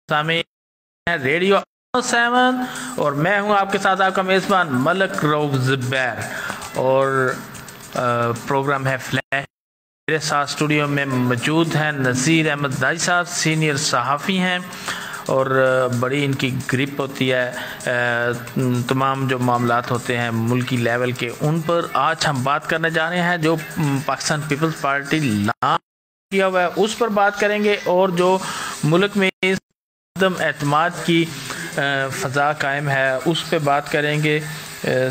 सामने रेडियो 7 और मैं हूं आपके साथ आपका मेज़बान मलक रऊफ ज़ुबैर और प्रोग्राम है फ्लैश। मेरे साथ स्टूडियो में मौजूद हैं नज़ीर अहमद दाई साहब, सीनियर सहाफ़ी हैं और बड़ी इनकी ग्रिप होती है तमाम जो मामलात होते हैं मुल्की लेवल के उन पर। आज हम बात करने जा रहे हैं जो पाकिस्तान पीपल्स पार्टी लॉन्च किया हुआ है उस पर बात करेंगे और जो मुल्क में एतमाद की फ़ज़ा कायम है उस पर बात करेंगे।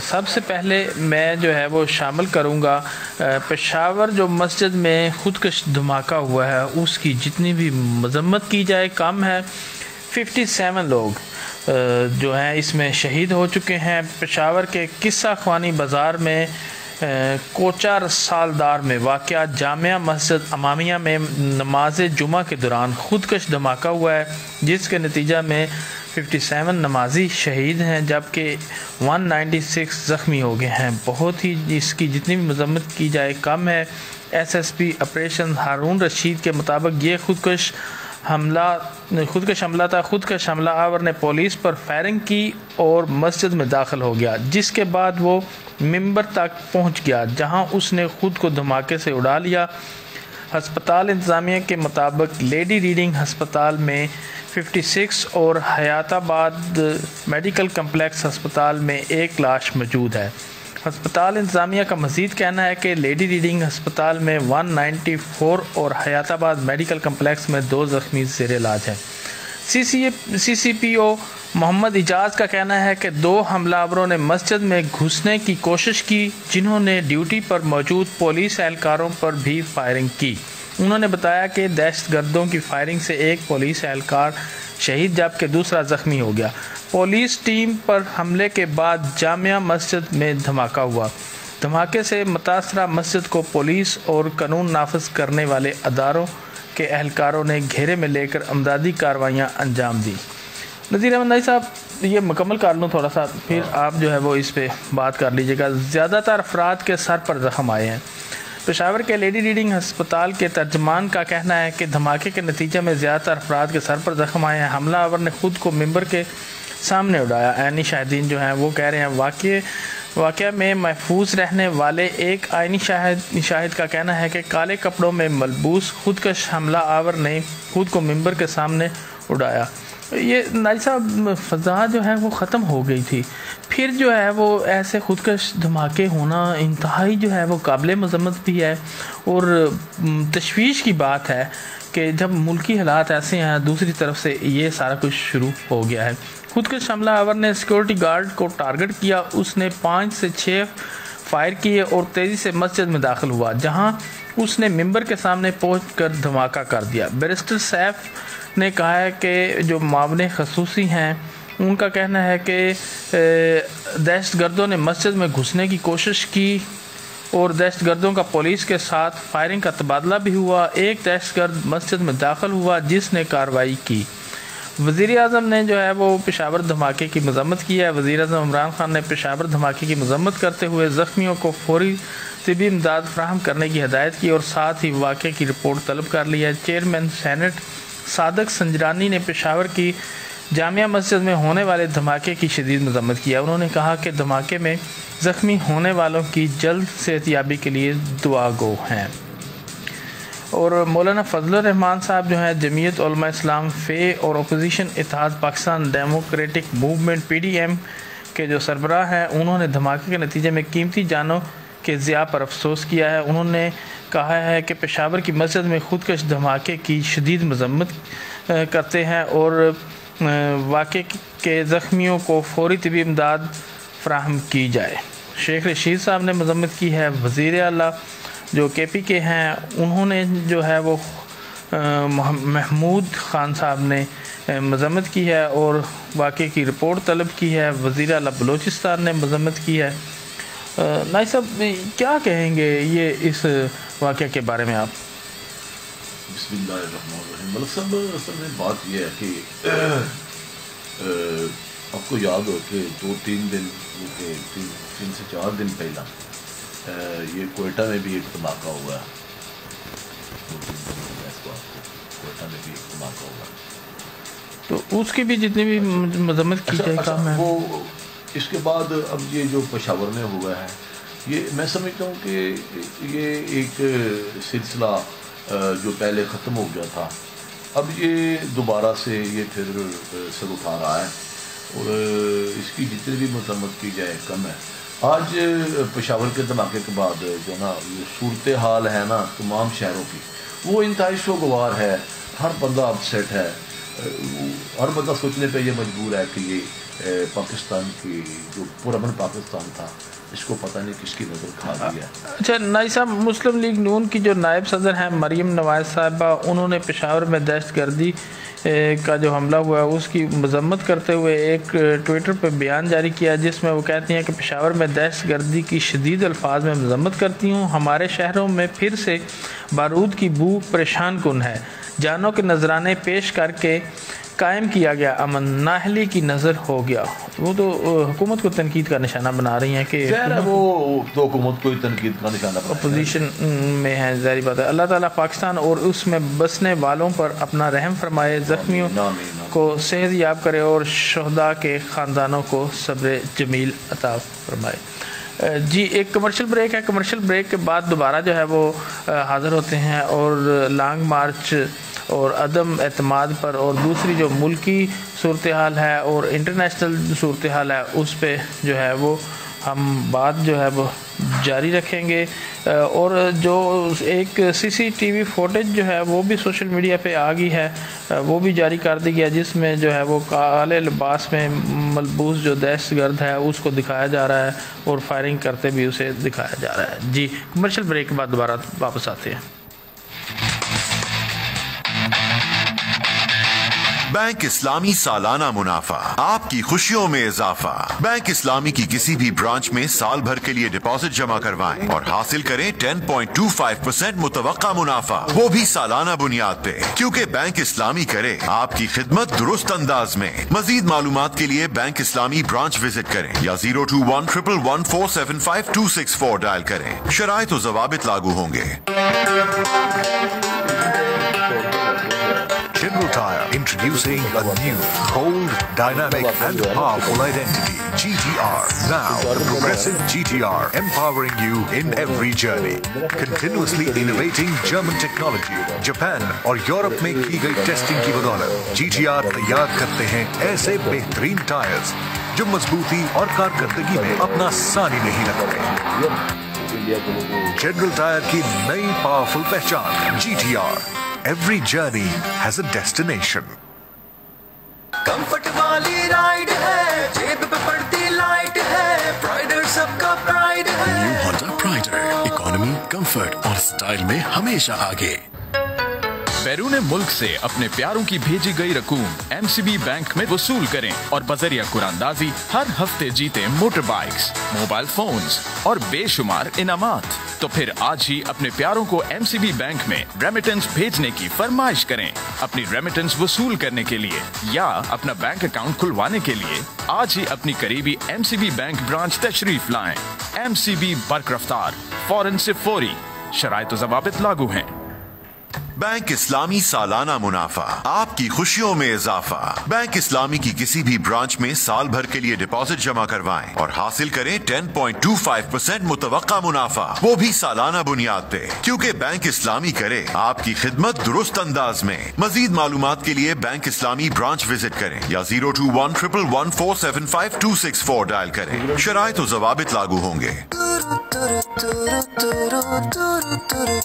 सबसे पहले मैं जो है वो शामिल करूँगा पेशावर जो मस्जिद में ख़ुदकश धमाका हुआ है उसकी जितनी भी मजम्मत की जाए कम है। 57 लोग जो हैं इसमें शहीद हो चुके हैं। पेशावर के किस्सा ख़वानी बाज़ार में कोचार सालदार में वाक़या जामिया मस्जिद अमामिया में नमाज जुमा के दौरान ख़ुदकश धमाका हुआ है जिसके नतीजा में 57 नमाजी शहीद हैं जबकि 196 ज़ख्मी हो गए हैं। बहुत ही इसकी जितनी भी मजम्मत की जाए कम है। SSP ऑपरेशन हारून रशीद के मुताबिक ये ख़ुदकश हमला था। ख़ुदकश हमला आवर ने पुलिस पर फायरिंग की और मस्जिद में दाखिल हो गया जिसके बाद वो मिंबर तक पहुंच गया जहां उसने खुद को धमाके से उड़ा लिया। हस्पताल इंतज़ामिया के मुताबिक लेडी रीडिंग हस्पताल में 56 और हयाताबाद मेडिकल कम्प्लेक्स हस्पताल में एक लाश मौजूद है। हस्पताल इंतज़ामिया का मज़ीद कहना है कि लेडी रीडिंग हस्पताल में 194 और हयाताबाद मेडिकल कम्प्लेक्स में 2 ज़ख्मी ज़ेर इलाज हैं। CCPO मोहम्मद इजाज़ का कहना है कि 2 हमलावरों ने मस्जिद में घुसने की कोशिश की जिन्होंने ड्यूटी पर मौजूद पुलिस एहलकारों पर भी फायरिंग की। उन्होंने बताया कि दहशतगर्दों की फायरिंग से एक पुलिस एहलकार शहीद जबकि दूसरा ज़ख्मी हो गया। पुलिस टीम पर हमले के बाद जामिया मस्जिद में धमाका हुआ। धमाके से मुतासरा मस्जिद को पुलिस और कानून नाफिज करने वाले अदारों के एहलकारों ने घेरे में लेकर अमदादी कार्रवाइयाँ अंजाम दी। नज़ीर अहमद दाई साहब ये मुकम्मल कर लूँ थोड़ा सा फिर आप जो है वो इस पर बात कर लीजिएगा। ज़्यादातर अफराद के सर पर ज़ख्म आए हैं। पेशावर के लेडी रीडिंग हस्पताल के तर्जमान का कहना है कि धमाके के नतीजे में ज़्यादातर अफराद के सर पर ज़ख्म आए हैं। हमलावर ने खुद को मिंबर के सामने उड़ाया। ऐनी शाहिदीन जो हैं वो कह रहे हैं वाक़या में महफूज रहने वाले एक आइनी शाहिद का कहना है कि काले कपड़ों में मलबूस खुदकश हमला आवर ने खुद को मिंबर के सामने उड़ाया। ये नाई साहब फ़ज़ा जो है वो ख़त्म हो गई थी फिर जो है वो ऐसे खुदकश धमाके होना इंतहाई जो है वो काबिल मज़म्मत भी है और तशवीश की बात है कि जब मुल्की हालात ऐसे हैं दूसरी तरफ से ये सारा कुछ शुरू हो गया है। खुदकश हमला आवर ने सिक्योरिटी गार्ड को टारगेट किया। उसने 5 से 6 फायर किए और तेज़ी से मस्जिद में दाखिल हुआ जहां उसने मिंबर के सामने पहुंचकर धमाका कर दिया। बैरिस्टर सैफ ने कहा है कि जो मामले खसूसी हैं उनका कहना है कि दहशतगर्दों ने मस्जिद में घुसने की कोशिश की और दहशतगर्दों का पुलिस के साथ फायरिंग का तबादला भी हुआ। एक दहशतगर्द मस्जिद में दाखिल हुआ जिसने कार्रवाई की। वज़ीर आज़म ने जो है वो पेशावर धमाके की मज़म्मत की है। वज़ीर आज़म इमरान खान ने पेशावर धमाके की मज़म्मत करते हुए ज़ख्मियों को फौरी तिबी इमदाद फराहम करने की हिदायत की और साथ ही वाक़े की रिपोर्ट तलब कर ली है। चेयरमैन सेनेट सादक संजरानी ने पेशावर की जामिया मस्जिद में होने वाले धमाके की शदीद मज़म्मत किया। उन्होंने कहा कि धमाके में ज़ख्मी होने वालों की जल्द सेहतयाबी के लिए दुआ गो हैं। और मौलाना फजलुर रहमान साहब जो हैं जमीयत उलमा इस्लाम फ़े और अपोजिशन इत्तेहाद पाकिस्तान डेमोक्रेटिक मूवमेंट PDM के जो सरबराह हैं उन्होंने धमाके के नतीजे में कीमती जानों के ज़िया पर अफसोस किया है। उन्होंने कहा है कि पेशावर की मस्जिद में खुदकश धमाके की शदीद मज़म्मत करते हैं और वाक़े के ज़ख्मियों को फौरी तिबी इमदाद फराहम की जाए। शेख रशीद साहब ने मज़म्मत की है। वज़ीर आला जो KP के हैं उन्होंने जो है वो महमूद ख़ान साहब ने मज़म्मत की है और वाक़े की रिपोर्ट तलब की है। वज़ीर आला बलूचिस्तान ने मज़म्मत की है। नाई साहब क्या कहेंगे ये इस वाक़े के बारे में आप? बिस्मिल्लाहिर्रहमानिर्रहीम। मतलब सब असल में बात यह है कि आपको याद हो कि 2-3 दिन 3 से 4 दिन पहला ये कोयटा में भी एक धमाका हुआ है। कोयटा में भी एक धमाका हुआ तो उसकी भी जितनी भी मजम्मत की जाए काम है। वो इसके बाद अब ये जो पेशावर में हुआ है, ये मैं समझता हूँ कि ये एक सिलसिला जो पहले ख़त्म हो गया था, अब ये दोबारा से ये फिर सर उठा रहा है और इसकी जितनी भी मजम्मत की जाए कम है। आज पेशावर के धमाके के बाद जो ना सूरत हाल है ना तमाम शहरों की, वो इंतहाई शोगवार है। हर बंदा अपसेट है, हर बंदा सोचने पे ये मजबूर है कि ये पाकिस्तान की जो पुरअमन पाकिस्तान था, इसको पता नहीं किसकी नज़र खा दी है। अच्छा नाई साहब, मुस्लिम लीग नून की जो नायब सदर हैं मरीम नवाज साहिबा, उन्होंने पेशावर में दहशतगर्दी का जो हमला हुआ है उसकी मजम्मत करते हुए एक ट्विटर पर बयान जारी किया, जिसमें वो कहती हैं कि पेशावर में दहशतगर्दी की शदीद अल्फाज में मजम्मत करती हूँ। हमारे शहरों में फिर से बारूद की बू परेशान कुन है। जानों के नजराने पेश करके कायम किया गया अमन नाहली की नज़र हो गया। वो तो हुकूमत को तनकीद का निशाना बना रही हैं कि वो तो हुकूमत को तनकीद का निशाना अपोजिशन में है, ज़ाहिर बात है। अल्लाह ताला पाकिस्तान और उसमें बसने वालों पर अपना रहम फरमाए, ज़ख्मियों को सेहत याब करे और शहदा के ख़ानदानों को सब्र जमील अता फरमाए। जी एक कमर्शियल ब्रेक है, कमर्शियल ब्रेक के बाद दोबारा जो है वो हाज़िर होते हैं और लॉन्ग मार्च और अदम एतमाद पर और दूसरी जो मुल्की सूरत हाल है और इंटरनेशनल सूरत हाल है उस पर जो है वो हम बात जो है वो जारी रखेंगे। और जो एक CCTV फुटेज जो है वो भी सोशल मीडिया पे आ गई है, वो भी जारी कर दी गया, जिसमें जो है वो काले लिबास में मलबूस जो दहशतगर्द है उसको दिखाया जा रहा है और फायरिंग करते भी उसे दिखाया जा रहा है। जी कमर्शियल ब्रेक के बाद दोबारा वापस आते हैं। बैंक इस्लामी सालाना मुनाफा, आपकी खुशियों में इजाफा। बैंक इस्लामी की किसी भी ब्रांच में साल भर के लिए डिपॉजिट जमा करवाएं और हासिल करें 10.25% मुतवक्का मुनाफा, वो भी सालाना बुनियाद पे, क्योंकि बैंक इस्लामी करे आपकी खिदमत दुरुस्त अंदाज में। मजीद मालूमात के लिए बैंक इस्लामी ब्रांच विजिट करें या 02111475264 डायल करें। शराइत व ज़वाबित लागू होंगे। General Tyre introducing a new, bold, dynamic and powerful identity, GTR. Now, the progressive GTR, empowering you in every journey. Continuously innovating German technology, Japan और यूरोप में की गई टेस्टिंग की बदौलत GTR तैयार करते हैं ऐसे बेहतरीन टायर्स जो मजबूती और कारकर्दगी में अपना सानी नहीं रखते। जनरल टायर की नई पावरफुल पहचान GTR। Every journey has a destination. Comfort वाली राइड है, जेब पे पड़ती लाइट है, प्राइडर सबका प्राइड है। न्यू होंडा प्राइडर, इकोनॉमी, कंफर्ट और स्टाइल में हमेशा आगे। बैरून मुल्क से अपने प्यारों की भेजी गई रकूम MCB बैंक में वसूल करें और बजरिया कुरानदाजी हर हफ्ते जीते मोटर बाइक्स, मोबाइल फोन्स और बेशुमार इनामात। तो फिर आज ही अपने प्यारों को MCB बैंक में रेमिटेंस भेजने की फरमाइश करें। अपनी रेमिटेंस वसूल करने के लिए या अपना बैंक अकाउंट खुलवाने के लिए आज ही अपनी करीबी MCB बैंक ब्रांच तशरीफ लाएं। MCB बरकरफ्तार, फौरन से फौरी, शराइत व ज़वाबित लागू हैं। बैंक इस्लामी सालाना मुनाफा, आपकी खुशियों में इजाफा। बैंक इस्लामी की किसी भी ब्रांच में साल भर के लिए डिपॉजिट जमा करवाएं और हासिल करें 10.25% मुतवक्का मुनाफा, वो भी सालाना बुनियाद पे, क्योंकि बैंक इस्लामी करे आपकी खिदमत दुरुस्त अंदाज में। मजीद मालूमात के लिए बैंक इस्लामी ब्रांच विजिट करें या 02111475264 डायल करें। शराइत व ज़वाबित लागू होंगे।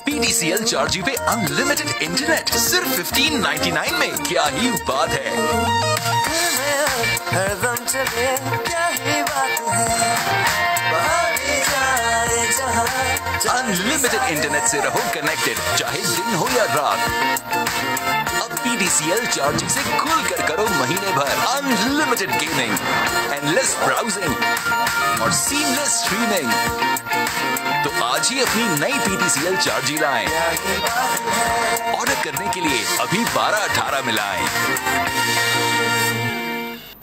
PDCL चार्जी पे अनलिमिटेड इंटरनेट सिर्फ 1599 में, क्या ही बात है। हरदम चले क्या ही बात है, अनलिमिटेड इंटरनेट से रहो कनेक्टेड, चाहे दिन हो या रात। अब PDCL चार्जिंग से खुल कर करो महीने भर अनलिमिटेड गेमिंग, एंडलेस ब्राउजिंग और सीमलेस स्ट्रीमिंग। तो आज ही अपनी नई PDCL चार्जी लाएं। ऑर्डर करने के लिए अभी 1218 मिलाएं।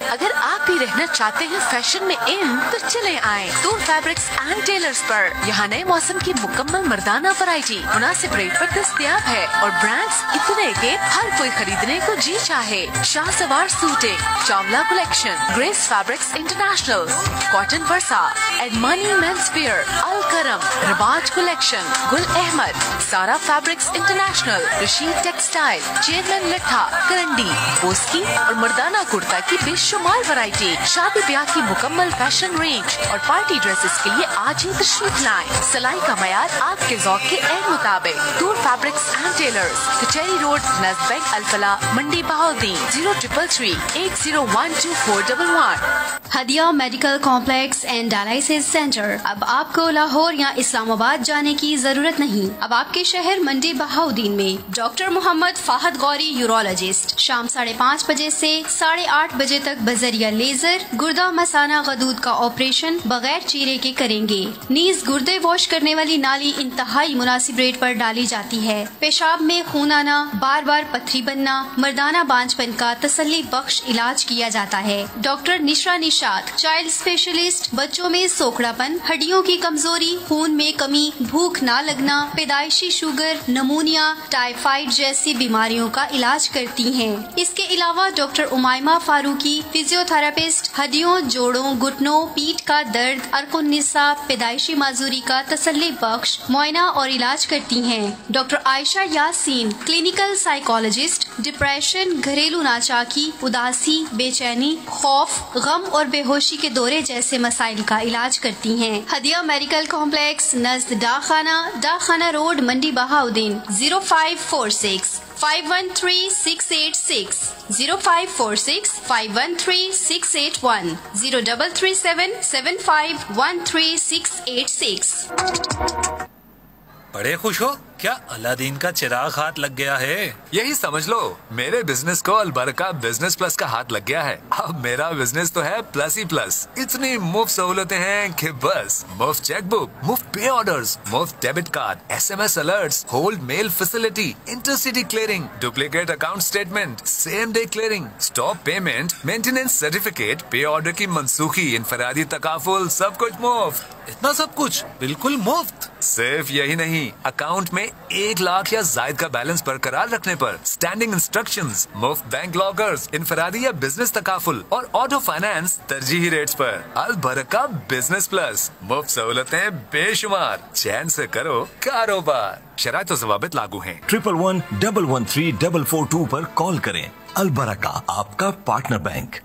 अगर आप भी जारी रहना चाहते हैं फैशन में इन, तो चले आए टूर फैब्रिक्स एंड टेलर्स पर। यहाँ नए मौसम की मुकम्मल मर्दाना वैरायटी मुनासिब रेट पर दस्तयाब है और ब्रांड्स इतने के हर कोई खरीदने को जी चाहे। Shah Sawar suiting, Chawla collection, grace fabrics international, cotton versa, एडमानी men's wear, Al Karam, Riwaj collection, Gul Ahmed, Sara fabrics international, Rasheed textile, chairman लट्ठा, करंडी, पोस्की और मर्दाना कुर्ता की बेशुमार वैरायटी, शादी ब्याह की मुकम्मल फैशन रेंज और पार्टी ड्रेसेस के लिए आज ही तशरीफ लाएं। सिलाई का मयार आपके ज़ौक़ के ऐन मुताबिक। Tour fabrics and tailors, Kachehri road, नज़द bank Alfalah, Mandi Bahauddin. 0333801241। Hadia medical complex and dialysis centre. अब आपको लाहौर या इस्लामाबाद जाने की जरूरत नहीं। अब आपके शहर मंडी बहाउद्दीन में डॉक्टर मोहम्मद फाहद गौरी यूरोलॉजिस्ट शाम 5:30 बजे से 8:30 बजे तक बजरिया लेजर गुर्दा मसाना गदूद का ऑपरेशन बगैर चीरे के करेंगे। नीज गुर्दे वॉश करने वाली नाली इंतहाई मुनासिब रेट पर डाली जाती है। पेशाब में खून आना, बार बार पथरी बनना, मर्दाना बांझपन का तसल्ली बख्श इलाज किया जाता है। डॉक्टर निशा निशात, चाइल्ड स्पेशलिस्ट, बच्चों में सोखड़ापन, हड्डियों की कमजोरी, खून में कमी, भूख न लगना, पैदाइशी शुगर, नमूनिया, टाइफाइड जैसी बीमारियों का इलाज करती हैं। इसके अलावा डॉक्टर उमाइमा फारूकी, फिजियोथेरापिस्ट, हड्डियों, जोड़ों, घुटनों, पीठ का दर्द, अर्कुन्निसा, पैदाइशी माजूरी का तसल्ली बख्श मुआयना और इलाज करती हैं। Doctor Ayesha Yasin, clinical psychologist, depression, घरेलू नाचाकी, उदासी, बेचैनी, खौफ, गम और बेहोशी के दौरे जैसे मसाइल का इलाज करती हैं। हदिया मेडिकल कॉम्प्लेक्स, नज़द डाखाना रोड, मंडी बहाउद्दीन। 0546 513-686, 0546-513-681, 0337-7513-686। बड़े खुश हो क्या? अलादीन का चिराग हाथ लग गया है। यही समझ लो, मेरे बिजनेस को अलबरका बिजनेस प्लस का हाथ लग गया है। अब मेरा बिजनेस तो है प्लस ही प्लस। इतनी मुफ्त सहूलतें हैं कि बस मुफ्त चेकबुक, मुफ्त पे ऑर्डर्स, मुफ्त debit card, SMS alerts, hold mail facility, intercity clearing, duplicate account statement, same day clearing, stop payment, maintenance certificate, pay order की मनसूखी, इनफरादी तकाफुल, सब कुछ मुफ्त। इतना सब कुछ बिल्कुल मुफ्त। सिर्फ यही नहीं, अकाउंट में 1 लाख या जायद का बैलेंस बरकरार रखने पर स्टैंडिंग इंस्ट्रक्शंस, मुफ्त बैंक लॉकर्स, इनफरादी या बिजनेस तकाफुल और ऑटो फाइनेंस तरजीही रेट्स पर। अल बरका बिजनेस प्लस, मुफ्त सहूलतें बेशुमार। चैन से करो कारोबार। शराइत और ज़वाबित लागू हैं। 11113442 पर कॉल करें। अल बरका, आपका पार्टनर बैंक।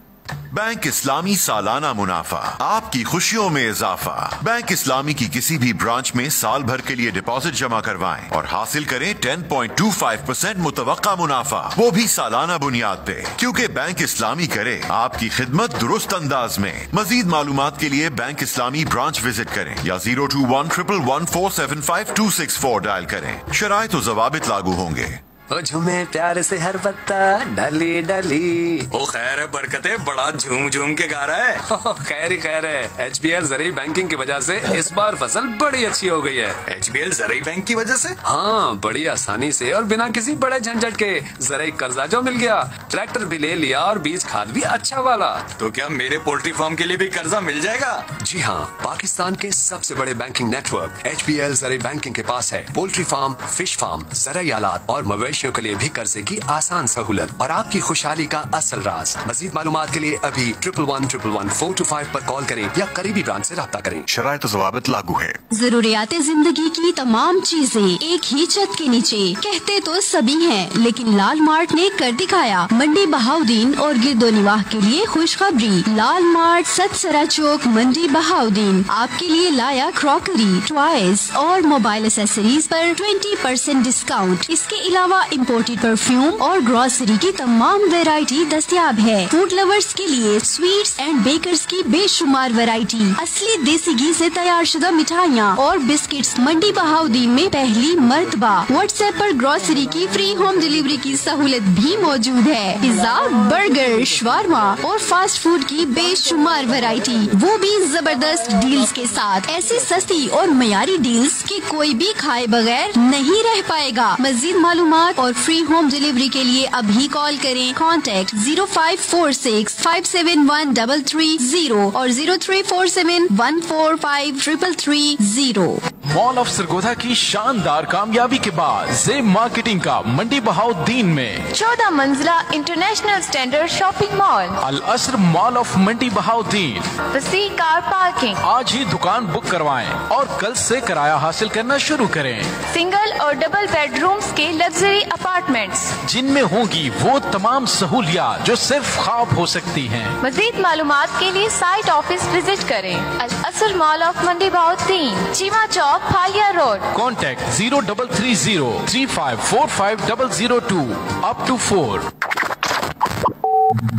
बैंक इस्लामी सालाना मुनाफा, आपकी खुशियों में इजाफा। बैंक इस्लामी की किसी भी ब्रांच में साल भर के लिए डिपॉजिट जमा करवाएं और हासिल करें 10.25% मुतवक्का मुनाफा, वो भी सालाना बुनियाद पे, क्योंकि बैंक इस्लामी करे आपकी खिदमत दुरुस्त अंदाज में। मजीद मालूमात के लिए बैंक इस्लामी ब्रांच विजिट करें या 021111475264 डायल करें। शराइत और ज़वाबित लागू होंगे। झूमे प्यार से हर पत्ता डली डली। ओ खैर है, बरकते बड़ा झूम झूम के गा रहा है। खैर ही खैर है। HBL ज़रूरी बैंकिंग की वजह से इस बार फसल बड़ी अच्छी हो गई है। HBL ज़रूरी बैंक की वजह से? हाँ, बड़ी आसानी से और बिना किसी बड़े झंझट के ज़रूरी कर्जा जो मिल गया, ट्रैक्टर भी ले लिया और बीज खाद भी अच्छा वाला। तो क्या मेरे पोल्ट्री फार्म के लिए भी कर्जा मिल जाएगा? जी हाँ, पाकिस्तान के सबसे बड़े बैंकिंग नेटवर्क HBL ज़रूरी बैंकिंग के पास है पोल्ट्री फार्म, फिश फार्म, ज़रूरी आलात और मवेशियों के लिए भी कर्जे की आसान सहूलत और आपकी खुशहाली का असल राज। मजीद मालूमात के लिए अभी 11111425 पर कॉल करें या करीबी ब्रांच से राब्ता करें। शराइत और ज़वाबित लागू है। जरूरियात जिंदगी की तमाम चीजें एक ही छत के नीचे। कहते तो सभी हैं, लेकिन लाल मार्ट ने कर दिखाया। मंडी बहाउद्दीन और गिरदोनिवाह के लिए खुशखबरी। लाल मार्ट सतसरा चौक, मंडी बहाउद्दीन आपके लिए लाया क्रॉकरी, टॉयज और मोबाइल एसेसरीज पर 20% डिस्काउंट। इसके अलावा इम्पोर्टेड परफ्यूम और ग्रोसरी की तमाम वैरायटी दस्तयाब है। फूड लवर्स के लिए स्वीट्स एंड बेकर्स की बेशुमार वैरायटी, असली देसी घी से तैयार शुदा मिठाइयाँ और बिस्किट्स मंडी बहाउद्दीन में पहली मर्तबा। व्हाट्सएप पर ग्रोसरी की फ्री होम डिलीवरी की सहूलत भी मौजूद है। पिज्जा, बर्गर, शवारमा और फास्ट फूड की बेशुमार वैरायटी, वो भी जबरदस्त डील्स के साथ। ऐसी सस्ती और मयारी डील्स की कोई भी खाए बगैर नहीं रह पाएगा। मजीद मालूमात मालूमात और फ्री होम डिलीवरी के लिए अभी कॉल करें। कॉन्टैक्ट 0546571330 और 0347145330। मॉल ऑफ सरगोधा की शानदार कामयाबी के बाद ज़ेब मार्केटिंग का मंडी बहाउद्दीन में 14 मंजिला international standard shopping mall, Al Asar mall of Mandi Bahauddin. वसी कार पार्किंग। आज ही दुकान बुक करवाएं और कल से किराया हासिल करना शुरू करें। सिंगल और डबल बेडरूम्स के लग्जरी अपार्टमेंट्स, जिनमें होंगी वो तमाम सहूलियात जो सिर्फ ख्वाब हो सकती हैं। मजीद मालूमात के लिए साइट ऑफिस विजिट करें। Al Asar mall of Mandi Bahauddin, Cheema Chowk, Phalia road. Contact 0330354502 up to 4।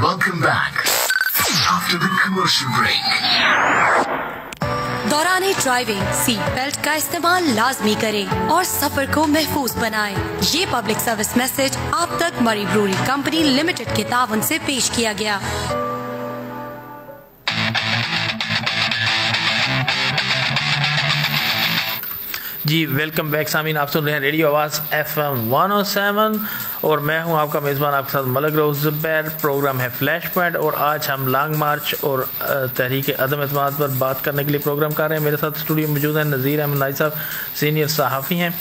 Welcome back after the commercial break. दौरान ड्राइविंग सीट बेल्ट का इस्तेमाल लाजमी करें और सफर को महफूज बनाएं। ये पब्लिक सर्विस मैसेज आप तक मरी ब्रूरी कंपनी लिमिटेड के तावन से पेश किया गया। जी वेलकम बैक सामीन, आप सुन रहे हैं रेडियो आवाज़ FM 107 और मैं हूं आपका मेज़बान आपके साथ मलक रऊफ ज़ुबैर। प्रोग्राम है फ्लैश पॉइंट और आज हम लॉन्ग मार्च और तहरीक अदम एतमाद पर बात करने के लिए प्रोग्राम कर रहे हैं। मेरे साथ स्टूडियो में मौजूद हैं नज़ीर अहमद नाई साहब, सीनियर सहाफ़ी हैं।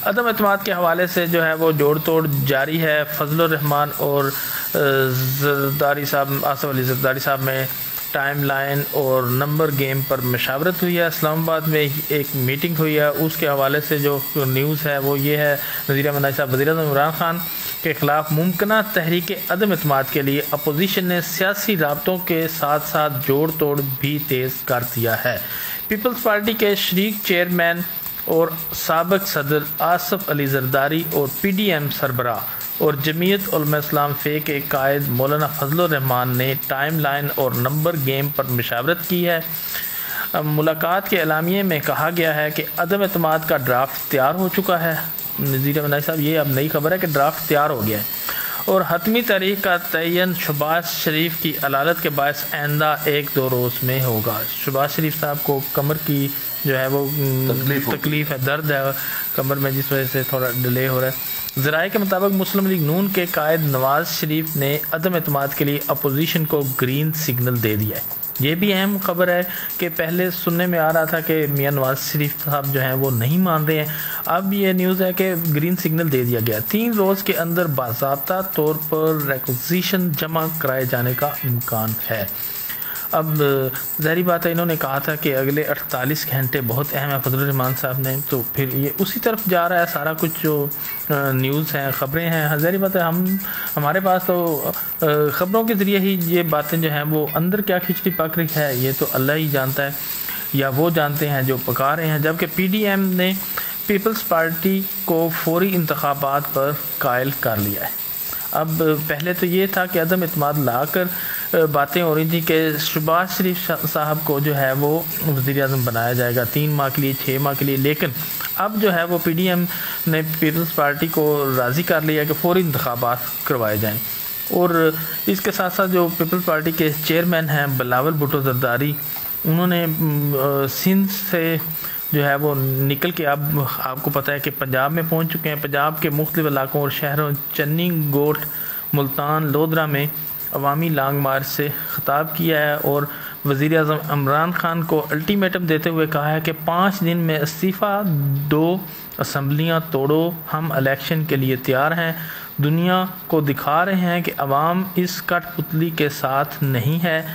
अदम एतमाद के हवाले से जो है वो जोड़ तोड़ जारी है। फजलुर रहमान और ज़रदारी साहब, आसिफ अली ज़रदारी साहब में टाइम लाइन और नंबर गेम पर मशावरत हुई है। इस्लामाबाद में एक मीटिंग हुई है, उसके हवाले से जो न्यूज़ है वो ये है। नज़ीर अहमद नाई साहब, वज़ीर-ए-आज़म इमरान खान के ख़िलाफ़ मुमकिना तहरीक अदम एतमाद के लिए अपोजिशन ने सियासी राब्तों के साथ साथ जोड़ तोड़ भी तेज़ कर दिया है। पीपल्स पार्टी के शरीक चेयरमैन और साबिक सदर आसिफ अली ज़रदारी और PDM सरबराह और जमीयत उलमा इस्लाम फ़े के कायद मौलाना फजलुर रहमान ने टाइम लाइन और नंबर गेम पर मशावरत की है। मुलाकात के एलामिये में कहा गया है कि अदम एतमाद का ड्राफ्ट तैयार हो चुका है। नज़ीर अहमद नाई साहब, ये अब नई खबर है कि ड्राफ्ट तैयार हो गया है और हतमी तारीख का तयन शहबाज शरीफ की अदालत के बायस आइंदा 1-2 रोज़ में होगा। शहबाज शरीफ साहब को कमर की जो है वो तकलीफ़ है, दर्द है कमर में, जिस वजह से थोड़ा डिले हो रहा है। ज़राए के मुताबिक मुस्लिम लीग नून के कायद नवाज़ शरीफ ने अदम एतमाद के लिए अपोजिशन को ग्रीन सिग्नल दे दिया है। ये भी अहम खबर है कि पहले सुनने में आ रहा था कि मियां नवाज शरीफ साहब जो हैं वो नहीं मान रहे हैं। अब ये न्यूज़ है कि ग्रीन सिग्नल दे दिया गया। 3 रोज़ के अंदर बाज़ाब्ता तौर पर रिक्विजिशन जमा कराए जाने का इम्कान है। अब ज़ाहिर बात है, इन्होंने कहा था कि अगले 48 घंटे बहुत अहम है फजलुर रहमान साहब ने, तो फिर ये उसी तरफ जा रहा है सारा कुछ। जो न्यूज़ हैं, ख़बरें हैं, ज़ाहिर बात है हमारे पास तो ख़बरों के ज़रिए ही ये बातें जो हैं वो अंदर क्या खिचड़ी पक रही है ये तो अल्लाह ही जानता है, या वो जानते हैं जो पका रहे हैं। जबकि PDM ने पीपल्स पार्टी को फौरी इंतखाबात पर कायल कर लिया है। अब पहले तो ये था कि अदम एतमाद लाकर बातें हो रही थी कि शहबाज शरीफ साहब को जो है वो वज़ीर-ए-आज़म बनाया जाएगा 3 माह के लिए, 6 माह के लिए। लेकिन अब जो है वो PDM ने पीपल्स पार्टी को राज़ी कर लिया कि फौरी इंतखाबात करवाए जाएं। और इसके साथ साथ जो पीपल्स पार्टी के चेयरमैन हैं बिलावल भुट्टो ज़रदारी, उन्होंने सिंध से जो है वो निकल के अब आपको पता है कि पंजाब में पहुंच चुके हैं। पंजाब के मुख्तलिफ इलाकों और शहरों चन्नी, गोट, मुल्तान, लोधरा में अवामी लॉन्ग मार्च से खिताब किया है और वज़ीर-ए-आज़म इमरान खान को अल्टीमेटम देते हुए कहा है कि 5 दिन में इस्तीफ़ा दो, असम्बलियाँ तोड़ो, हम इलेक्शन के लिए तैयार हैं। दुनिया को दिखा रहे हैं कि अवाम इस कठपुतली के साथ नहीं है,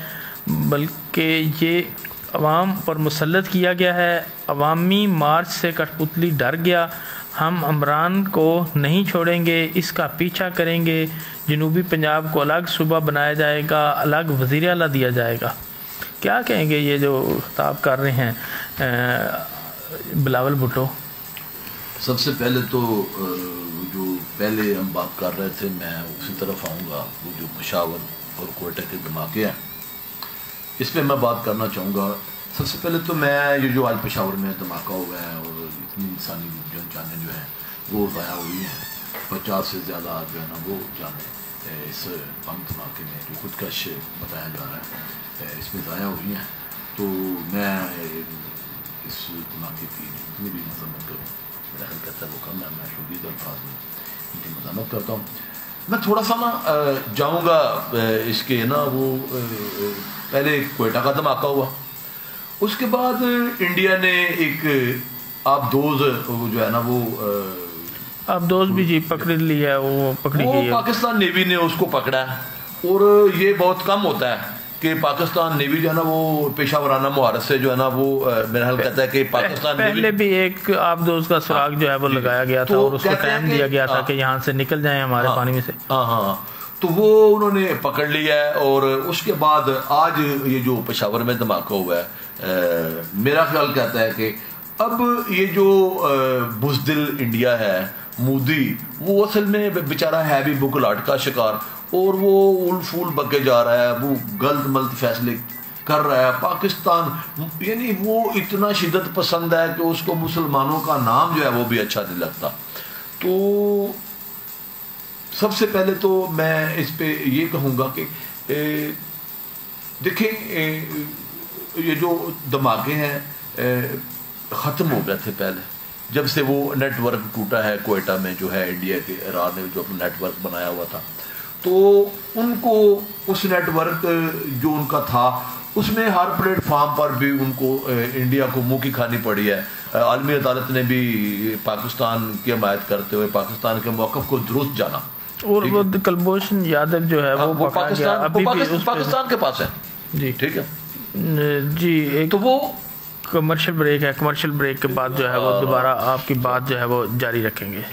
बल्कि ये अवाम पर मुसल्लत किया गया है। अवामी मार्च से कठपुतली डर गया। हम इमरान को नहीं छोड़ेंगे, इसका पीछा करेंगे। जनूबी पंजाब को अलग सूबा बनाया जाएगा, अलग वज़ीर आला दिया जाएगा। क्या कहेंगे ये जो खिताब कर रहे हैं बिलावल भुट्टो? सबसे पहले तो जो पहले हम बात कर रहे थे, मैं उसी तरफ आऊँगा। वो जो पेशावर और कोयटा के धमाके हैं, इस पर मैं बात करना चाहूँगा। सबसे पहले तो मैं ये जो आज पेशावर में धमाका हुआ है और इतनी इंसानी जानें जो हैं वो ज़ाया हुई हैं, 50 से ज़्यादा जो है ना वो जानें इस बम धमाके में जो खुदकश बताया जा रहा है इसमें ज़ाया हुई हैं। तो मैं इस धमाके की जितनी भी मजम्मत करूँ, मेरा ख्याल कहता है वो कम है। मैं शदीद अल्फाज में मज़ामत करता हूँ। मैं थोड़ा सा ना जाऊँगा इसके ना वो पहले क्वेटा का धमाका हुआ, उसके बाद इंडिया ने एक आबदोज जो है ना वो आबदोज भी जी पकड़ लिया है, वो पकड़ी गई है। पाकिस्तान नेवी ने उसको पकड़ा है, और ये बहुत कम होता है कि पाकिस्तान नेवी जो है ना वो पेशावराना मुहारत से जो है ना वो मेरा ख्याल कहता है कि पाकिस्तान पहले भी एक आबदोज का सुराग जो है वो लगाया गया था, और उसको टाइम दिया गया था कि यहाँ से निकल जाए हमारे पानी में से। हाँ, तो वो उन्होंने पकड़ लिया है। और उसके बाद आज ये जो पेशावर में धमाका हुआ है, मेरा ख्याल कहता है कि अब ये जो बुज़दिल इंडिया है, मोदी, वो असल में बेचारा है भी बुकलाट का शिकार, और वो उल फूल बके जा रहा है, वो गलत मलत फैसले कर रहा है। पाकिस्तान यानी वो इतना शिद्दत पसंद है कि उसको मुसलमानों का नाम जो है वो भी अच्छा नहीं लगता। तो सबसे पहले तो मैं इस पे ये कहूँगा कि देखें, ये जो धमाके हैं ख़त्म हो गए थे पहले, जब से वो नेटवर्क टूटा है क्वेटा में जो है इंडिया के इरान ने जो अपना नेटवर्क बनाया हुआ था, तो उनको उस नेटवर्क जो उनका था उसमें हर प्लेटफार्म पर भी उनको इंडिया को मुँह की खानी पड़ी है। आलमी अदालत ने भी पाकिस्तान की हमायत करते हुए पाकिस्तान के मौक़िफ़ को दुरुस्त जाना, और वो कुलभूषण यादव जो है वो पाकिस्तान के पास है जी। ठीक है जी, एक तो वो कमर्शियल ब्रेक है, कमर्शियल ब्रेक के बाद जो है वो दोबारा आपकी बात जो है वो जारी रखेंगे।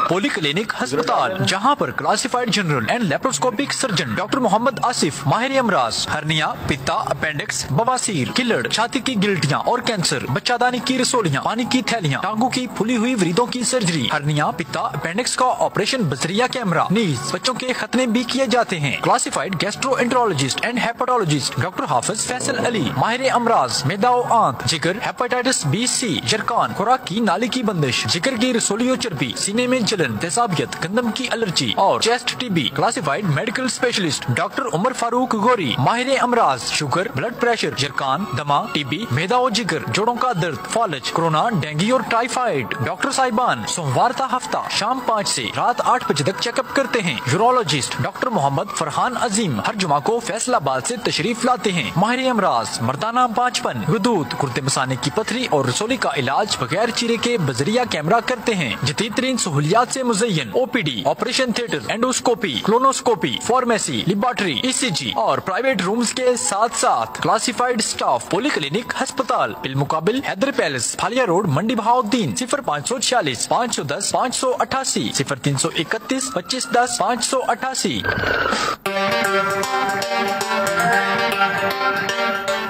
पोली क्लिनिक अस्पताल, जहां पर classified general and laparoscopic surgeon doctor Mohammad Asif माहिर अमराज, हर्निया, पित्ता, अपेंडिक्स, बवासीर, किलड़, छाती की गिल्टियां और कैंसर, बच्चादानी की रसोलियां, पानी की थैलियां, टांगों की फुली हुई वृद्धों की सर्जरी, हर्निया, पित्ता, अपेंडिक्स का ऑपरेशन बजरिया कैमरा, नीज, बच्चों के खतने भी किए जाते हैं। Classified gastroenterologist and hepatologist doctor Hafiz Faisal Ali माहिर अमराज, मैदाओ आंत, जिगर, हेपेटाइटिस बी सी, जरकान, खुराक की नाली की बंदिश, जिगर की रसोलियों चर्बी, सीने में तेजाबियत, गंदम की एलर्जी और chest TB. Classified medical specialist doctor Umar Farooq Ghori माहिर अमराज, शुगर, ब्लड प्रेशर, जरकान, दमा, टीबी, मैदा और जिगर, जोड़ों का दर्द, फॉलज, कोरोना, डेंगू और टाइफाइड। डॉक्टर साहिबान सोमवार का हफ्ता शाम 5 से रात 8 बजे तक चेकअप करते हैं। यूरोलॉजिस्ट डॉक्टर मोहम्मद फरहान अजीम हर जुमा को फैसलाबाद से तशरीफ लाते हैं। माहिर अमराज, मर्दाना 55, गुदूद, गुर्दे मसाने की पथरी और रसोली का इलाज बगैर चीरे के बजरिया कैमरा करते हैं। जदीद सहूलियात से मुज़य्यन OPD, operation theatre, endoscopy, colonoscopy, pharmacy, laboratory, ECG और प्राइवेट रूम्स के साथ साथ क्लासिफाइड स्टाफ। पोली क्लिनिक अस्पताल, बिलमुकाबिल Haider palace, Phalia road, Mandi Bahauddin. 0546 510 588 0331 2510 588।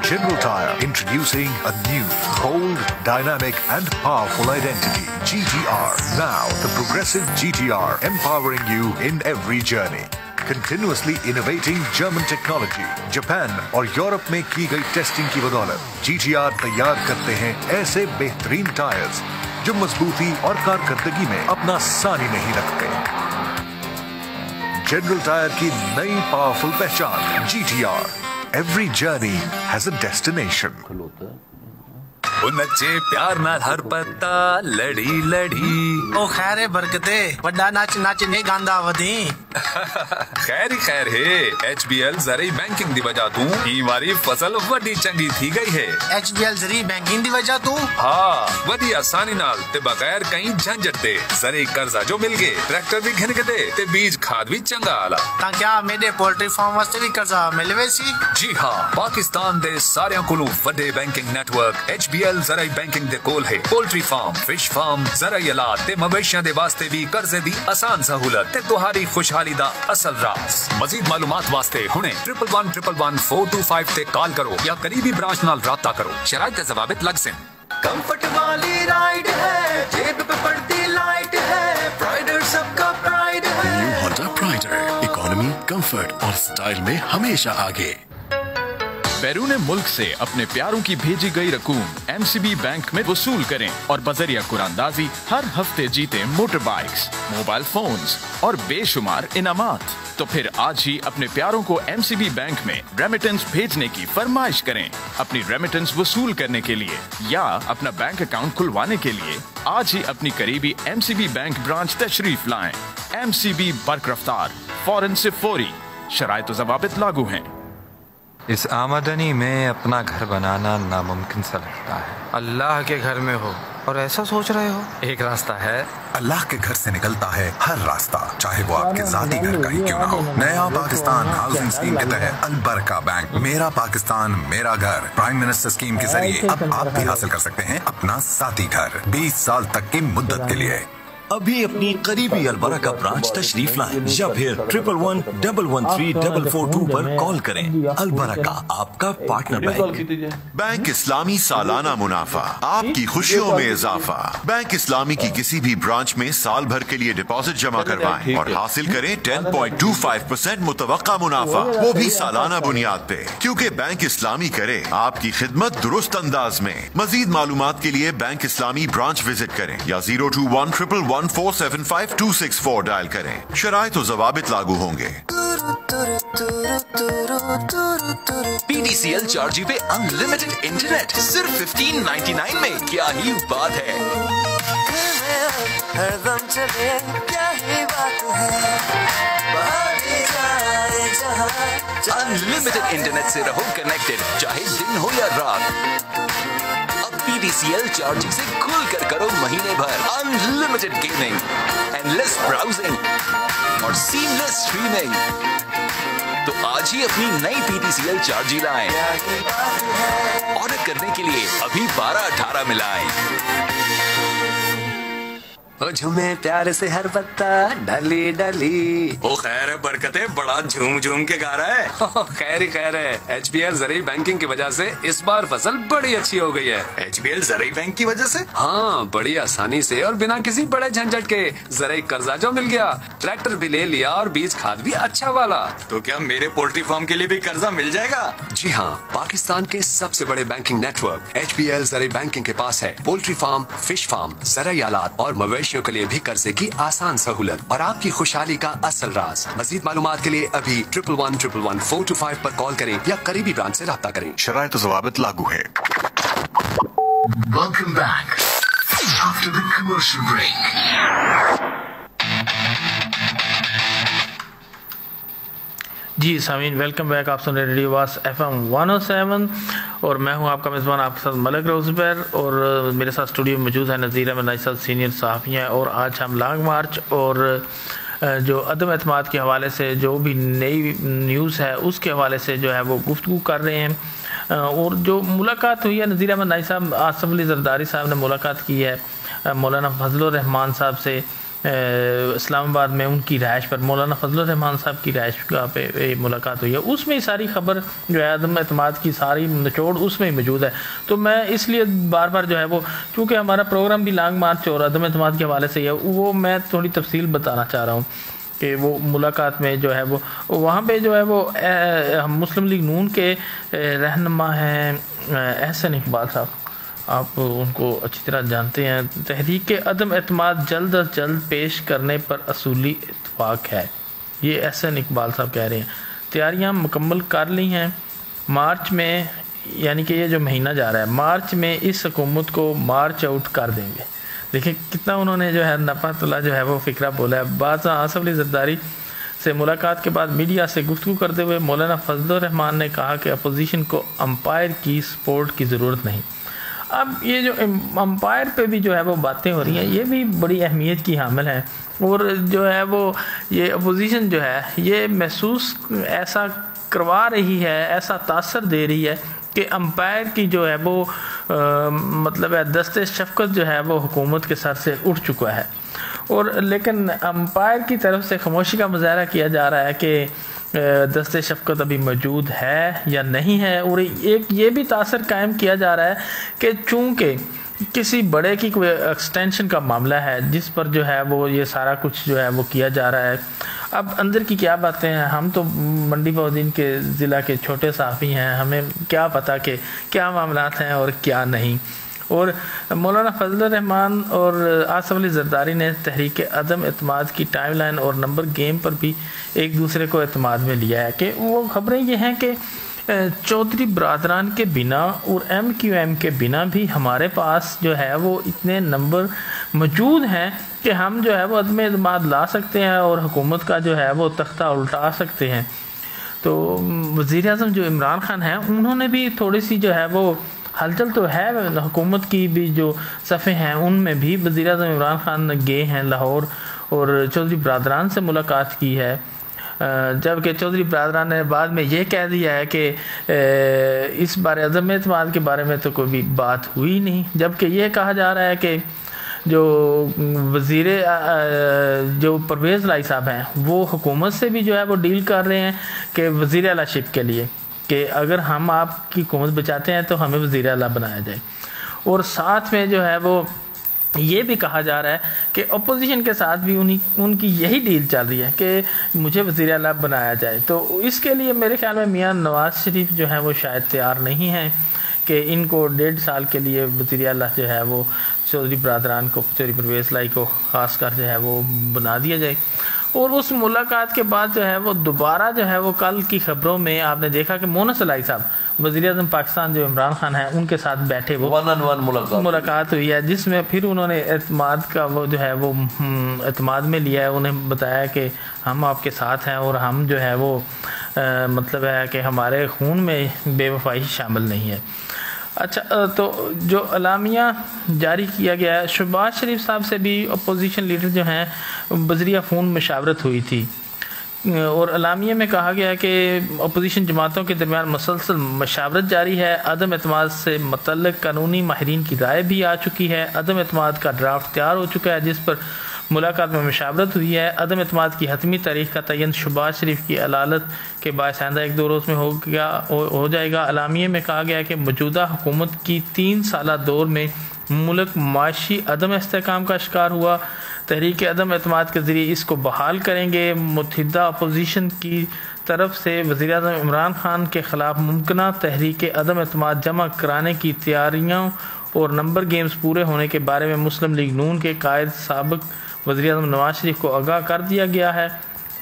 General Tyre introducing a new, bold, dynamic and powerful identity. GTR. Now, the progressive GTR, empowering you in every journey. Continuously innovating German technology, Japan और Europe में की गई testing की बदौलत GTR तैयार करते हैं ऐसे बेहतरीन टायर्स जो मजबूती और कारकर्दगी में अपना सानी नहीं रखते। जनरल टायर की नई पावरफुल पहचान GTR. Every journey has a destination. नचे प्यार ना हर पत्ता लड़ी लड़ी ओ खैर है बरकते वड्डा नाच नाच नहीं गांदा वधी खैर ही खैर है। HBL ज़री बैंकिंग दी वजह तू ई वारी फसल वड्डी चंगी थी गई है। HBL ज़री बैंकिंग दी वजह तू हाँ वड्डी आसानी नाल ते बगैर कहीं झंझट दे ज़री कर्जा जो मिल गए, ट्रैक्टर भी घिन के दे ते बीज खाद भी चंगा आला। ता क्या मेरे पोल्ट्री फार्म वास्ते भी कर्जा मिलवे सी? जी हाँ, पाकिस्तान दे सारे कोलों वड्डे बैंकिंग नेटवर्क HBL ज़राई बैंकिंग दे कोल है। पोल्ट्री फार्म, फिश फार्म, ज़राई आलात ते मवेशियां दे वास्ते भी कर्जे दी आसान सहूलत ते तुहारी खुशहाली दा असल राज। मजीद मालूमात वास्ते हुने 11111425 ते कॉल करो या करीबी ब्रांच नाल राब्ता करो। शराइत ज़वाबित लग से। कंफर्ट वाली राइड है, जेब पे पड़ती लाइट है, प्राइडर सबका प्राइड है। न्यू होंडा प्राइडर, इकोनॉमी, कंफर्ट और स्टाइल में हमेशा आगे। बैरून मुल्क से अपने प्यारों की भेजी गई रकूम MCB बैंक में वसूल करें और बजरिया कुरानदाजी हर हफ्ते जीते मोटर बाइक्स, मोबाइल फोन्स और बेशुमार इनामात। तो फिर आज ही अपने प्यारों को MCB बैंक में रेमिटेंस भेजने की फरमाइश करें। अपनी रेमिटेंस वसूल करने के लिए या अपना बैंक अकाउंट खुलवाने के लिए आज ही अपनी करीबी MCB बैंक ब्रांच तशरीफ लाएं। MCB बरकरफ्तार, फौरन से फौरी, शराइत व ज़वाबित लागू हैं। इस आमदनी में अपना घर बनाना नामुमकिन सा लगता है। अल्लाह के घर में हो और ऐसा सोच रहे हो, एक रास्ता है। अल्लाह के घर से निकलता है हर रास्ता, चाहे वो आपके जाती घर का ही क्यों ना हो। नया पाकिस्तान हाउसिंग स्कीम के तहत अल बरका बैंक, मेरा पाकिस्तान मेरा घर, प्राइम मिनिस्टर स्कीम के जरिए अब आप भी हासिल कर सकते हैं अपना साथी घर 20 साल तक की मुद्दत के लिए। अभी अपनी करीबी अलबरका ब्रांच तशरीफ लाएं या फिर 11113442 पर कॉल करें। अलबरका, आपका पार्टनर बैंक। बैंक इस्लामी सालाना मुनाफा, आपकी खुशियों में इजाफा। बैंक इस्लामी की किसी भी ब्रांच में साल भर के लिए डिपॉजिट जमा करवाएं और हासिल करें 10.25% मुतवक्का मुनाफा, वो भी सालाना बुनियाद पे, क्योंकि बैंक इस्लामी करे आपकी खिदमत दुरुस्त अंदाज में। मजीद मालूमात के लिए बैंक इस्लामी ब्रांच विजिट करें या 02111475264 डायल करें। शराइत व ज़वाबित लागू होंगे। PTCL चार्जी पे अनलिमिटेड इंटरनेट सिर्फ 1599 में, क्या ही बात है। हरदम चले क्या ही बात है, अनलिमिटेड इंटरनेट से रहो कनेक्टेड, चाहे दिन हो या रात। PTCL चार्जिंग से खुल कर करो महीने भर अनलिमिटेड गेमिंग, एंडलेस ब्राउजिंग और सीमलेस स्ट्रीमिंग। तो आज ही अपनी नई PTCL चार्जी लाएं। ऑर्डर करने के लिए अभी 1218 मिलाएं। झूमे प्यार से हर पत्ता डली डली। ओ खैर है बरकते, बड़ा झूम झूम के गा रहा है। खैर ही खैर है। HBL ज़रूरी बैंकिंग की वजह से इस बार फसल बड़ी अच्छी हो गई है। HBL ज़रूरी बैंक की वजह से? हाँ, बड़ी आसानी से और बिना किसी बड़े झंझट के ज़रूरी कर्जा जो मिल गया, ट्रैक्टर भी ले लिया और बीज खाद भी अच्छा वाला। तो क्या मेरे पोल्ट्री फार्म के लिए भी कर्जा मिल जाएगा? जी हाँ, पाकिस्तान के सबसे बड़े बैंकिंग नेटवर्क HBL ज़रूरी बैंकिंग के पास है पोल्ट्री फार्म, फिश फार्म, ज़राई आलात और मवेशियों के लिए भी कर्जे की आसान सहूलत और आपकी खुशहाली का असल राज। मजीद मालूमात के लिए अभी 11111425 पर कॉल करें या करीबी ब्रांच से राब्ता करें। शराइत व ज़वाबित लागू है। Welcome back after the commercial break. जी सामीन, वेलकम बैक। आप सुन रहे रेडियो वास FM 107 और मैं हूं आपका मेज़बान, आपके साथ मलिक रोज़बेर। और मेरे साथ स्टूडियो में मौजूद है नज़ीर अहमद नाइसर, सीनियर सहाफ़ी हैं। और आज हम लॉन्ग मार्च और जो अदम एतमाद के हवाले से जो भी नई न्यूज़ है उसके हवाले से जो है वो गुफ्तगू कर रहे हैं। और जो मुलाकात हुई है, नज़ीर अहमद नाई साहब, आसिफ अली ज़रदारी साहब ने मुलाकात की है मौलाना फजलुर रहमान साहब से इस्लामाबाद में। उनकी रिहाइश पर मौलाना फजलुर रहमान साहब की रिहाइश पे मुलाकात हुई है। उसमें सारी खबर जो है अदम एतमाद की सारी निचोड़ उसमें मौजूद है। तो मैं इसलिए बार बार जो है वो, चूँकि हमारा प्रोग्राम भी लॉन्ग मार्च और अदम एतमाद के हवाले से है, वो मैं थोड़ी तफसील बताना चाह रहा हूँ कि वो मुलाकात में जो है वो वहाँ पे जो है वो मुस्लिम लीग नून के रहनुमा हैं एहसन इकबाल साहब, आप उनको अच्छी तरह जानते हैं। तहरीक अदम एतमाद जल्द अज जल्द पेश करने पर असूली इत्तफाक है, ये एहसन इकबाल साहब कह रहे हैं। तैयारियां मुकम्मल कर ली हैं। मार्च में, यानी कि ये जो महीना जा रहा है, मार्च में इस हुकूमत को मार्च आउट कर देंगे। देखिए कितना उन्होंने जो है नफातुल्लाह जो है वो फ़िक्रा बोला है। बाज़ आसिफ अली ज़रदारी से मुलाकात के बाद मीडिया से गुफ्तगू करते हुए मौलाना फजलुर रहमान ने कहा कि अपोजिशन को अंपायर की सपोर्ट की ज़रूरत नहीं। अब ये जो अंपायर पे भी जो है वो बातें हो रही हैं, ये भी बड़ी अहमियत की हामिल है। और जो है वो ये अपोजिशन जो है ये महसूस ऐसा करवा रही है, ऐसा तासर दे रही है कि अंपायर की जो है वो मतलब है दस्ते शफ़क़त जो है वो हुकूमत के सर से उठ चुका है। और लेकिन अंपायर की तरफ से खामोशी का मुजाहरा किया जा रहा है कि दस्ते शफ़क़त अभी मौजूद है या नहीं है। और एक ये भी तासर कायम किया जा रहा है कि चूँकि किसी बड़े की कोई एक्सटेंशन का मामला है जिस पर जो है वो ये सारा कुछ जो है वो किया जा रहा है। अब अंदर की क्या बातें हैं, हम तो मंडी बहाउद्दीन के ज़िला के छोटे सहाफ़ी हैं, हमें क्या पता कि क्या मामलात हैं और क्या नहीं। और मौलाना फजल रहमान और आसफ अली जरदारी ने तहरीक अदम एतमाद की टाइमलाइन और नंबर गेम पर भी एक दूसरे को एतमाद में लिया है कि वो खबरें ये हैं कि चौधरी बरादरान के बिना और MQM के बिना भी हमारे पास जो है वो इतने नंबर मौजूद हैं कि हम जो है वो अदम एतमाद ला सकते हैं और हुकूमत का जो है वो तख्ता उल्टा सकते हैं। तो वज़ीर आज़म जो इमरान खान हैं उन्होंने भी थोड़ी सी जो है वो हलचल तो है, हुकूमत की भी जो सफ़े हैं उनमें भी वज़ीर आज़म इमरान खान गए हैं लाहौर और चौधरी बरादरान से मुलाकात की है, जबकि चौधरी बरादरान ने बाद में ये कह दिया है कि इस बारे अदम एतमाद के बारे में तो कोई भी बात हुई नहीं, जबकि ये कहा जा रहा है कि जो वज़ीर जो परवेज़ लाई साहब हैं वो हुकूमत से भी जो है वो डील कर रहे हैं कि वज़ीर आला शिप के लिए कि अगर हम आपकी हुकूमत बचाते हैं तो हमें वज़ीर आला बनाया जाए। और साथ में जो है वो ये भी कहा जा रहा है कि अपोजिशन के साथ भी उनकी यही डील चल रही है कि मुझे वज़ीर आला बनाया जाए। तो इसके लिए मेरे ख़्याल में मियाँ नवाज़ शरीफ जो है वो शायद तैयार नहीं हैं कि इनको 1.5 साल के लिए वज़ीर आला जो है वो चौधरी बरादरान को, चौधरी परवेज़ लाई को ख़ास कर जो है वो बना दिया जाए। और उस मुलाकात के बाद जो है वो दोबारा जो है वो कल की खबरों में आपने देखा कि मोनस अलाई साहब वज़ीर आज़म पाकिस्तान जो इमरान खान है उनके साथ बैठे वो 1-on-1 मुलाकात हुई है, जिसमें फिर उन्होंने एतमाद का वो जो है वो एतमाद में लिया है। उन्हें बताया कि हम आपके साथ हैं और हम जो है वो मतलब है कि हमारे खून में बेवफाई शामिल नहीं है। अच्छा, तो जो अलामिया जारी किया गया है, शहबाज शरीफ साहब से भी अपोजिशन लीडर जो हैं बज़रिया फ़ोन मशावरत हुई थी और अलामिया में कहा गया कि अपोजिशन जमातों के दरमियान मुसलसल मशावरत जारी है। अदम एतमाद से मुतल्लिक़ कानूनी माहिरीन की राय भी आ चुकी है। अदम एतमाद का ड्राफ्ट तैयार हो चुका है जिस पर मुलाकात में मशावरत हुई है। अदम एतमाद की हतमी तारीख का तयन शहबाज शरीफ की अलालत के बायस आइंदा 1-2 रोज़ में हो जाएगा। अलामिया में कहा गया कि मौजूदा हुकूमत की 3 साला दौर में मुल्क माशी अदम इस्तेहकाम का शिकार हुआ। तहरीक अदम एतमाद के ज़रिए इसको बहाल करेंगे। मुत्तहिदा अपोजिशन की तरफ से वज़ीर आज़म इमरान खान के ख़िलाफ़ मुमकिना तहरीक अदम एतमाद जमा कराने की तैयारियों और नंबर गेम्स पूरे होने के बारे में मुस्लिम लीग नून के कायद साबिक़ वज़ीर आज़म नवाज शरीफ को आगाह कर दिया गया है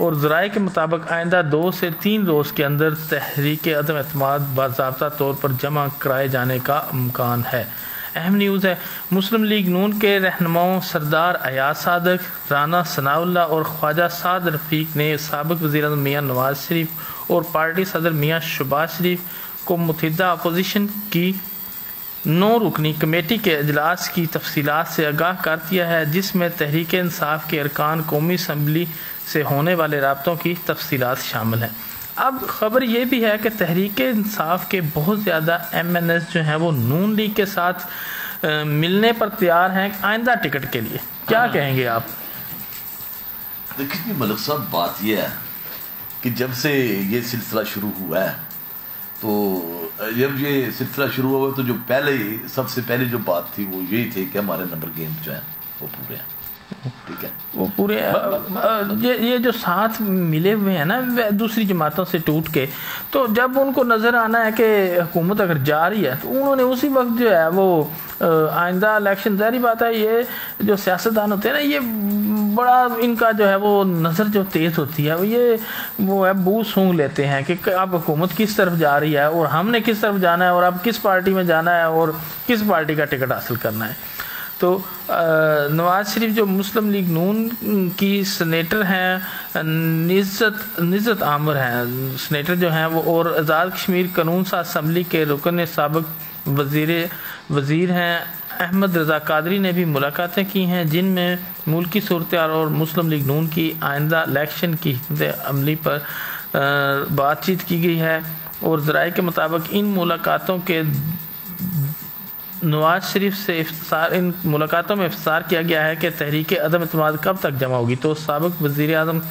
और ज़राए के मुताबिक आइंदा 2 से 3 रोज़ के अंदर तहरीक अदम एतमाद बाज़ाब्ता तौर पर जमा कराए जाने का इम्कान है। अहम न्यूज़ है, मुस्लिम लीग नून के रहनुमाओं सरदार अयाज सादक, राना सनाउल्ला और ख्वाजा साद रफ़ीक ने साबिक़ वज़ीर आज़म मियाँ नवाज शरीफ और पार्टी सदर मियाँ शहबाज शरीफ को मुत्तहिदा अपोजिशन की 9 रुकनी कमेटी के अजलास की तफसीलात से आगाह कर दिया है, जिसमें तहरीक इंसाफ के अरकान कौमी असम्बली से होने वाले राब्तों की तफसीलात शामिल हैं। अब ख़बर ये भी है कि तहरीक इंसाफ के बहुत ज़्यादा MNS जो हैं वो नून लीग के साथ मिलने पर तैयार हैं आइंदा टिकट के लिए। क्या कहेंगे आप? देखिए मलिक साहब, बात यह है कि जब से ये सिलसिला शुरू हुआ है तो जब ये सिलसिला शुरू हुआ तो जो सबसे पहले जो बात थी वो यही थी कि हमारे नंबर गेम जो हैं वो पूरे हैं, ठीक है, वो पूरे ये जो साथ मिले हुए हैं ना दूसरी जमातों से टूट के, तो जब उनको नज़र आना है कि हुकूमत अगर जा रही है तो उन्होंने उसी वक्त जो है वो आइंदा इलेक्शन, जारी बात है ये जो सियासतदान होते हैं ना ये बड़ा इनका जो है वो नज़र जो तेज़ होती है वो है बू सूंघ लेते हैं कि अब हुकूमत किस तरफ जा रही है और हमने किस तरफ जाना है और अब किस पार्टी में जाना है और किस पार्टी का टिकट हासिल करना है। तो नवाज शरीफ जो मुस्लिम लीग नून की सेनेटर हैं निज़त आमिर हैं सेनेटर जो हैं वो, और आज़ाद कश्मीर कानून साज असम्बली के रुकन साबिक़ वज़ीर हैं अहमद रज़ा कादरी ने भी मुलाकातें की हैं, जिनमें मुल्की सूरत-ए-हाल और मुस्लिम लीग नून की आइंदा इलेक्शन की हिकमत अमली पर बातचीत की गई है। और ज़राए के मुताबिक इन मुलाकातों के नवाज शरीफ से इन मुलाकातों में इफ्तार किया गया है कि तहरीक अदम एतमाद कब तक जमा होगी। तो साबिक़ वज़ीर आज़म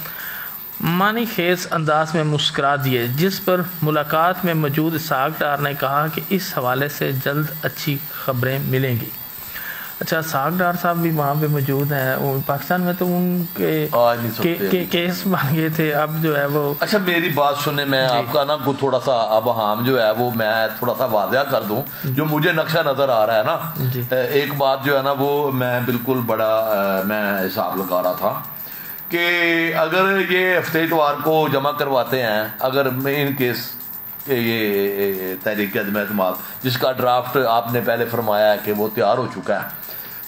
मानी खेज अंदाज में मुस्करा दिए, जिस पर मुलाकात में मौजूद इसहाक डार ने कहा कि इस हवाले से जल्द अच्छी खबरें मिलेंगी। अच्छा, साग डार साहब भी वहाँ पे मौजूद हैं। पाकिस्तान में तो उनके केस बन गए थे, अब जो है वो। अच्छा मेरी बात सुने, मैं आपका ना थोड़ा सा अब हम जो है वो मैं थोड़ा सा वाज़ह कर दूं जो मुझे नक्शा नज़र आ रहा है ना। एक बात जो है ना वो मैं बिल्कुल बड़ा मैं हिसाब लगा रहा था कि अगर ये हफ्ते इतवार को जमा करवाते हैं, अगर इन केस ये तहरीक अदम एतमाद जिसका ड्राफ्ट आपने पहले फरमाया है कि वो तैयार हो चुका है,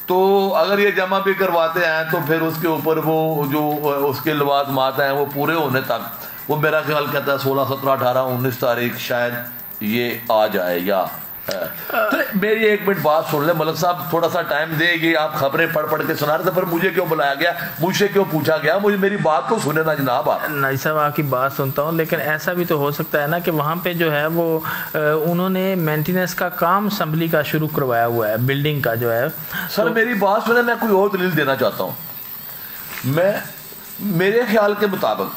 तो अगर ये जमा भी करवाते हैं तो फिर उसके ऊपर वो जो उसके लवाजमात हैं वो पूरे होने तक वो मेरा ख्याल कहता है 16, 17, 18, 19 तारीख शायद ये आ जाए। या तो मेरी एक मिनट बात सुन ले मलिक साहब, थोड़ा सा टाइम दे। ये आप खबरें पढ़ पढ़ के सुना रहे थे, फिर मुझे क्यों बुलाया गया, मुझसे क्यों पूछा गया? मुझे मेरी बात तो सुने ना जनाब। आप नहीं साहब आपकी बात सुनता हूँ, लेकिन ऐसा भी तो हो सकता है ना कि वहाँ पे जो है वो उन्होंने मेंटेनेंस का काम असम्बली का शुरू करवाया हुआ है, बिल्डिंग का जो है। सर मेरी बात सुने, मैं कोई और दलील देना चाहता हूँ। मैं मेरे ख्याल के मुताबिक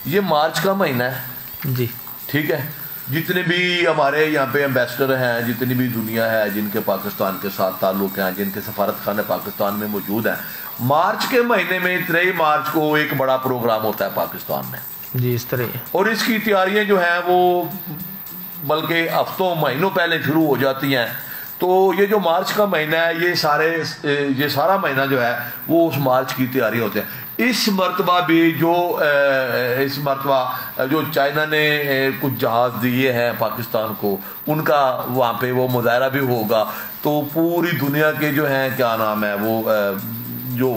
ये मार्च का महीना है जी, ठीक है। जितने भी हमारे यहाँ पे एम्बेसडर हैं, जितनी भी दुनिया है जिनके पाकिस्तान के साथ ताल्लुक़ हैं, जिनके सफारत खाने पाकिस्तान में मौजूद हैं, मार्च के महीने में 3 मार्च को एक बड़ा प्रोग्राम होता है पाकिस्तान में जी इस तरह। और इसकी तैयारियां जो हैं वो बल्कि हफ्तों महीनों पहले शुरू हो जाती हैं। तो ये जो मार्च का महीना है ये सारा महीना जो है वो उस मार्च की तैयारी होते हैं। इस मरतबा भी जो चाइना ने कुछ जहाज़ दिए हैं पाकिस्तान को, उनका वहाँ पे वो मुजाहरा भी होगा। तो पूरी दुनिया के जो हैं क्या नाम है वो जो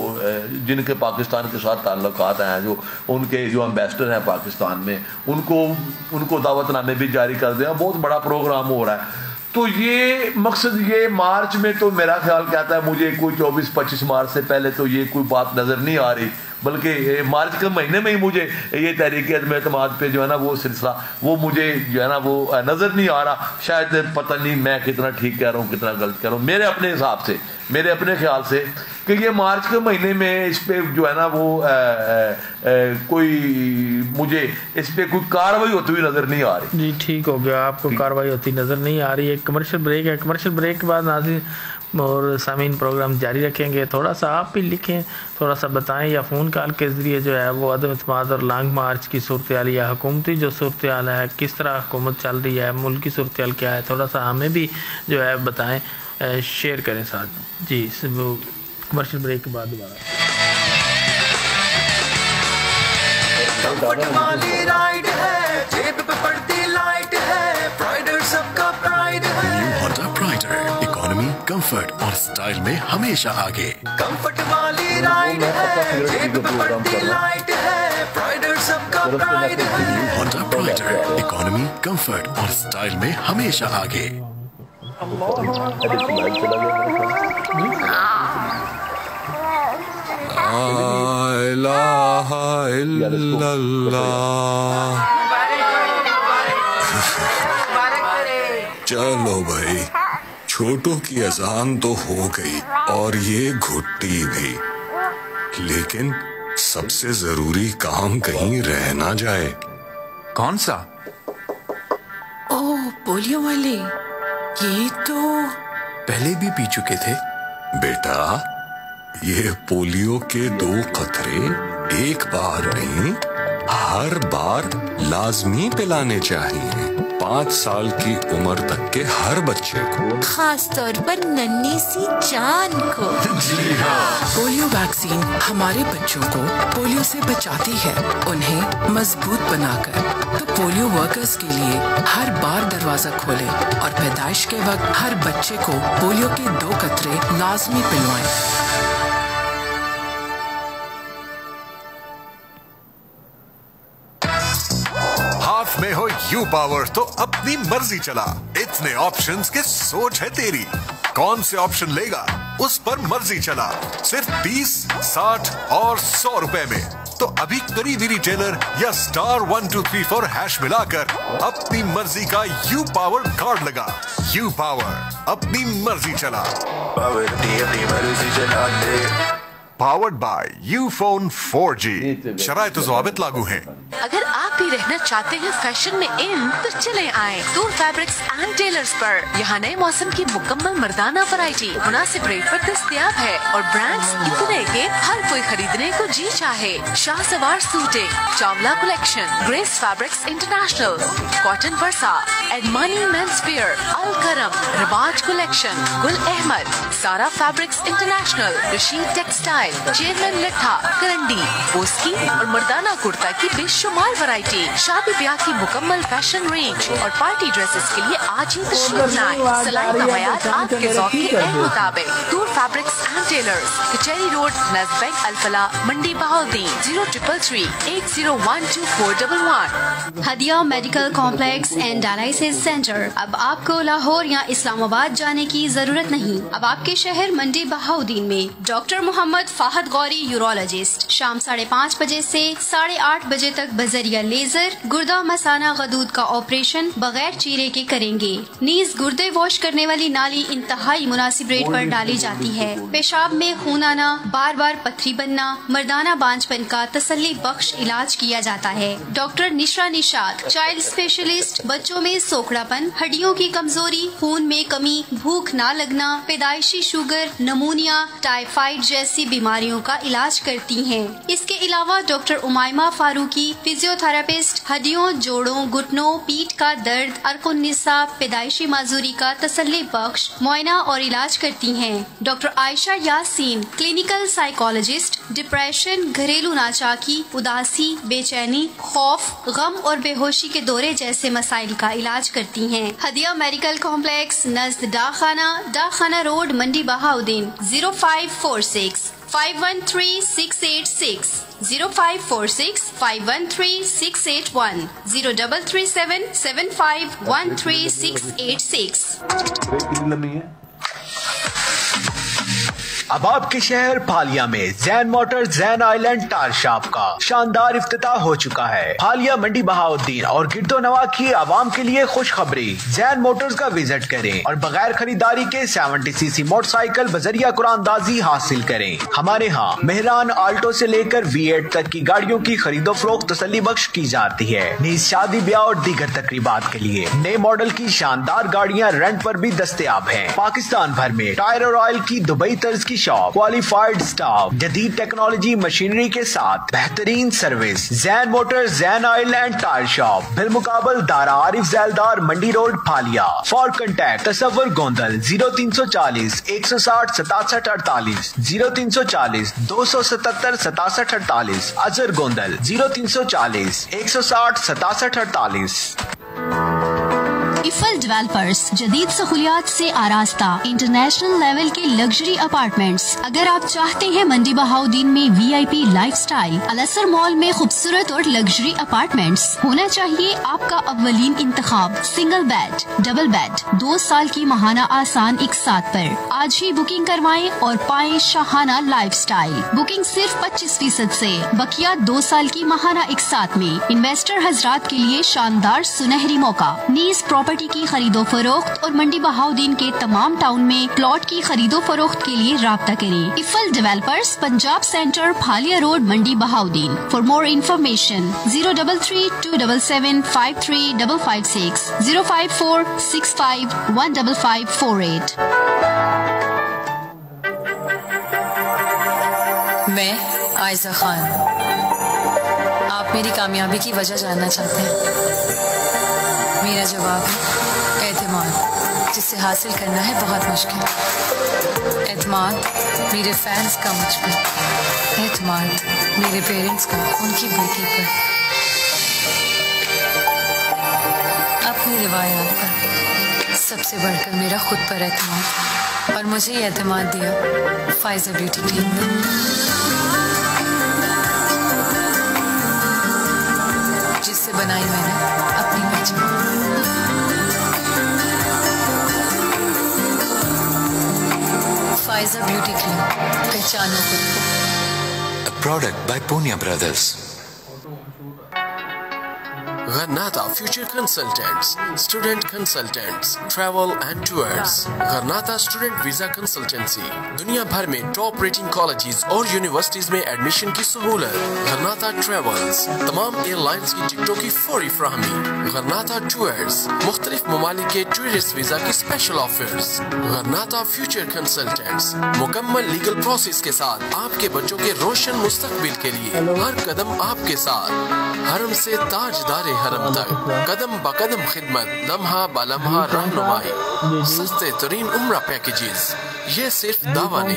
जिनके पाकिस्तान के साथ ताल्लुकात हैं, जो उनके जो एम्बेसडर हैं पाकिस्तान में, उनको दावतनामे भी जारी कर दिया। बहुत बड़ा प्रोग्राम हो रहा है। तो ये मकसद ये मार्च में तो मेरा ख्याल कहता है मुझे कोई 24-25 मार्च से पहले तो ये कोई बात नज़र नहीं आ रही, बल्कि मार्च के महीने में ही मुझे ये तहरीक अदम एतमाद पे जो है ना वो सिलसिला वो मुझे जो है ना वो नज़र नहीं आ रहा। शायद पता नहीं मैं कितना ठीक कह रहा हूँ कितना गलत कह रहा हूँ, मेरे अपने हिसाब से, मेरे अपने ख्याल से कि ये मार्च के महीने में इस पे जो है ना वो कोई मुझे इस पे कोई कार्रवाई होती हुई नज़र नहीं आ रही। जी ठीक हो गया, आपको कार्रवाई होती नज़र नहीं आ रही है। कमर्शियल ब्रेक है, कमर्शियल ब्रेक के बाद नाज़रीन और सामीन प्रोग्राम जारी रखेंगे। थोड़ा सा आप भी लिखें, थोड़ा सा बताएं या फ़ोन कॉल के ज़रिए जो है वो अदम एतमाद और लॉन्ग मार्च की सूरत हाल या हुकूमती जो सूरत हाल है, किस तरह हुकूमत चल रही है, मुल्क की सूरत हाल क्या है, थोड़ा सा हमें भी जो है बताएं, शेयर करें साथ। जी कमर्शियल ब्रेक के बाद दोबारा राइड है, जेब पे पड़ती लाइट है, प्राइडर सबका प्राइड है। न्यू होंडा प्राइडर, इकोनॉमी, कंफर्ट और स्टाइल में हमेशा आगे। कंफर्ट वाली राइड है, जेब पे पड़ती लाइट है, प्राइडर सबका प्राइड है। न्यू होंडा प्राइडर, इकोनॉमी, कंफर्ट और स्टाइल में हमेशा आगे। चलो भाई, छोटों की अजान तो हो गई और ये घुट्टी भी, लेकिन सबसे जरूरी काम कहीं रह ना जाए। कौन सा? ओह पोलियो वाले, ये तो पहले भी पी चुके थे बेटा। ये पोलियो के 2 खतरे एक बार नहीं हर बार लाजमी पिलाने चाहिए। 5 साल की उम्र तक के हर बच्चे को, खास तौर पर नन्ही सी जान को। जी हाँ। पोलियो वैक्सीन हमारे बच्चों को पोलियो से बचाती है, उन्हें मजबूत बनाकर। तो पोलियो वर्कर्स के लिए हर बार दरवाजा खोलें और पैदाइश के वक्त हर बच्चे को पोलियो के 2 कतरे लाजमी पिलवाएं। में हो यू पावर तो अपनी मर्जी चला। इतने ऑप्शंस के सोच है तेरी, कौन से ऑप्शन लेगा उस पर मर्जी चला। सिर्फ 30, 60 और 100 रुपए में। तो अभी करीबी रिटेलर या *1234# मिलाकर अपनी मर्जी का यू पावर कार्ड लगा। यू पावर, अपनी मर्जी चला। पावर अपनी मर्जी चला दे। Powered by Ufone 4G. शरायत ज़वाबित लागू हैं। अगर आप भी रहना चाहते हैं फैशन में इन, तो चले आए दूर फैब्रिक्स एंड टेलर्स पर। यहाँ नए मौसम की मुकम्मल मर्दाना वैरायटी मुनासिब रेट पर दस्तयाब है और ब्रांड्स इतने के हर कोई खरीदने को जी चाहे। Shah Sawar suiting, Chawla collection, grace fabrics international, cotton versa, एडमानी men's wear, Al Karam, Riwaj collection, Gul Ahmed, Sara fabrics international, Rasheed textile, chairman लट्ठा, करंडी, पोस्की और मर्दाना कुर्ता की बेशुमार वैरायटी। शादी ब्याह की मुकम्मल फैशन रेंज और पार्टी ड्रेसेस के लिए आज ही तशरीफ लाएं। सिलाई का मयार आपके ज़ौक़ के मुताबिक। दूर fabrics and tailors, Kachehri road, नज़द bank Alfalah, Mandi Bahauddin. 0333 80122411। Hadiya medical complex and dialysis centre. अब आपको लाहौर या इस्लामाबाद जाने की जरूरत नहीं। अब आपके शहर मंडी बहाउद्दीन में डॉक्टर मोहम्मद फाहद गौरी यूरोलॉजिस्ट शाम 5:30 बजे से 8:30 बजे तक बजरिया लेजर गुर्दा मसाना गदूद का ऑपरेशन बगैर चीरे के करेंगे। नीज गुर्दे वॉश करने वाली नाली इंतहाई मुनासिब रेट पर डाली जाती है। पेशाब में खून आना, बार बार पथरी बनना, मर्दाना बांझपन का तसल्ली बख्श इलाज किया जाता है। डॉक्टर निशा निशात, चाइल्ड स्पेशलिस्ट, बच्चों में सोखड़ापन, हड्डियों की कमजोरी, खून में कमी, भूख न लगना, पैदाइशी शुगर, नमूनिया, टाइफाइड जैसी बीमारियों का इलाज करती हैं। इसके अलावा डॉक्टर उमाइमा फारूकी, फिजियोथेरेपिस्ट, हड्डियों, जोड़ों, घुटनों, पीठ का दर्द, अर्कुन्निसा, पैदाइशी माजूरी का तसल्ली बख्श मुआयना और इलाज करती हैं। Doctor Ayesha Yasin, clinical psychologist, depression, घरेलू नाचाकी, उदासी, बेचैनी, खौफ, गम और बेहोशी के दौरे जैसे मसाइल का इलाज करती हैं। हदिया मेडिकल कॉम्प्लेक्स नज़द डाखाना रोड, मंडी बहाउद्दीन। 0546 513686 0546 513681 0337 751386। अब आपके शहर फालिया में Jain motor Jain island tyre shop का शानदार इफ्तिताह हो चुका है। फालिया मंडी बहाउद्दीन और गिरदो नवा की आवाम के लिए खुशखबरी। जैन मोटर्स का विजिट करें और बगैर खरीदारी के 70cc मोटरसाइकिल बजरिया कुरानदाजी हासिल करें। हमारे यहाँ मेहरान आल्टो से लेकर V8 तक की गाड़ियों की खरीदो फरोख्त तसल्ली बख्श की जाती है। नीज शादी ब्याह और दीगर तकरीबात के लिए नए मॉडल की शानदार गाड़ियाँ रेंट पर भी दस्तयाब है। पाकिस्तान भर में टायर और ऑयल की दुबई तर्ज की शॉप, क्वालिफाइड स्टाफ, जदीद टेक्नोलॉजी मशीनरी के साथ बेहतरीन service. Jain motor Jain oil and tyre shop, बिलमुकाबल Dara Arif Zaildar, Mandi road, Phalia. For contact Tasawwur Gondal 0340 160 67 48 0340 277 67 48। Azhar Gondal 0340 160 67 48। Iffal developers, जदीद सहूलियात से आरास्ता इंटरनेशनल लेवल के लग्जरी अपार्टमेंट्स। अगर आप चाहते हैं मंडी बहाउद्दीन में VIP लाइफस्टाइल, अलअसर मॉल में खूबसूरत और लग्जरी अपार्टमेंट्स, होना चाहिए आपका अव्वलीन इंतखाब। सिंगल बेड, डबल बेड, 2 साल की महाना आसान एक साथ पर। आज ही बुकिंग करवाएं और पाएं शाहाना लाइफस्टाइल। बुकिंग सिर्फ 25% से, बकिया 2 साल की महाना एक साथ में। इन्वेस्टर हजरात के लिए शानदार सुनहरी मौका। नीज प्रॉपर्टी की खरीदो फरोख्त और मंडी बहाउद्दीन के तमाम टाउन में प्लॉट की खरीदो फरोख्त के लिए राब्ता करें। Iffal developers, Punjab centre, Phalia road, Mandi Bahauddin. For more information 033 277 53556 054 65 15548। मैं आयजा खान, आप मेरी कामयाबी की वजह जानना चाहते हैं। मेरा जवाब है एतमाद, जिसे हासिल करना है बहुत मुश्किल। एतमाद मेरे फैंस का मुझ पर, एतमाद मेरे पेरेंट्स का उनकी बेटी पर, अपनी रिवायात पर, सबसे बढ़कर मेरा खुद पर एतमाद। और मुझे ये एतमाद दिया फाइजा ब्यूटी क्रीम ने, जिससे बनाई मैंने अपनी मर्जी। फाइजा ब्यूटी क्रीम, पहचानो खुद को। A product by Punya Brothers. Gharnata Future Consultants, Student Consultants, Travel and Tours. Gharnata Student Visa Consultancy, दुनिया भर में टॉप रेटिंग कॉलेजेस और यूनिवर्सिटीज में एडमिशन की सहूलत। Gharnata Travels, तमाम एयरलाइंस की टिकटों की फौरी फ्राहमी। Gharnata Tours, मुख्तलिफ ममालिक के टूरिस्ट वीजा की special offers. Gharnata Future Consultants, मुकम्मल लीगल प्रोसेस के साथ आपके बच्चों के रोशन मुस्तकबिल के लिए हर कदम आपके साथ। हरम से ताजदारे हरम तक कदम ब कदम खिदमत, लम्हा ब लम्हा रहनुमाई, सस्ते तरीन उम्रा पैकेजेस। ये सिर्फ दावा नहीं,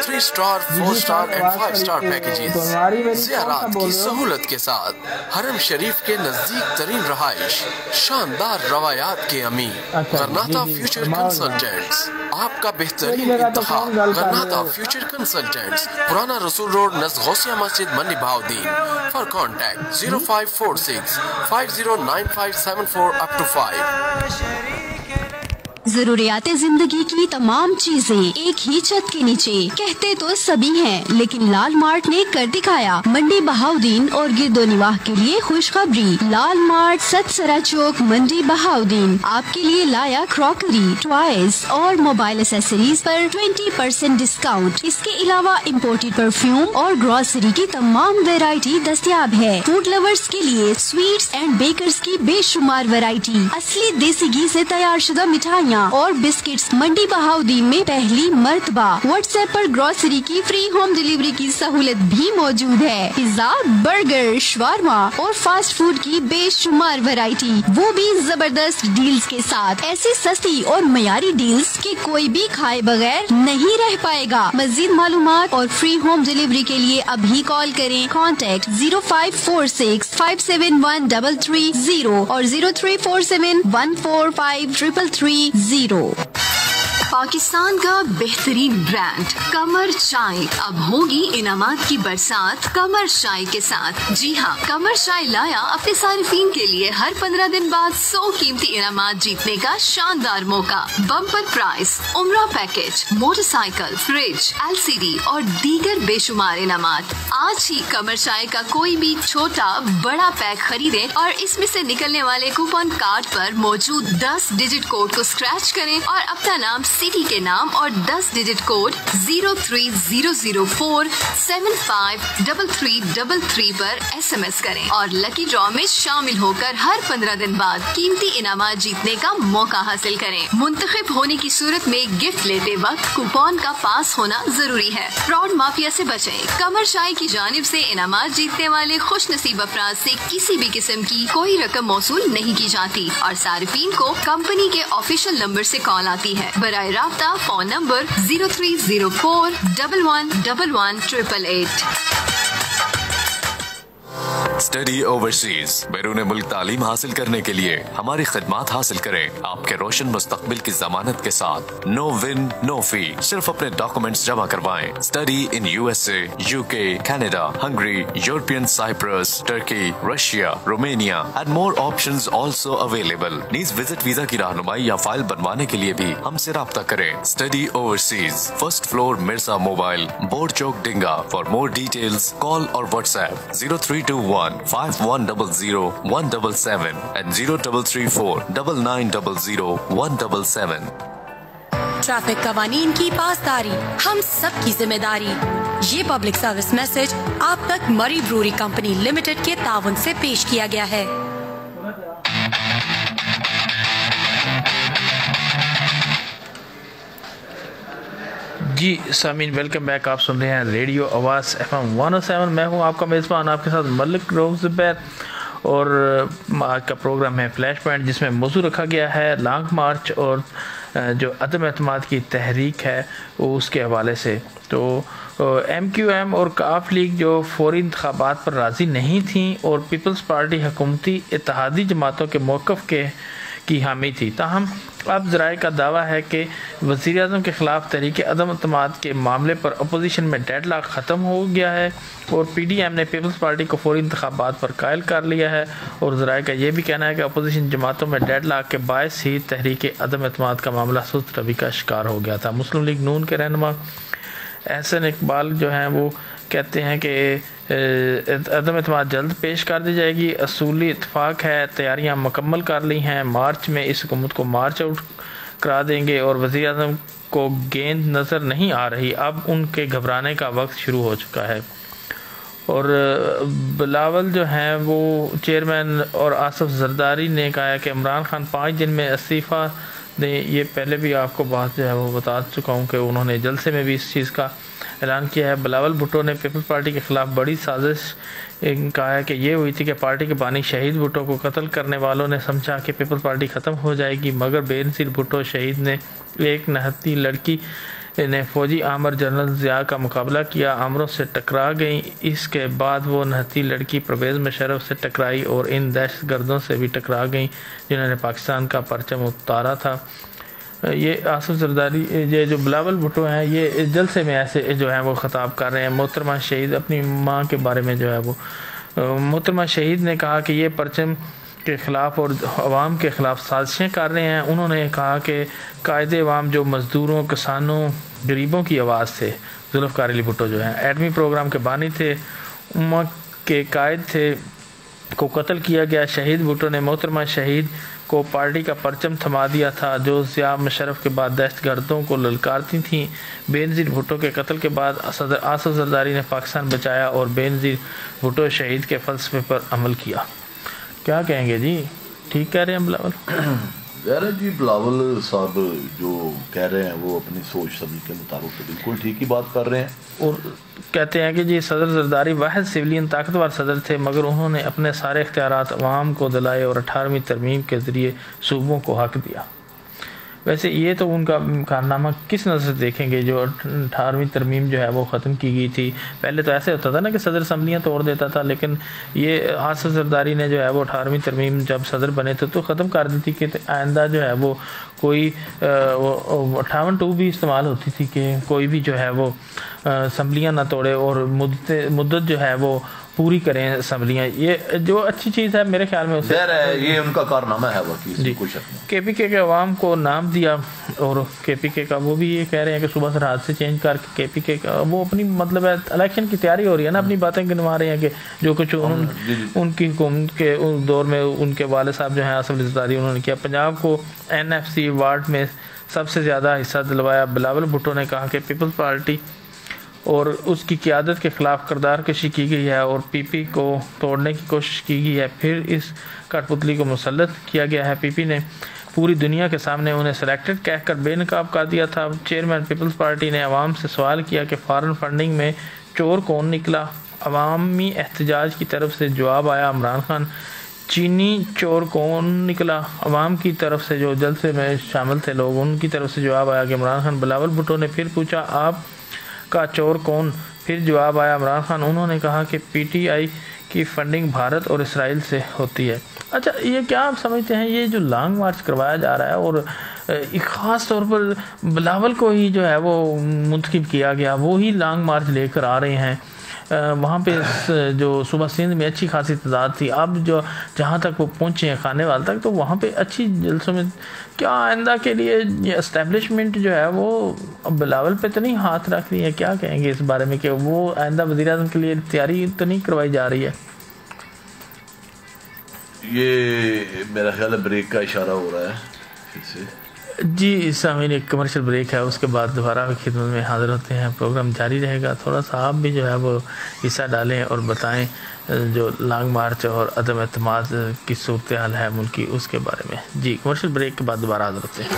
3 star, 4 star and 5 star packages, ज़ियारत की सहूलत के साथ, हरम शरीफ के नजदीक तरीन रहाइश, शानदार रवायात के अमीर। गरनाता फ्यूचर कंसल्टेंट्स, आपका बेहतरीन इंतखाब। गरनाता फ्यूचर कंसल्टेंट्स, पुराना रसूल रोड नज़ गौसिया मस्जिद Mandi Bahauddin. For contact 0546 509574 up to 5। जरूरियाते जिंदगी की तमाम चीजें एक ही छत के नीचे, कहते तो सभी हैं, लेकिन लाल मार्ट ने कर दिखाया। मंडी बहाउद्दीन और गिरदोनिवाह के लिए खुशखबरी। लाल मार्ट सतसरा चौक मंडी बहाउद्दीन आपके लिए लाया क्रॉकरी, टॉयज और मोबाइल एसेसरीज पर 20% डिस्काउंट। इसके अलावा इम्पोर्टेड परफ्यूम और ग्रोसरी की तमाम वैरायटी दस्तयाब है। फूड लवर्स के लिए स्वीट्स एंड बेकर्स की बेशुमार वैरायटी, असली देसी घी से तैयार शुदा मिठाइयाँ और बिस्किट्स मंडी बहाउद्दीन में पहली मर्तबा। व्हाट्सएप पर ग्रोसरी की फ्री होम डिलीवरी की सहूलत भी मौजूद है। पिज्जा, बर्गर, शवारमा और फास्ट फूड की बेशुमार वैरायटी, वो भी जबरदस्त डील्स के साथ। ऐसी सस्ती और मयारी डील्स कि कोई भी खाए बगैर नहीं रह पाएगा। मजीद मालूमात और फ्री होम डिलीवरी के लिए अभी कॉल करें। कॉन्टैक्ट 0546 571 और 0347 145 पाकिस्तान का बेहतरीन ब्रांड कमर चाय अब होगी इनामात की बरसात कमर चाय के साथ। जी हाँ, कमर चाय लाया अपने सारिफीन के लिए हर 15 दिन बाद 100 कीमती इनामात जीतने का शानदार मौका। बम्पर प्राइस, उम्रा पैकेज, मोटरसाइकिल, फ्रिज, LCD और दीगर बेशुमार इनामात। आज ही कमर चाय का कोई भी छोटा बड़ा पैक खरीदें और इसमें से निकलने वाले कूपन कार्ड पर मौजूद 10 डिजिट कोड को स्क्रैच करें और अपना नाम, सिटी के नाम और 10 डिजिट कोड 03004 753333 पर SMS करें और लकी ड्रॉ में शामिल होकर हर 15 दिन बाद कीमती इनामात जीतने का मौका हासिल करें। मुंतखब होने की सूरत में गिफ्ट लेते वक्त कूपन का पास होना जरूरी है। फ्रॉड माफिया से बचें। कमर चाय की जानिब से इनामात जीतने वाले खुश नसीब अफराद से किसी भी किस्म की कोई रकम मौसूल नहीं की जाती और सारिफीन को कंपनी के ऑफिशियल नंबर से कॉल आती है। बराए राब्ता फोन नंबर 0304 1111 स्टडी ओवरसीज, बैरून मुल्क तालीम हासिल करने के लिए हमारी खिदमात हासिल करें आपके रोशन मुस्तकबिल की जमानत के साथ। नो विन नो फी, सिर्फ अपने डॉक्यूमेंट्स जमा करवाएं। Study in USA, UK, Canada, Hungary, European Cyprus, Turkey, Russia, Romania and more options also available। Knees visit visa की रहनुमाई या फाइल बनवाने के लिए भी हमसे राब्ता करें। Study overseas, first floor Mirza mobile, board Chowk, डिंगा। For more details call और व्हाट्सएप 0321 5100 177 and 0334 9900 177। ट्रैफिक कवानीन की पासदारी हम सब की जिम्मेदारी। ये पब्लिक सर्विस मैसेज आप तक मरी ब्रूरी कंपनी लिमिटेड के ताउन से पेश किया गया है। जी सामीन, वेलकम बैक। आप सुन रहे हैं रेडियो आवाज़ FM 107। मैं हूं आपका मेज़बान, आपके साथ मलिक रऊफ ज़ुबैर। और आज का प्रोग्राम है फ्लैश पॉइंट, जिसमें मौजू रखा गया है लॉन्ग मार्च और जो अदम एतमाद की तहरीक है उसके हवाले से। तो MQM और काफ लीग जो फौरी इंतखाबात पर राज़ी नहीं थी और पीपल्स पार्टी हुकूमती इत्तेहादी जमातों के मौक़िफ़ की हामी थी। ताहम अब ज़राए का दावा है कि वज़ीर आज़म के ख़िलाफ़ तहरीक अदम एतमाद के मामले पर अपोजिशन में डेडलॉक ख़त्म हो गया है और PDM ने पीपल्स पार्टी को फौरी इंतखाबात पर कायल कर लिया है। और ज़राए का यह भी कहना है कि अपोजिशन जमातों में डेडलॉक के बायस ही तहरीक अदम एतमाद का मामला सुस्त रवि का शिकार हो गया था। मुस्लिम लीग नून के रहनुमा एहसन इकबाल जो हैं वो कहते हैं कि अदम एतमाद जल्द पेश कर दी जाएगी। असूली इत्तेफाक है, तैयारियां मुकम्मल कर ली हैं, मार्च में इस हुकूमत को मार्च आउट करा देंगे और वज़ीर आज़म को गेंद नज़र नहीं आ रही, अब उनके घबराने का वक्त शुरू हो चुका है। और बिलावल जो हैं वो चेयरमैन और आसिफ जरदारी ने कहा है कि इमरान खान 5 दिन में इस्तीफ़ा दें। ये पहले भी आपको बात जो है वो बता चुका हूँ कि उन्होंने जलसे में भी इस चीज़ का ऐलान किया है। बिलावल भुट्टो ने पीपल्स पार्टी के ख़िलाफ़ बड़ी साजिश कहा है कि ये हुई थी कि पार्टी के बानी शहीद भुट्टो को कत्ल करने वालों ने समझा कि पीपल्स पार्टी ख़त्म हो जाएगी, मगर बेनज़ीर भुट्टो शहीद ने एक नहती लड़की ने फौजी आमर जनरल ज़िया का मुकाबला किया, आमरों से टकरा गई। इसके बाद वो नहती लड़की परवेज़ मुशर्रफ से टकराई और इन दहशतगर्दों से भी टकरा गई जिन्होंने पाकिस्तान का परचम उतारा था। ये आसिफ जरदारी, ये जो बिलावल भुट्टो हैं, ये जलसे में ऐसे जो है वो ख़िताब कर रहे हैं। मोहतरमा शहीद अपनी माँ के बारे में जो है वो मोहतरमा शहीद ने कहा कि ये परचम के ख़िलाफ़ और अवाम के ख़िलाफ़ साजिशें कर रहे हैं। उन्होंने कहा कि कायदे अवाम जो मज़दूरों, किसानों, गरीबों की आवाज़ थे। जुल्फ़िकार अली भुट्टो जो हैं एटमी प्रोग्राम के बानी थे, उम्मा के कायद थे, को कत्ल किया गया। शहीद भुट्टो ने मोहतरमा शहीद को पार्टी का परचम थमा दिया था जो ज़िया मुशर्रफ के बाद दहशतगर्दों को ललकारती थीं। बेनज़ीर भुट्टो के कत्ल के बाद सदर आसिफ जरदारी ने पाकिस्तान बचाया और बेनज़ीर भुट्टो शहीद के फ़लसफ़े पर अमल किया। क्या कहेंगे जी, ठीक कह रहे हैं बिलावल? ज़ाहिर जी, बिलावल साहब जो कह रहे हैं वो अपनी सोच समझ के मुताबिक तो बिल्कुल ठीक ही बात कर रहे हैं। और कहते हैं कि जी सदर जरदारी वाहिद सिविलियन ताकतवर सदर थे, मगर उन्होंने अपने सारे इख्तियारात अवाम को दिलाए और 18वीं तरमीम के ज़रिए सूबों को हक दिया। वैसे ये तो उनका कारनामा किस नज़र से देखेंगे जो 18वीं तरमीम जो है वो ख़त्म की गई थी। पहले तो ऐसे होता था ना कि सदर असम्बलियाँ तोड़ देता था, लेकिन ये आसिफ जरदारी ने जो है वो 18वीं तरमीम जब सदर बने थे तो ख़त्म कर दी थी कि आइंदा जो है वो कोई 58(2) भी इस्तेमाल होती थी कि कोई भी जो है वो असम्बलियाँ ना तोड़े और मुद्दत जो है वो पूरी करें असम्बलियाँ। ये जो अच्छी चीज़ है मेरे ख्याल में उसे ये उनका कारनामा है जी। KPK के अवाम को नाम दिया और KPK का वो भी ये कह रहे हैं कि सुबह से रात से चेंज करके KPK का वो अपनी मतलब है इलेक्शन की तैयारी हो रही है ना, अपनी बातें गिनवा रहे हैं कि जो कुछ उनकी हुकूमत के उस दौर में उनके वाले साहब जो हैं आसिफ जरदारी उन्होंने किया। पंजाब को NFC वार्ड में सबसे ज़्यादा हिस्सा दिलवाया। बिलावल भुट्टो ने कहा कि पीपल्स पार्टी और उसकी क़ियादत के ख़िलाफ़ किरदार कशी की गई है और PP को तोड़ने की कोशिश की गई है, फिर इस कठपुतली को मुसल्लत किया गया है। PP ने पूरी दुनिया के सामने उन्हें सिलेक्टेड कहकर बेनकाब कर दिया था। चेयरमैन पीपल्स पार्टी ने अवाम से सवाल किया कि फ़ॉरेन फंडिंग में चोर कौन निकला। अवामी एहतजाज की तरफ से जवाब आया इमरान खान। चीनी चोर कौन निकला, अवाम की तरफ से जो जलसे में शामिल थे लोग उनकी तरफ से जवाब आया कि इमरान खान। बिलावल भुट्टो ने फिर पूछा आप का चोर कौन, फिर जवाब आया इमरान खान। उन्होंने कहा कि PTI की फंडिंग भारत और इसराइल से होती है। अच्छा, ये क्या आप समझते हैं ये जो लॉन्ग मार्च करवाया जा रहा है और एक ख़ास तौर पर बिलावल को ही जो है वो मुंतखब किया गया, वो ही लॉन्ग मार्च लेकर आ रहे हैं। वहाँ पे जो सुबह सिंध में अच्छी खासी तादाद थी, अब जो जहाँ तक वो पहुँचे हैं खाने वाले तक, तो वहाँ पे अच्छी जलसों में क्या आइंदा के लिए ये एस्टेब्लिशमेंट जो है वो अब बिलावल पे तो नहीं हाथ रख रही है? क्या कहेंगे इस बारे में कि वो आइंदा वज़ीर आज़म के लिए तैयारी तो नहीं करवाई जा रही है? ये मेरा ख्याल है ब्रेक का इशारा हो रहा है फिर से जी। सामीन एक कमर्शियल ब्रेक है, उसके बाद दोबारा खिदमत में हाजिर होते हैं। प्रोग्राम जारी रहेगा। थोड़ा सा आप भी जो है वो हिस्सा डालें और बताएं जो लॉन्ग मार्च और अदम एतमाद की सूरत हाल है मुल्क की, उसके बारे में। जी, कमर्शियल ब्रेक के बाद दोबारा हाजिर होते हैं।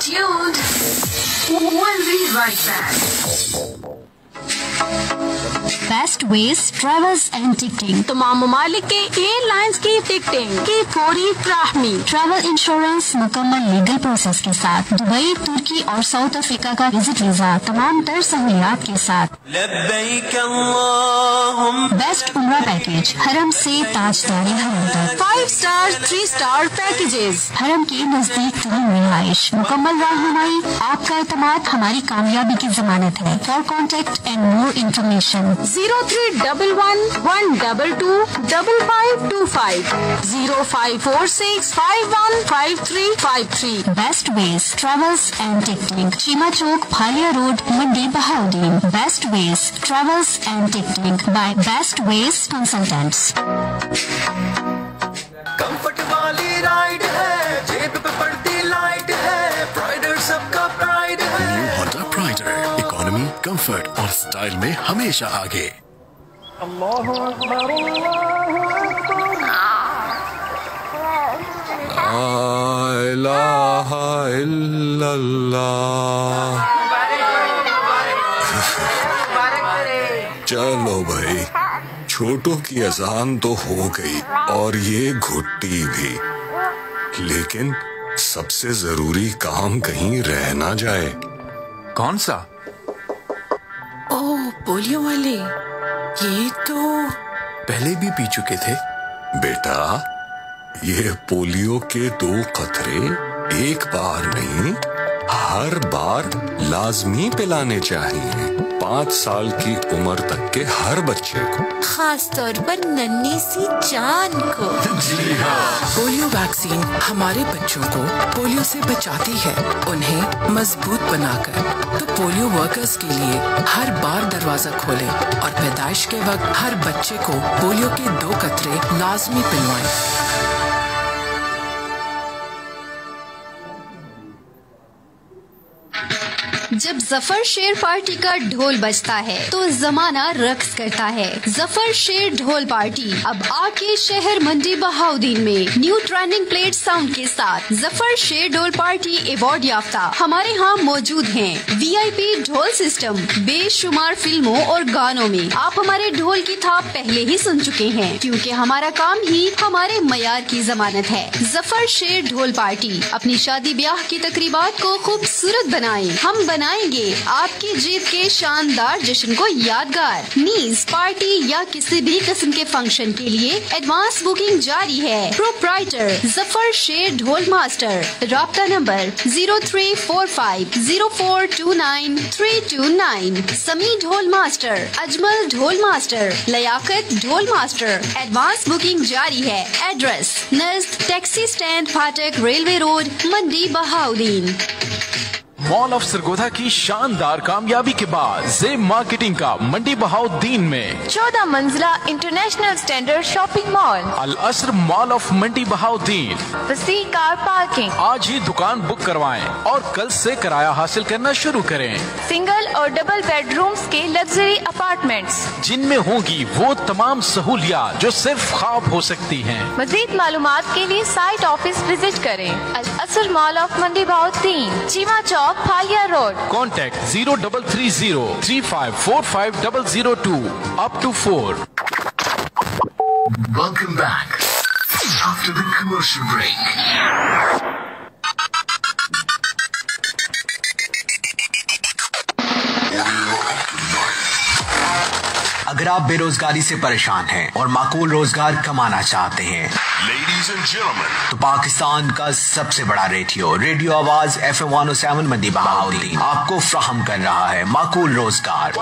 Best veg travels and ticketing, तमाम ममालिक के एयरलाइंस की टिकटिंग की पूरी फ्राहमी, ट्रैवल इंश्योरेंस मुकम्मल लीगल प्रोसेस के साथ, दुबई, तुर्की और साउथ अफ्रीका का विजिट वीजा तमाम तर सहूलियात के साथ। बेस्ट उम्रा पैकेज, हरम से ताजदारी हरम तक, 5 स्टार 3 स्टार पैकेजेस, हरम के नजदीक तरीन रिहाइश, मुकम्मल रहनुमाई, आपका एतमाद हमारी कामयाबी की जमानत है। For contact and more information. 0311-122-5525 0546515353. Best Ways Travels and Ticketing, Chima Chowk, Bhalia Road, Mandi, Bahauddin. Best Ways Travels and Ticketing by Best Ways Consultants. Comfort वाली राइड है, जेब पे पड़ती लाइट है, प्राइडर सबका प्राइड है। न्यू होंडा प्राइडर, इकोनॉमी, कंफर्ट और style में हमेशा आगे। अल्लाहु अकबर, ला इलाहा इल्लल्लाह। चलो भाई, छोटों की अजान तो हो गई और ये घुट्टी भी, लेकिन सबसे जरूरी काम कहीं रह ना जाए। कौन सा? ओह, पोलियो वाले। ये तो पहले भी पी चुके थे। बेटा, ये पोलियो के 2 खतरे एक बार नहीं, हर बार लाजमी पिलाने चाहिए। 5 साल की उम्र तक के हर बच्चे को, खास तौर पर नन्ही सी जान को। जी हाँ। पोलियो वैक्सीन हमारे बच्चों को पोलियो से बचाती है, उन्हें मजबूत बनाकर। तो पोलियो वर्कर्स के लिए हर बार दरवाजा खोलें और पैदाइश के वक्त हर बच्चे को पोलियो के 2 कतरे लाजमी पिलवाएं। जब जफर शेर पार्टी का ढोल बजता है तो जमाना रक्स करता है। जफर शेर ढोल पार्टी अब आके शहर मंडी बहाउद्दीन में न्यू ट्रेंडिंग प्लेट साउंड के साथ जफर शेर ढोल पार्टी अवार्ड याफ्ता हमारे यहाँ मौजूद हैं। VIP ढोल सिस्टम बेशुमार फिल्मों और गानों में आप हमारे ढोल की थाप पहले ही सुन चुके हैं, क्योंकि हमारा काम ही हमारे मयार की जमानत है। जफर शेर ढोल पार्टी अपनी शादी ब्याह की तकरीबात को खूबसूरत बनाएं। हम बनाएंगे आपकी जीत के शानदार जश्न को यादगार। नीज पार्टी या किसी भी किस्म के फंक्शन के लिए एडवांस बुकिंग जारी है। प्रोप्राइटर जफर शेर ढोल मास्टर। राब्ता नंबर 03450429 समी ढोल मास्टर, अजमल ढोल मास्टर, लयाकत ढोल मास्टर। एडवांस बुकिंग जारी है। एड्रेस नज़द टैक्सी स्टैंड फाटक, railway road, Mandi Bahauddin. Mall of Sargodha की शानदार कामयाबी के बाद जेब मार्केटिंग का मंडी बहाउद्दीन में 14 मंजिला international standard shopping mall, Al Asar mall of Mandi Bahauddin. वसी कार पार्किंग। आज ही दुकान बुक करवाएं और कल से किराया हासिल करना शुरू करें। सिंगल और डबल बेडरूम्स के लग्जरी अपार्टमेंट्स, जिनमें होगी वो तमाम सहूलियात जो सिर्फ ख्वाब हो सकती हैं। मजीद मालूमात के लिए साइट ऑफिस विजिट करें। Al Asar mall of Mandi Bahauddin, Cheema Chowk, Bhalia Road. Contact 0330354502 up to 4. Welcome back after the commercial break. अगर आप बेरोजगारी से परेशान हैं और माकूल रोजगार कमाना चाहते हैं, Ladies and gentlemen, तो पाकिस्तान का सबसे बड़ा रेडियो आवाज FM 107 मंडी बहाउद्दीन आपको फ्राहम कर रहा है माकूल रोजगार।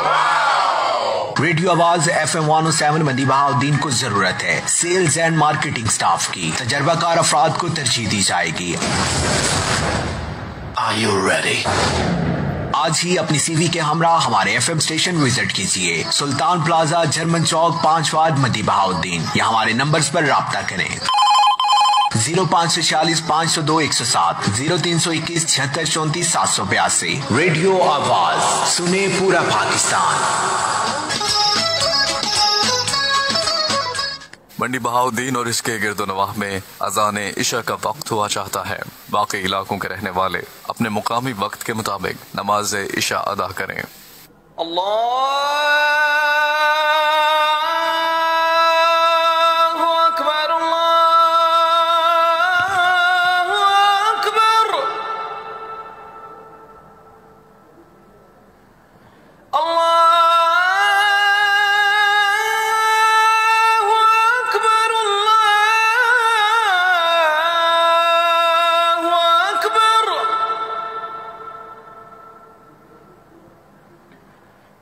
रेडियो आवाज FM 107 मंडी बहाउद्दीन को जरूरत है सेल्स एंड मार्केटिंग स्टाफ की। तजर्बाकार अफराद को तरजीह दी जाएगी। Are you ready? आज ही अपनी CV के हमरा हमारे FM स्टेशन विजिट कीजिए। सुल्तान प्लाजा, जर्मन चौक, 5 वार्ड, मंडी बहाउद्दीन। या हमारे नंबर्स पर राब्ता करें। 0546 502 107, 0321 76 34 782। रेडियो आवाज, सुने पूरा पाकिस्तान। मंडी बहाउद्दीन और इसके गिरदोनवाह में अजाने इशा का वक्त हुआ चाहता है। बाकी इलाकों के रहने वाले अपने मुकामी वक्त के मुताबिक नमाज इशा अदा करें।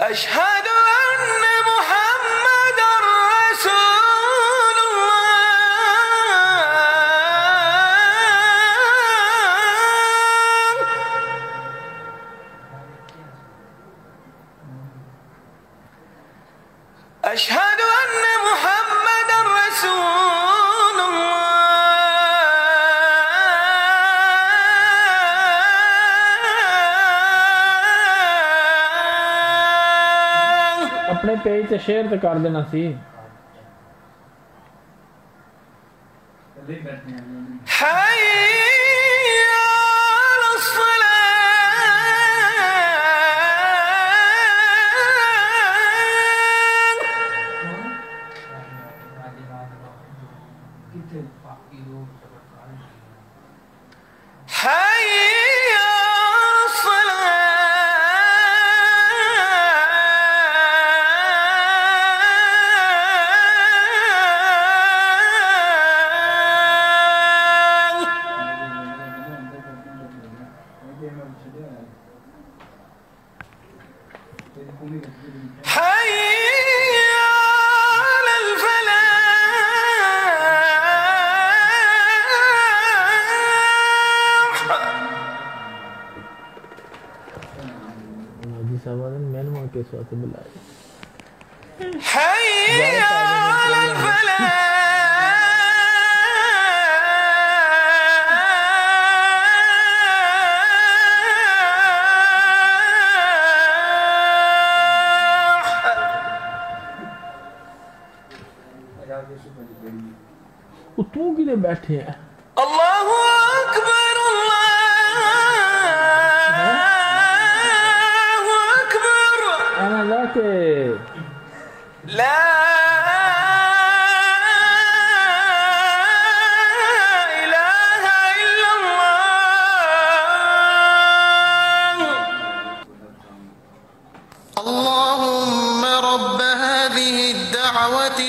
अशहदु अन्ना मुहम्मदर रसूलुल्लाह। अशहदु अन्ना मुहम्मदर रसूलुल्लाह। अपने पेज ते शेयर तो कर देना सी। तू किधर बैठे हैं? अल्लाहु अकबर अल्लाहु अकबर। अना लाके ला इलाहा इल्लल्लाह। अल्लाहुम्मा रब्ब हादिहि अद-दअवति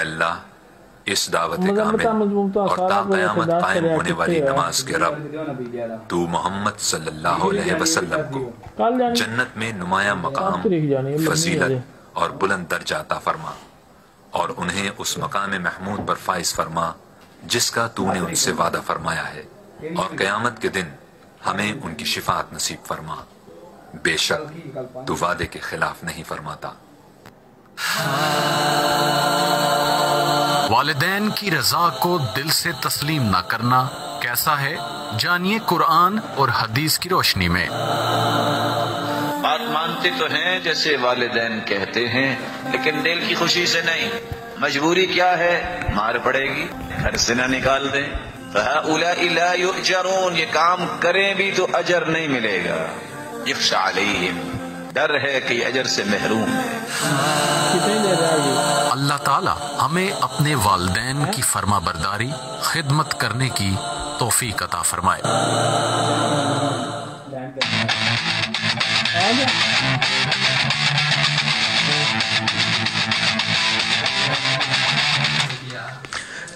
अल्लाह इस दावत कामिल और क़यामत कायम होने वाली नमाज के रब, तू मोहम्मद सल्लल्लाहु अलैहि वसल्लम को जन्नत में नुमाया मकाम, फजीलत और बुलंद दर्जा अता फरमा और उन्हें उस मकाम महमूद पर फाइज फरमा जिसका तूने उनसे वादा फरमाया है, और क़यामत के दिन हमें उनकी शिफात नसीब फरमा। बेशक तू वादे के खिलाफ नहीं फरमाता। वालिदैन की रजा को दिल से तस्लीम ना करना कैसा है, जानिए कुरान और हदीस की रोशनी में। बात मानते तो हैं जैसे वालिदैन कहते हैं, लेकिन दिल की खुशी से नहीं। मजबूरी क्या है, मार पड़ेगी, घर से न निकाल दें। फहाउलाइ ला युअजरून, ये काम करें भी तो अजर नहीं मिलेगा। यख्शा अलैहिम, डर है कि अजर से महरूम है। अल्लाह ताला हमें अपने वालिदैन की फर्मा बरदारी, खिदमत करने की तौफीक अता फरमाए।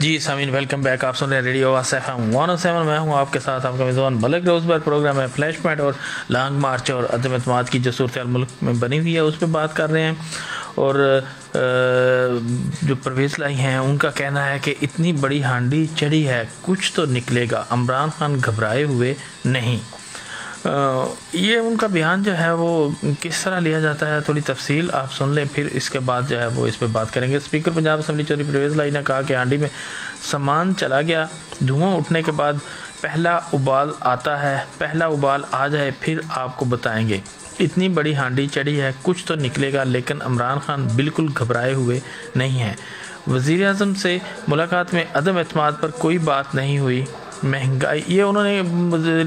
जी सामीन, वेलकम बैक। आप सुन रहे हैं रेडियो आवाज़ FM 107। मैं हूं आपके साथ आपका मेज़बान मलिक रोज़बर। प्रोग्राम है फ्लैश पॉइंट और लॉन्ग मार्च और अदम एतमाद की जो सूरत मुल्क में बनी हुई है उस पर बात कर रहे हैं। और जो परवेज़ लाई हैं उनका कहना है कि इतनी बड़ी हांडी चढ़ी है, कुछ तो निकलेगा। इमरान खान घबराए हुए नहीं। ये उनका बयान जो है वो किस तरह लिया जाता है, थोड़ी तफसील आप सुन लें, फिर इसके बाद जो है वो इस पर बात करेंगे। स्पीकर पंजाब असम्बली चौधरी परवेज़ लाई ने कहा कि हांडी में सामान चला गया, धुआं उठने के बाद पहला उबाल आता है, पहला उबाल आ जाए फिर आपको बताएंगे। इतनी बड़ी हांडी चढ़ी है, कुछ तो निकलेगा। लेकिन इमरान खान बिल्कुल घबराए हुए नहीं हैं। वज़ीर आज़म से मुलाकात में अदम एतमाद पर कोई बात नहीं हुई। महंगाई, ये उन्होंने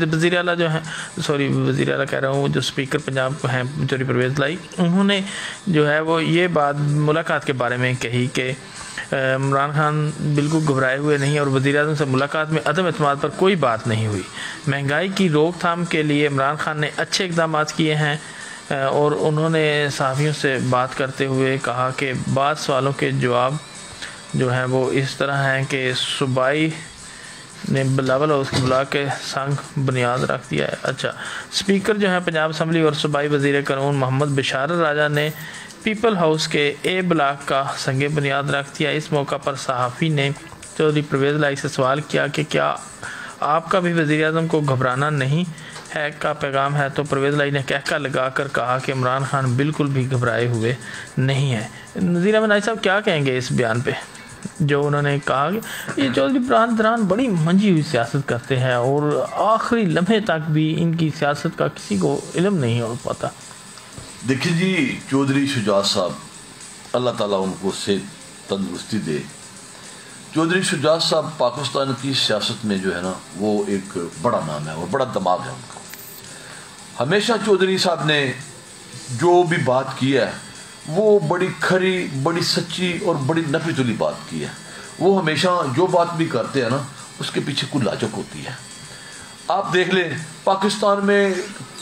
वज़ीर आला जो है, सॉरी वज़ीर आला कह रहा हूँ, जो स्पीकर पंजाब को हैं चौधरी परवेज़ लाई, उन्होंने जो है वो ये बात मुलाकात के बारे में कही कि इमरान खान बिल्कुल घबराए हुए नहीं और वज़ीर आज़म से मुलाकात में अदम एतमाद पर कोई बात नहीं हुई। महंगाई की रोकथाम के लिए इमरान खान ने अच्छे इक़दाम किए हैं और उन्होंने सहाफ़ियों से बात करते हुए कहा कि बाद सवालों के जवाब जो हैं वो इस तरह हैं कि सूबाई ने बिलावल हाउस की बुला के संग बुनियाद रख दिया है। अच्छा, स्पीकर जो है पंजाब असम्बली और सूबाई वज़ीर कानून मोहम्मद बिशारत राजा ने पीपल हाउस के ए ब्लॉक का संग बुनियाद रख दिया। इस मौका पर सहाफ़ी ने चौधरी परवेज़ लाई से सवाल किया कि क्या आपका भी वज़ीर आज़म को घबराना नहीं है का पैगाम है, तो परवेज़ लाई ने कहका लगा कर कहा कि इमरान खान बिल्कुल भी घबराए हुए नहीं हैं। नज़ीर अहमद नाई साहब क्या कहेंगे इस बयान पे, जो उन्होंने कहा कि ये चौधरी बरदरान बड़ी मंजी हुई सियासत करते हैं और आखिरी लम्हे तक भी इनकी सियासत का किसी को इल्म नहीं हो पाता। देखिए जी, चौधरी शुजात साहब, अल्लाह ताला उनको से तंदुरुस्ती दे। चौधरी शुजात साहब पाकिस्तान की सियासत में जो है ना वो एक बड़ा नाम है और बड़ा दिमाग है उनका। हमेशा चौधरी साहब ने जो भी बात की है वो बड़ी खरी, बड़ी सच्ची और बड़ी नफी तुली बात की है। वो हमेशा जो बात भी करते हैं ना उसके पीछे कुछ लाजक होती है। आप देख लें पाकिस्तान में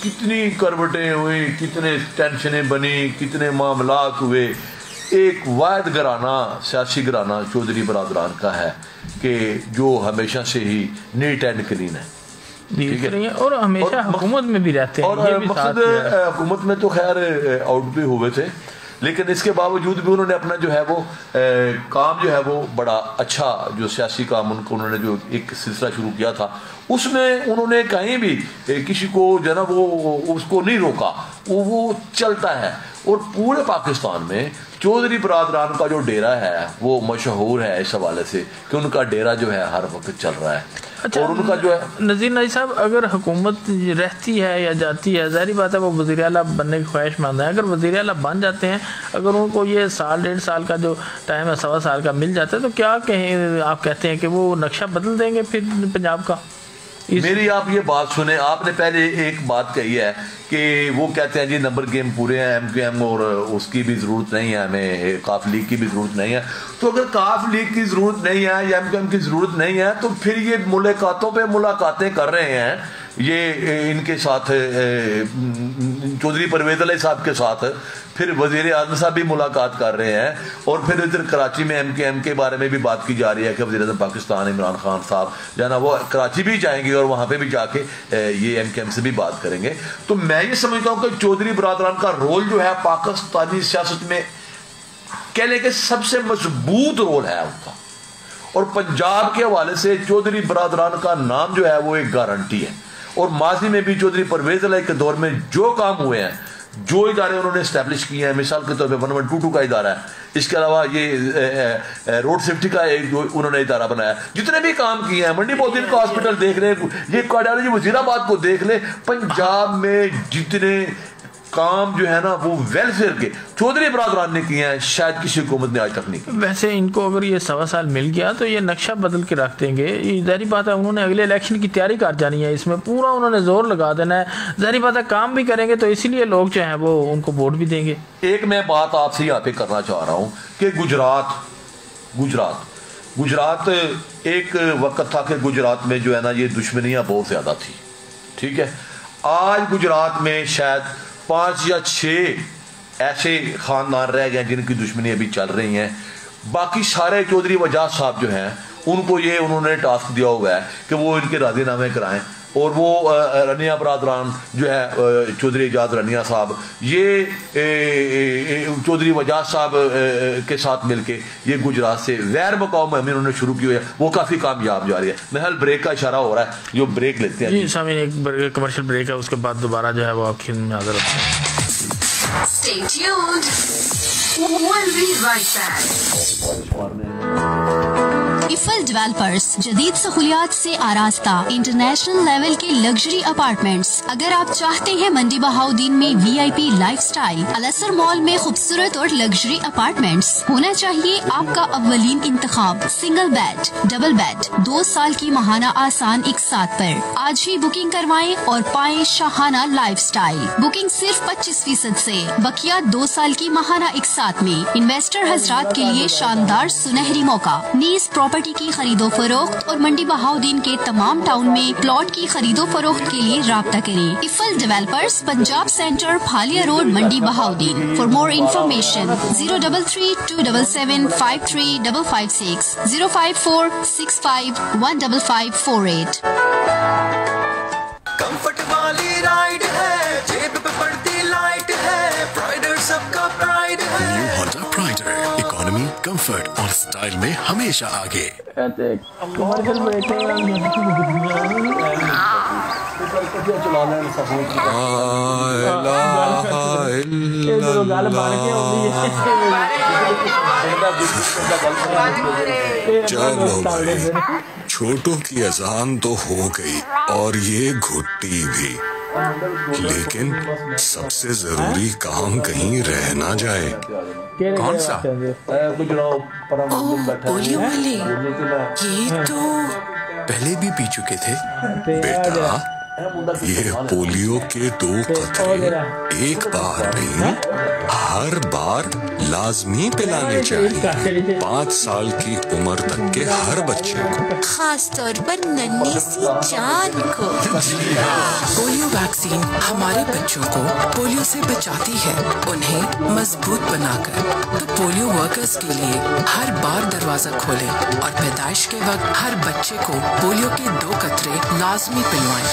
कितनी करवटें हुई, कितने टेंशनें बनी, कितने मामलात हुए। एक वायद घराना, सियासी घराना चौधरी बरदरान का है कि जो हमेशा से ही नीट एंड क्लीन है, ठीक है, और हमेशा हुकूमत में भी रहते हैं। और मकसद हुकूमत में तो खैर आउट भी हुए थे, लेकिन इसके बावजूद भी उन्होंने अपना जो है वो काम जो है वो बड़ा अच्छा, जो सियासी काम उनको उन्होंने जो एक सिलसिला शुरू किया था उसमें उन्होंने कहीं भी किसी को जो है ना वो उसको नहीं रोका, वो चलता है। और पूरे पाकिस्तान में चौधरी बरदरान का जो डेरा है वो मशहूर है इस हवाले से कि उनका डेरा जो है हर वक्त चल रहा है। अच्छा, और उनका जो है नज़ीर नाई साहब, अगर हुकूमत रहती है या जाती है, ज़ाहिर बात है वो वज़ीर आला बनने की ख्वाहिशमंद है। अगर वज़ीर आला बन जाते हैं, अगर उनको ये साल 1.5 साल का जो टाइम है, 1.25 साल का मिल जाता है, तो क्या कहें, आप कहते हैं कि वो नक्शा बदल देंगे फिर पंजाब का? मेरी आप ये बात सुने, आपने पहले एक बात कही है कि वो कहते हैं जी नंबर गेम पूरे हैं MQM और उसकी भी ज़रूरत नहीं है, हमें काफ लीग की भी ज़रूरत नहीं है। तो अगर काफ लीग की ज़रूरत नहीं है या MQM की ज़रूरत नहीं है तो फिर ये मुलाकातों पे मुलाकातें कर रहे हैं, ये इनके साथ चौधरी परवेज़ अली साहब के साथ, फिर वज़ीर आज़म साहब भी मुलाकात कर रहे हैं, और फिर इधर कराची में MKM के बारे में भी बात की जा रही है कि वज़ीर आज़म पाकिस्तान इमरान खान साहब जो है ना वो कराची भी जाएंगे और वहाँ पे भी जाके ये MKM से भी बात करेंगे। तो मैं ये समझता हूँ कि चौधरी बरदरान का रोल जो है पाकिस्तानी सियासत में कह लें कि सबसे मजबूत रोल है उनका, और पंजाब के हवाले से चौधरी बरदरान का नाम जो है वो एक गारंटी है। और माजी में भी चौधरी परवेज़ अली के दौर में जो काम हुए हैं, जो इदारे उन्होंने इस्टेब्लिश किए हैं, मिसाल के तौर पे 1122 का इदारा है, इसके अलावा ये रोड सेफ्टी का एक जो उन्होंने इदारा बनाया, जितने भी काम किए हैं, मंडी मोहद्दीन का हॉस्पिटल देख ले, ये कार्डियोलॉजी वजीराबाद को देख ले, पंजाब में जितने काम जो है ना वो वेलफेयर के चौधरी बरदरान ने किए हैं, शायद किसी हुकूमत ने आज तक नहीं किया। वैसे इनको अगर ये 1.25 साल मिल गया तो ये नक्शा बदल के रख देंगे। ज़ाहिर बात है उन्होंने अगले इलेक्शन की तैयारी कर जानी है, इसमें पूरा उन्होंने जोर लगा देना है। ज़ाहिर बात है काम भी करेंगे तो इसीलिए लोग जो हैं वो उनको वोट भी देंगे। एक मैं बात आपसे यहाँ पे करना चाह रहा हूँ कि गुजरात एक वक्त था कि गुजरात में जो है ना ये दुश्मनियाँ बहुत ज़्यादा थी, ठीक है। आज गुजरात में शायद 5 या 6 ऐसे खानदान रह गए जिनकी दुश्मनी अभी चल रही हैं। बाकी सारे चौधरी वजाद साहब जो हैं उनको ये उन्होंने टास्क दिया हुआ है कि वो इनके राजीनामे कराएं, और वो रनिया बरदरान जो है चौधरी एजाज रनिया साहब, ये चौधरी वजाद साहब के साथ मिलके ये गुजरात से वैर बकाव मुहिम उन्होंने शुरू की हुई है, वो काफ़ी कामयाब जा रही है। महल ब्रेक का इशारा हो रहा है, जो ब्रेक लेते हैं जी सामीन, एक कमर्शियल ब्रेक है, उसके बाद दोबारा जो है वो आपकी में हाजिर होते हैं। Stay tuned. We'll be right back. Iffal developers जदीद सहूलियात से आरास्ता इंटरनेशनल लेवल के लग्जरी अपार्टमेंट्स। अगर आप चाहते हैं मंडी बहाउद्दीन में VIP लाइफस्टाइल, अल-असर मॉल में खूबसूरत और लग्जरी अपार्टमेंट्स, होना चाहिए आपका अव्वलीन इंतखाब। सिंगल बेड, डबल बेड, 2 साल की महाना आसान एक साथ पर। आज ही बुकिंग करवाएं और पाएं शाहाना लाइफस्टाइल। बुकिंग सिर्फ 25% से, बकिया 2 साल की महाना एक साथ में। इन्वेस्टर हजरात के लिए शानदार सुनहरी मौका। नीस प्रॉपर्टी की खरीदो फरोख्त और मंडी बहाउद्दीन के तमाम टाउन में प्लॉट की खरीदो फरोख्त के लिए राब्ता करें। Iffal developers, Punjab centre, Phalia road, Mandi Bahauddin. For more information 033-277-53556, 05465-15548। Comfort वाली राइड है, जेब पे पड़ती लाइट है, प्राइडर सबका प्राइड है। न्यू होंडा प्राइडर, इकोनॉमी, कंफर्ट और स्टाइल में हमेशा आगे। चलो भाई, छोटों की अजान तो हो गई और ये घुट्टी भी, लेकिन सबसे जरूरी काम कहीं रह ना जाए। कौन सा? पोलियो वाले, ये तो पहले भी पी चुके थे बेटा। ये पोलियो के 2 खतरे एक बार नहीं, हर बार लाजमी पिलाने चाहिए। 5 साल की उम्र तक के हर बच्चे को, खास तौर पर नन्ही सी जान को। पोलियो वैक्सीन हमारे बच्चों को पोलियो से बचाती है, उन्हें मजबूत बनाकर। तो पोलियो वर्कर्स के लिए हर बार दरवाजा खोलें और पैदाइश के वक्त हर बच्चे को पोलियो के 2 कतरे लाजमी पिलवाएं।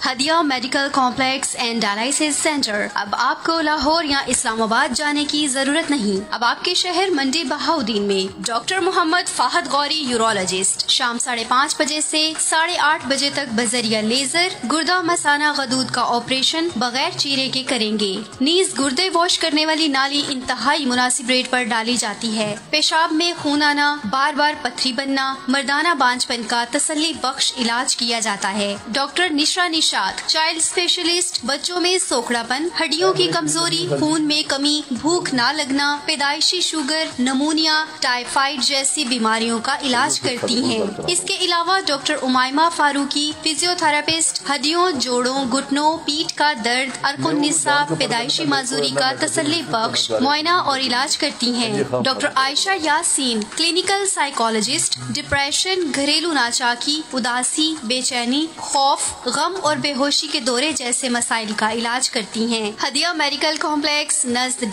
Hadiya medical complex and dialysis centre. अब आपको लाहौर या इस्लामाबाद जाने की जरूरत नहीं। अब आपके शहर मंडी बहाउद्दीन में डॉक्टर मोहम्मद फाहद गौरी यूरोलॉजिस्ट शाम 5:30 बजे से 8:30 बजे तक बजरिया लेजर गुर्दा मसाना गदूद का ऑपरेशन बगैर चीरे के करेंगे। नीज गुर्दे वॉश करने वाली नाली इंतहाई मुनासिब रेट पर डाली जाती है। पेशाब में खून आना, बार बार पथरी बनना, मर्दाना बांझपन का तसल्ली बख्श इलाज किया जाता है। डॉक्टर निशा चाइल्ड स्पेशलिस्ट, बच्चों में सोखड़ापन, हड्डियों की कमजोरी, खून में कमी, भूख ना लगना, पैदाइशी शुगर, नमूनिया, टाइफाइड जैसी बीमारियों का इलाज करती हैं। इसके अलावा डॉक्टर उमाइमा फारूकी फिजियोथेरेपिस्ट, हड्डियों, जोड़ों, घुटनों, पीठ का दर्द, अर्कुन्निसा, पैदाइशी माजूरी का तसल्ली बख्श मुआयना और इलाज करती हैं। Doctor Ayesha Yasin clinical psychologist, depression, घरेलू नाचाकी, उदासी, बेचैनी, खौफ, गम और बेहोशी के दौरे जैसे मसाइल का इलाज करती हैं। हदिया मेडिकल कॉम्प्लेक्स नज़द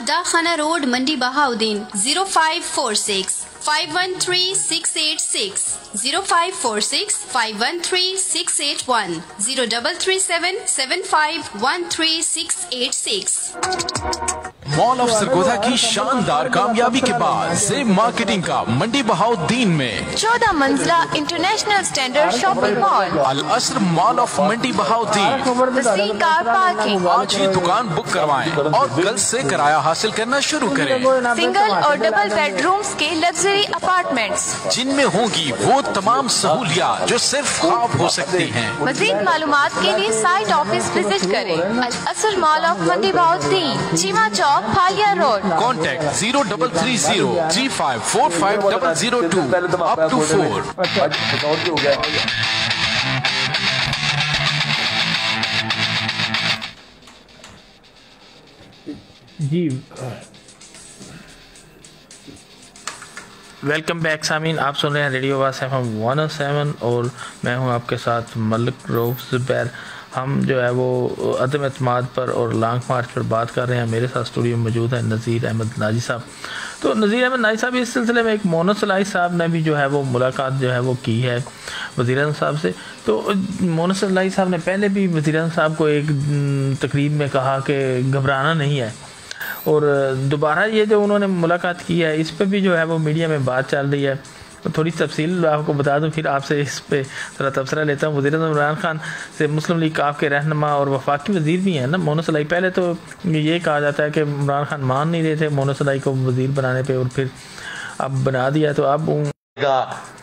डाखाना road, Mandi Bahauddin. 0546-513-686, 0546-513-681, 0337-7513-686। Mall of Sargodha की शानदार कामयाबी के बाद ज़ेब मार्केटिंग का मंडी बहाउद्दीन में 14 मंजिला international standard shopping mall, Al-Asar mall of Mandi Bahauddin. Car parking. आज ही दुकान बुक करवाएं और कल से किराया हासिल करना शुरू करें। सिंगल और डबल बेडरूम्स के लग्जरी अपार्टमेंट्स, जिनमें होंगी वो तमाम सहूलियात जो सिर्फ ख्वाब हो सकती हैं। मज़ीद मालूमात के लिए साइट ऑफिस विजिट करें। Al-Asar mall of Mandi Bahauddin, Cheema Chowk, Phalia road. Contact 0330354502 up to 4। जी वेलकम बैक सामीन, आप सुन रहे हैं रेडियो आवाज़ FM 107 और मैं हूं आपके साथ मलिक रऊफ ज़ुबैर। हम जो है वो अदम एतमाद पर और लॉन्ग मार्च पर बात कर रहे हैं। मेरे साथ स्टूडियो में मौजूद है नज़ीर अहमद नाजी साहब। तो नज़ीर अहमद नाजी साहब, इस सिलसिले में एक मोनस सलाई साहब ने भी जो है वो मुलाकात जो है वो की है वज़ीर आज़म साहब से। तो मोनस सलाई साहब ने पहले भी वज़ीर आज़म साहब को एक तकरीब में कहा कि घबराना नहीं है, और दोबारा ये जो उन्होंने मुलाकात की है इस पर भी जो है वो मीडिया में बात चल रही है थोड़ी तफसील आपको बता दूं, फिर आपसे इस पे थोड़ा तबसरा लेता हूँ। वज़ीर-ए-आज़म इमरान खान से मुस्लिम लीग काफ के रहनुमा और वफाकी वज़ीर भी हैं ना मोहम्मद सलाई। पहले तो ये कहा जाता है कि इमरान खान मान नहीं रहे थे मोहम्मद सलाई को वज़ीर बनाने पे, और फिर अब बना दिया, तो अब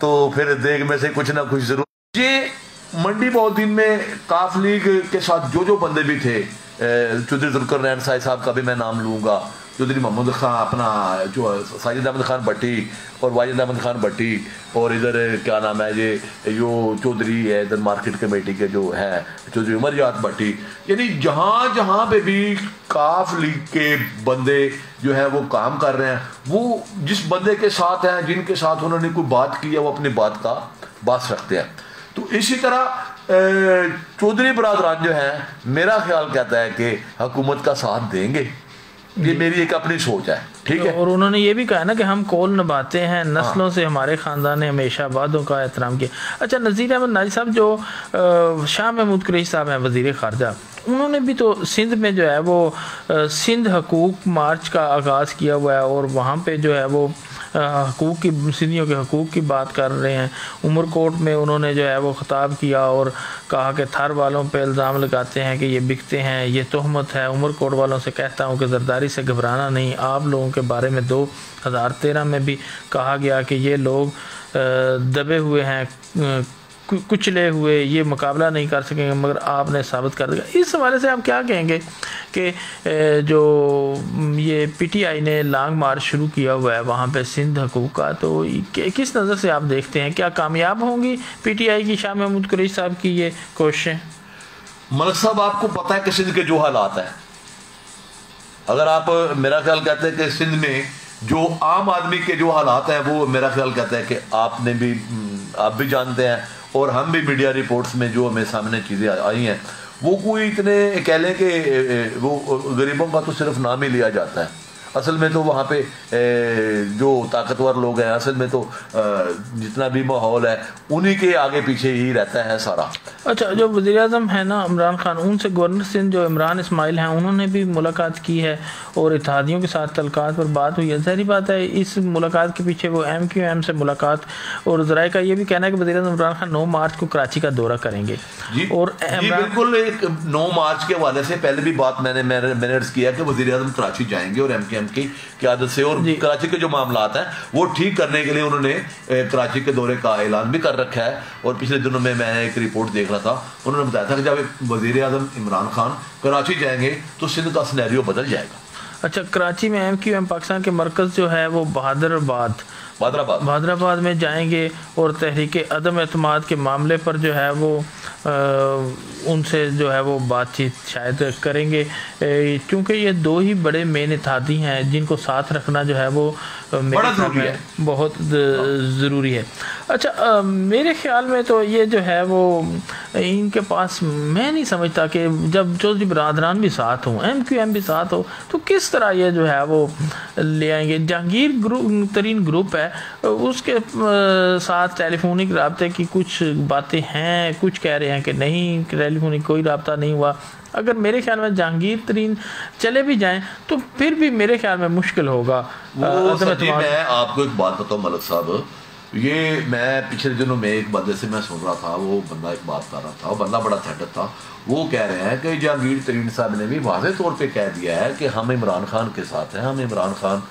तो फिर देख में से कुछ ना कुछ जरूर। ये मंडी बहुद्दीन में काफ लीग के साथ जो बंदे भी थे, चौधरी जुल्करनैन साहब का भी मैं नाम लूँगा, चौधरी मोहम्मद खान, अपना जो साजिद अहमद खान भट्टी और वाजिद अहमद खान भट्टी, और इधर क्या नाम है यो चौधरी है इधर मार्केट कमेटी के जो है चौधरी उमर भट्टी, यानी जहाँ जहाँ पे भी काफ लीग के बंदे जो है वो काम कर रहे हैं, वो जिस बंदे के साथ हैं, जिनके साथ उन्होंने कोई बात की है, वो अपनी बात रखते हैं। तो इसी तरह चौधरी बरादरान जो है, मेरा ख्याल कहता है कि हुकूमत का साथ देंगे। ये मेरी एक अपनी सोच है, ठीक है। और उन्होंने ये भी कहा ना कि हम कौल निभाते हैं, नस्लों से हमारे ख़ानदान ने हमेशा वादों का एहतराम किया। अच्छा, नज़ीर अहमद नाजी साहब जो शाह महमूद कुरैशी साहब हैं वज़ीर ख़ारजा, उन्होंने भी तो सिंध में जो है वो सिंध हकूक़ मार्च का आगाज़ किया हुआ है, और वहाँ पे जो है वो हकूक़ की, सिंधियों के हकूक़ की बात कर रहे हैं। उमरकोट में उन्होंने जो है वो ख़िताब किया और कहा कि थर वालों पे इल्ज़ाम लगाते हैं कि ये बिकते हैं, ये तोहमत है। उमरकोट वालों से कहता हूँ कि ज़रदारी से घबराना नहीं। आप लोगों के बारे में 2013 में भी कहा गया कि ये लोग दबे हुए हैं, कुचले हुए, ये मुकाबला नहीं कर सकेंगे, मगर आपने साबित कर दिया। इस हवाले से आप क्या कहेंगे कि जो ये पीटीआई ने लॉन्ग मार्च शुरू किया हुआ है वहाँ पे सिंध हकूक़ का, तो किस नज़र से आप देखते हैं, क्या कामयाब होंगी पीटीआई की, शाह महमूद कुरैशी साहब की ये कोशिशें? मलिक साहब, आपको पता है कि सिंध के जो हालात हैं, अगर आप मेरा ख्याल कहते हैं कि सिंध में जो आम आदमी के जो हालात हैं, वो मेरा ख्याल कहता है कि आप भी जानते हैं, और हम भी मीडिया रिपोर्ट्स में जो हमें सामने चीज़ें आई हैं, वो कोई इतने कह लें कि वो गरीबों का तो सिर्फ नाम ही लिया जाता है। असल में तो वहाँ पे जो ताकतवर लोग हैं, असल में तो जितना भी माहौल है उन्हीं के आगे पीछे ही रहता है सारा। अच्छा, जो वज़ीर आज़म है ना इमरान खान, उनसे गवर्नर सिंध जो इमरान इस्माइल हैं, उन्होंने भी मुलाकात की है और इत्तेहादियों के साथ तलकात पर बात हुई है। ज़ाहिर बात है इस मुलाकात के पीछे वो MQM से मुलाकात, और ज़राए का ये भी कहना है कि वज़ीर आज़म इमरान खान 9 मार्च को कराची का दौरा करेंगे। और बिल्कुल, एक 9 मार्च के हवाले से पहले भी बात मैंने अर्ज़ किया कि वज़ीर आज़म कराची जाएंगे, और MQM की क़यादत से, और कराची के जो मामलात हैं वो ठीक करने के लिए उन्होंने कराची के दौरे का ऐलान भी कर रखा है। और पिछले दिनों में मैंने एक रिपोर्ट देख रहा था, उन्होंने बताया था कि जब वज़ीर आज़म इमरान खान कराची जाएंगे तो सिंध का सिनेरियो बदल जाएगा। अच्छा, कराची में MQM पाकिस्तान के मरकज़ जो है वो बहादराबाद में जाएंगे, और तहरीक अदम एतमाद के मामले पर जो है वो उनसे जो है वो बातचीत शायद करेंगे, क्योंकि ये 2 ही बड़े मेन इत्तेहादी हैं जिनको साथ रखना जो है वो बहुत ज़रूरी है। अच्छा, मेरे ख्याल में तो ये जो है वो इनके पास, मैं नहीं समझता कि जब चौधरी बरादरान भी साथ हों, MQM भी साथ हो, तो किस तरह ये जो है वो ले आएंगे। जहांगीर तरीन ग्रुप है, उसके साथ टेलीफोनिक राब्ते की कुछ बातें हैं, कुछ कह रहे हैं कि नहीं, टेलीफोनिक कोई राब्ता नहीं हुआ। अगर मेरे ख्याल में जहांगीर तरीन चले भी जाएं तो फिर भी मेरे ख्याल में मुश्किल होगा। मैं आपको एक बात बताऊं मलिक साहब, ये मैं पिछले दिनों में एक बंदे से मैं सुन रहा था, वो बंदा एक बात कर रहा था, वो बंदा बड़ा थेटर था। वो कह रहे हैं कि जहांगीर तरीन साहब ने भी वाज़ेह तौर पे कह दिया है कि हम इमरान खान के साथ हैं, हम इमरान खान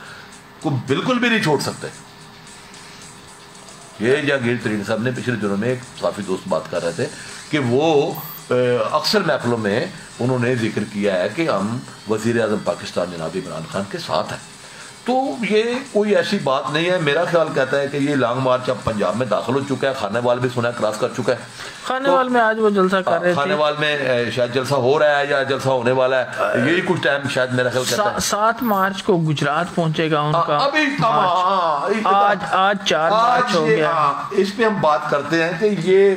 को बिल्कुल भी नहीं छोड़ सकते। ये जहांगीर तरीन साहब ने पिछले दिनों में एक काफ़ी दोस्त बात कर रहे थे कि वो अक्सर महफिलों में उन्होंने जिक्र किया है कि हम वज़ीर आज़म पाकिस्तान जनाब इमरान खान के साथ हैं। तो ये कोई ऐसी बात नहीं है। मेरा ख्याल कहता है कि ये लॉन्ग मार्च अब पंजाब में दाखिल हो चुका है, खानेवाल भी सुना क्रॉस कर चुका है। खानेवाल में आज वो जलसा कर रहे थे, खानेवाल में शायद जलसा हो रहा है या जलसा होने वाला है, यही कुछ टाइम शायद मेरा ख्याल कहता है। 7 मार्च को गुजरात पहुंचेगा उनका। अभी आज 4 मार्च हो गया। इस पे हम बात करते हैं कि ये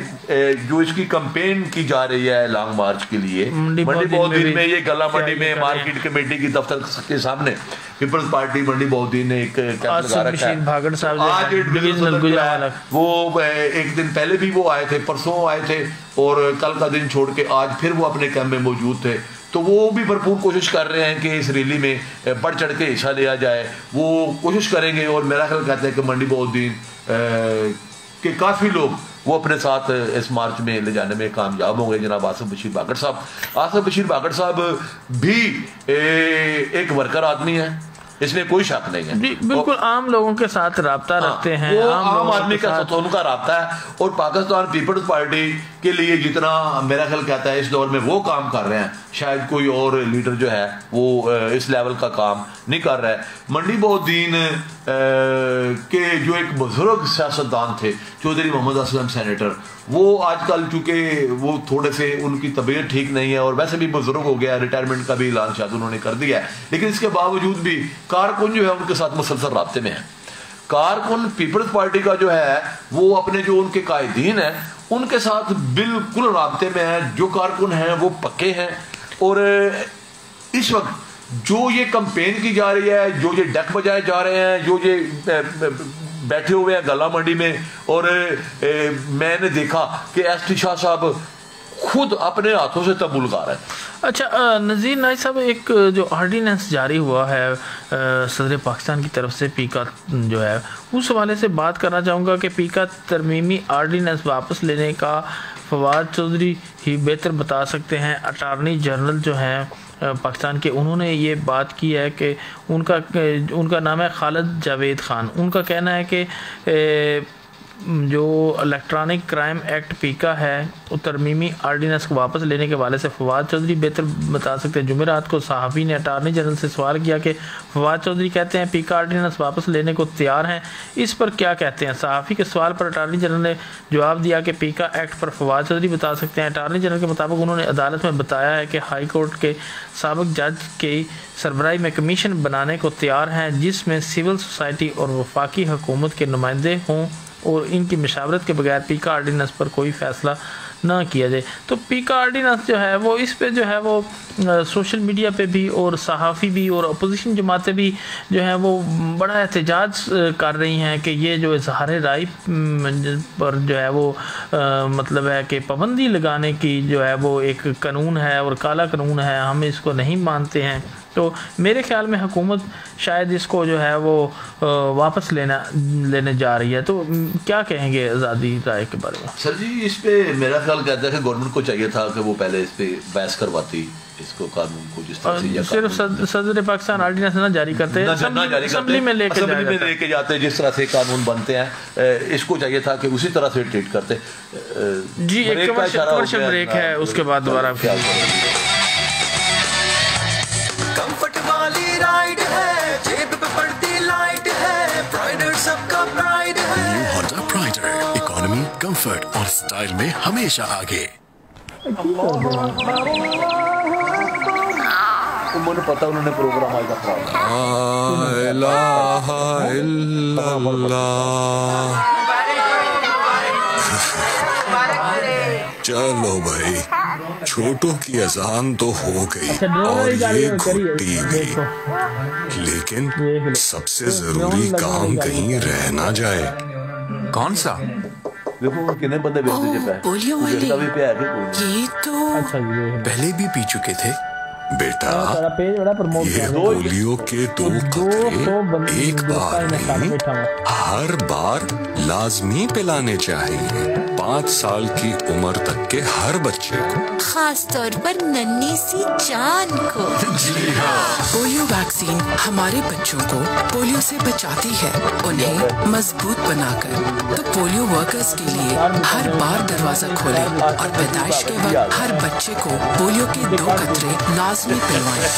जो इसकी कैंपेन की जा रही है लॉन्ग मार्च के लिए, मंडी बहुद्दीन में, ये गला मंडी में मार्केट कमेटी की दफ्तर के सामने पीपल्स पार्टी मंडी बहुद्दीन ने एक कैंप लगा रखा है। भागड़ साहब आज वो एक दिन पहले भी वो आए थे, परसों आए थे, और कल का दिन छोड़ के आज फिर वो अपने कैंप में मौजूद थे। तो वो भी भरपूर कोशिश कर रहे हैं कि इस रैली में बढ़ चढ़ के हिस्सा लिया जाए, वो कोशिश करेंगे। और मेरा ख्याल कहता है कि मंडी बहुद्दीन कि काफ़ी लोग वो अपने साथ इस मार्च में ले जाने में कामयाब होंगे। जनाब आसिफ बशीर बागड़ साहब भी एक वर्कर आदमी है, इसमें कोई शक नहीं है। बिल्कुल आम लोगों के साथ राब्ता रखते हैं, वो आम आदमी का साथ उनका राब्ता है। और पाकिस्तान पीपल्स पार्टी के लिए जितना मेरा ख्याल कहता है इस दौर में वो काम कर रहे हैं, शायद कोई और लीडर जो है वो इस लेवल का काम नहीं कर रहा है। मंडी बहुद्दीन के जो एक बुजुर्ग सियासतदान थे चौधरी मोहम्मद असलम सेनेटर, वो आजकल चूंकि वो थोड़े से उनकी तबीयत ठीक नहीं है और वैसे भी बुजुर्ग हो गया, रिटायरमेंट का भी ऐलान शायद उन्होंने कर दिया है, लेकिन इसके बावजूद भी कारकुन जो है उनके साथ मुसलसल राब्ते में है। कारकुन पीपल्स पार्टी का जो है वो अपने जो उनके कायदीन है उनके साथ बिल्कुल राब्ते में है। जो कारकुन हैं वो पक्के हैं। और इस वक्त जो ये कंपेन की जा रही है, जो ये डक बजाए जा रहे हैं, जो ये बैठे हुए हैं गला मंडी में, और मैंने देखा कि एसटी शाह साहब खुद अपने हाथों से तंबू लगा रहे हैं। अच्छा नज़ीर नाइक साहब, एक जो ऑर्डिनेंस जारी हुआ है सदर पाकिस्तान की तरफ से पीका जो है, उस हवाले से बात करना चाहूँगा कि पीका तरमीमी ऑर्डिनेंस वापस लेने का फवाद चौधरी ही बेहतर बता सकते हैं। अटारनी जनरल जो हैं पाकिस्तान के, उन्होंने ये बात की है कि उनका नाम है खालिद जावेद ख़ान। उनका कहना है कि जो इलेक्ट्रॉनिक क्राइम एक्ट पीका है वो तरमीमी आर्डिनेंस को वापस लेने के हवाले से फवाद चौधरी बेहतर बता सकते हैं। जुमेरात को सहाफ़ी ने अटारनी जनरल से सवाल किया कि फवाद चौधरी कहते हैं पीका आर्डिनेंस वापस लेने को तैयार हैं, इस पर क्या कहते हैं। सहाफ़ी के सवाल पर अटारनी जनरल ने जवाब दिया कि पीका एक्ट पर फवाद चौधरी बता सकते हैं। अटारनी जनरल के मुताबिक उन्होंने अदालत में बताया है कि हाई कोर्ट के साबिक जज की सरबराही में कमीशन बनाने को तैयार हैं जिसमें सिविल सोसाइटी और वफाकी हुकूमत के नुमाइंदे हों और इनकी मशावरत के बगैर पीका आर्डिनेंस पर कोई फ़ैसला ना किया जाए। तो पीका आर्डिनेंस जो है वो इस पे जो है वो सोशल मीडिया पे भी और सहाफ़ी भी और अपोजिशन जमातें भी जो है वो बड़ा एहतजाज कर रही हैं कि ये जो इजहार राय पर जो है वो मतलब है कि पाबंदी लगाने की जो है वो एक कानून है और काला कानून है, हम इसको नहीं मानते हैं। तो मेरे ख्याल में हुकूमत शायद इसको जो है वो वापस लेने जा रही है। तो क्या कहेंगे आज़ादी राय के बारे में? सर जी, इस पे मेरा ख्याल कहता है कि गवर्नमेंट को चाहिए था कि वो पहले इस पे बहस करवाती, इसको कानून को जिस तरह से सिर्फ सदर पाकिस्तान ऑर्डिनेंस ना जारी करते, असेंबली में लेके जाते जिस तरह से कानून बनते हैं, इसको चाहिए था कि उसी तरह से ट्रीट करते। जी एक कमर्शियल ब्रेक है, उसके बाद दोबारा कंफर्ट वाली राइड है, जेब पे पड़ती लाइट है, प्राइडर सबका प्राइड है। न्यू होंडा प्राइडर, इकोनॉमी, कंफर्ट और स्टाइल में हमेशा आगे। मुझे पता उन्होंने प्रोग्राम आज का चलो भाई, छोटों की अजान तो हो गई और ये घुट्टी भी, लेकिन सबसे जरूरी काम कहीं रह ना जाए। कौन सा? देखो कितने बंदे पोलियो वाले, ये तो पहले भी पी चुके थे बेटा। ये पोलियो के 2 कतरे एक बार नहीं, हर बार लाजमी पिलाने चाहिए 5 साल की उम्र तक के हर बच्चे को, खास तौर पर नन्ही सी जान को। जी हाँ, पोलियो वैक्सीन हमारे बच्चों को पोलियो से बचाती है, उन्हें मजबूत बनाकर। तो पोलियो वर्कर्स के लिए हर बार दरवाजा खोलें और पैदाइश के वक्त हर बच्चे को पोलियो के 2 कतरे लाजमी पिलवाएं।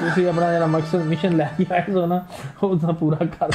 अपना जरा मकसद मिशन लेके आए तो ना वो पूरा कर।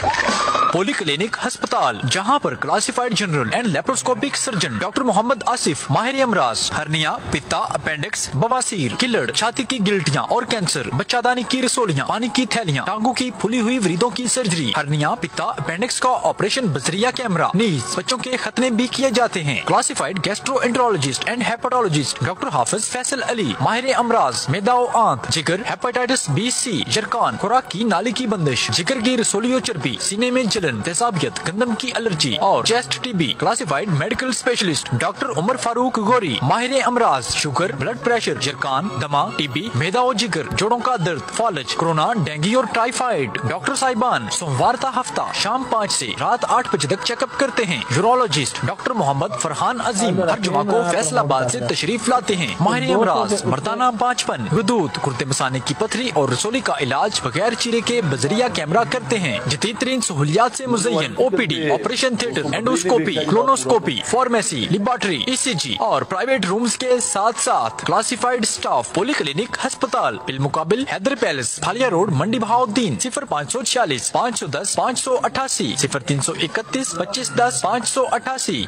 पोली क्लिनिक अस्पताल, जहां पर classified general and laparoscopic surgeon doctor Mohammad Asif माहिर अमराज, हर्निया, पित्ता, अपेंडिक्स, बवासीर, किलड़, छाती की गिल्टियां और कैंसर, बच्चादानी की रसोलियां, पानी की थैलियां, टांगों की फुली हुई वृद्धों की सर्जरी, हर्निया, पित्ता, अपेंडिक्स का ऑपरेशन बजरिया कैमरा, नीज, बच्चों के खतने भी किए जाते हैं। Classified gastroenterologist and hepatologist doctor Hafiz Faisal Ali माहिर अमराज, मैदा और आंत, जिगर, हेपेटाइटिस B, C, जरकान, खुराक की नाली की बंदिश, जिगर की रसोली और चर्बी, सीने में जलन, जलन, तेजाबियत, गंदम की एलर्जी और chest TB. Classified medical specialist doctor Umar Farooq Ghori, माहिर अमराज, शुगर, ब्लड प्रेशर, जरकान, दमा, टीबी, मैदा और जिगर, जोड़ों का दर्द, फॉलज, कोरोना, डेंगू और टाइफाइड। डॉक्टर साहिबान सोमवार का हफ्ता शाम 5 से रात 8 बजे तक चेकअप करते हैं। यूरोलॉजिस्ट डॉक्टर मोहम्मद फरहान अजीम हर जुमा को फैसलाबाद से तशरीफ लाते हैं। माहिर अमराज, मर्दाना बांझपन, गुदूद, गुर्दे मसाने की पथरी और रसोली का इलाज बगैर चीरे के बजरिया कैमरा करते हैं। जदीद तरीन सहूलियात से मुज़य्यन OPD, operation theatre, endoscopy, colonoscopy, pharmacy, laboratory, ECG और प्राइवेट रूम्स के साथ साथ क्लासिफाइड स्टाफ। पोली क्लिनिक अस्पताल बिलमुकाबिल हैदर पैलेस, फालिया रोड, मंडी बहाउद्दीन। 0546 510 588 0331 2510 588।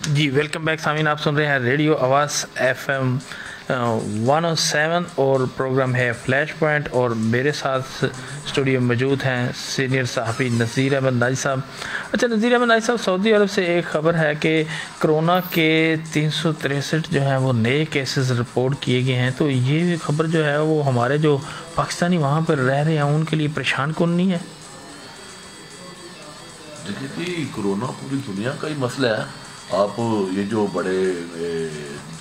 जी वेलकम बैक सामीन, आप सुन रहे हैं रेडियो आवाज़ FM 107 और प्रोग्राम है फ्लैश पॉइंट और मेरे साथ स्टूडियो में मौजूद हैं सीनियर सहाफ़ी नज़ीर अहमद नाजी साहब। अच्छा नज़ीर अहमद नाजी साहब, सऊदी अरब से एक ख़बर है कि कोरोना के 363 जो हैं वो नए केसेस रिपोर्ट किए गए हैं। तो ये ख़बर जो है वो हमारे जो पाकिस्तानी वहाँ पर रह रहे हैं उनके लिए परेशान कौन नहीं है? देखिए जी, कोरोना पूरी दुनिया का ही मसला है। आप ये जो बड़े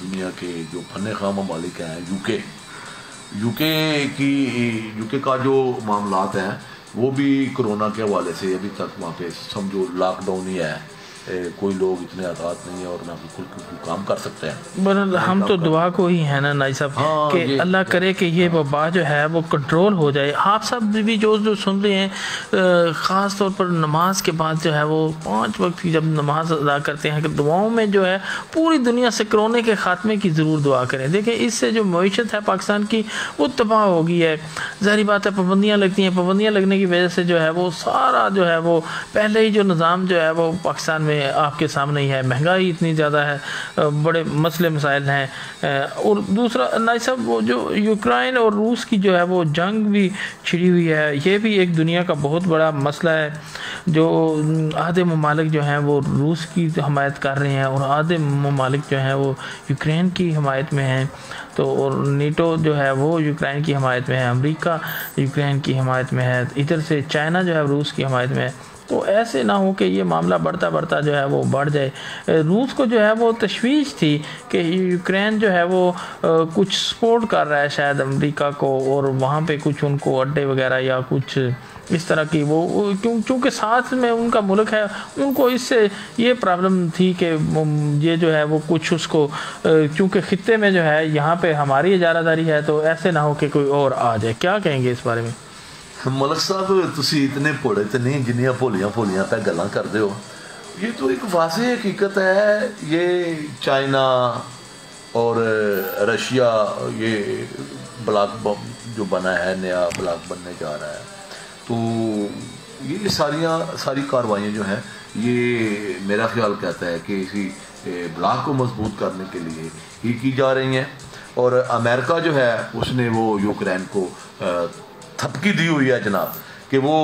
दुनिया के जो फन्ने खा ममालिक हैं, यूके का जो मामलात हैं वो भी कोरोना के हवाले से अभी तक वहाँ पे समझो लॉकडाउन ही है। कोई लोग इतने आज़ाद नहीं है और ना बिल्कुल काम कर सकते हैं। बहरहाल हम तो दुआ को ही है ना नाई साहब कि अल्लाह करे कि ये वबा जो है वो कंट्रोल हो जाए। आप सब भी जो सुन रहे हैं, ख़ास तौर पर नमाज के बाद जो है वो 5 वक्त की जब नमाज अदा करते हैं कि दुआओं में जो है पूरी दुनिया से कोरोना के ख़ात्मे की ज़रूर दुआ करें। देखें इससे जो मईशत है पाकिस्तान की वो तबाह हो गई है। ज़ाहिर बात है पाबंदियाँ लगती हैं, पाबंदियाँ लगने की वजह से जो है वो सारा जो है वो पहले ही जो निज़ाम जो है वो पाकिस्तान में आपके सामने ही है। महंगाई इतनी ज़्यादा है, बड़े मसले मसाइल हैं। और दूसरा नाई साहब वो जो यूक्रेन और रूस की जो है वो जंग भी छिड़ी हुई है, ये भी एक दुनिया का बहुत बड़ा मसला है। जो आधे ममालिक जो हैं वो रूस की हमायत कर रहे हैं और आधे ममालिक जो हैं वो यूक्रेन की हमायत में हैं। तो और नीटो जो है वो यूक्रेन की हमायत में है, अमेरिका यूक्रेन की हमायत में है, इधर से चाइना जो है रूस की हमायत में है। तो ऐसे ना हो कि ये मामला बढ़ता बढ़ता जो है वो बढ़ जाए। रूस को जो है वो तशवीश थी कि यूक्रेन जो है वो कुछ सपोर्ट कर रहा है शायद अमेरिका को और वहाँ पे कुछ उनको अड्डे वगैरह या कुछ इस तरह की वो क्योंकि साथ में उनका मुल्क है, उनको इससे ये प्रॉब्लम थी कि ये जो है वो कुछ उसको क्योंकि खित्ते में जो है यहाँ पे हमारी इजारादारी है, तो ऐसे ना हो कि कोई और आ जाए। क्या कहेंगे इस बारे में? मलक साहब तुसी इतने भोले तो नहीं जिन्नियां भोलियां पे गल्लां करदे हो। ये तो एक वाज़ेह हकीकत है। ये चाइना और रशिया ये ब्लॉक जो बना है, नया ब्लॉक बनने जा रहा है, तो ये सारी कार्रवाइयाँ जो हैं ये मेरा ख्याल कहता है कि इसी ब्लॉक को मजबूत करने के लिए ही की जा रही हैं। और अमेरिका जो है उसने वो यूक्रेन को थपकी दी हुई है जनाब कि वो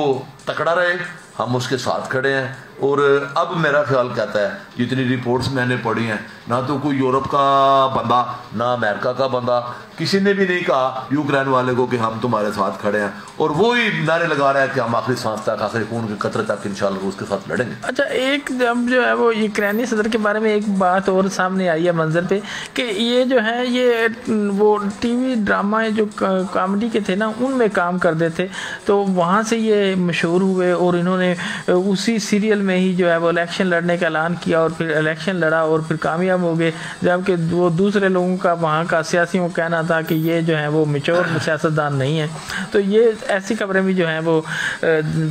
तकड़ा रहे, हम उसके साथ खड़े हैं। और अब मेरा ख्याल कहता है जितनी रिपोर्ट्स मैंने पढ़ी हैं, ना तो कोई यूरोप का बंदा ना अमेरिका का बंदा किसी ने भी नहीं कहा यूक्रेन वाले को कि हम तुम्हारे साथ खड़े हैं, और वो ही नारे लगा रहा है कि हम आखिरी सांस तक, आखिरी खून के कतरे तक इंशाल्लाह रूस के साथ लड़ेंगे। अच्छा, एक जब जो है वो यूक्रेनी सदर के बारे में एक बात और सामने आई है मंजर पे कि ये जो है ये वो टीवी ड्रामा जो कॉमेडी के थे ना उनमें काम कर देते, तो वहाँ से ये मशहूर हुए और इन्होंने उसी सीरियल में ही जो है वो इलेक्शन लड़ने का ऐलान किया और फिर इलेक्शन लड़ा और फिर कामयाब हो गए। जबकि वो दूसरे लोगों का वहाँ का सियासियों का कहना था कि ये जो है वो मैच्योर सियासतदान नहीं है। तो ये ऐसी खबरें भी जो हैं वो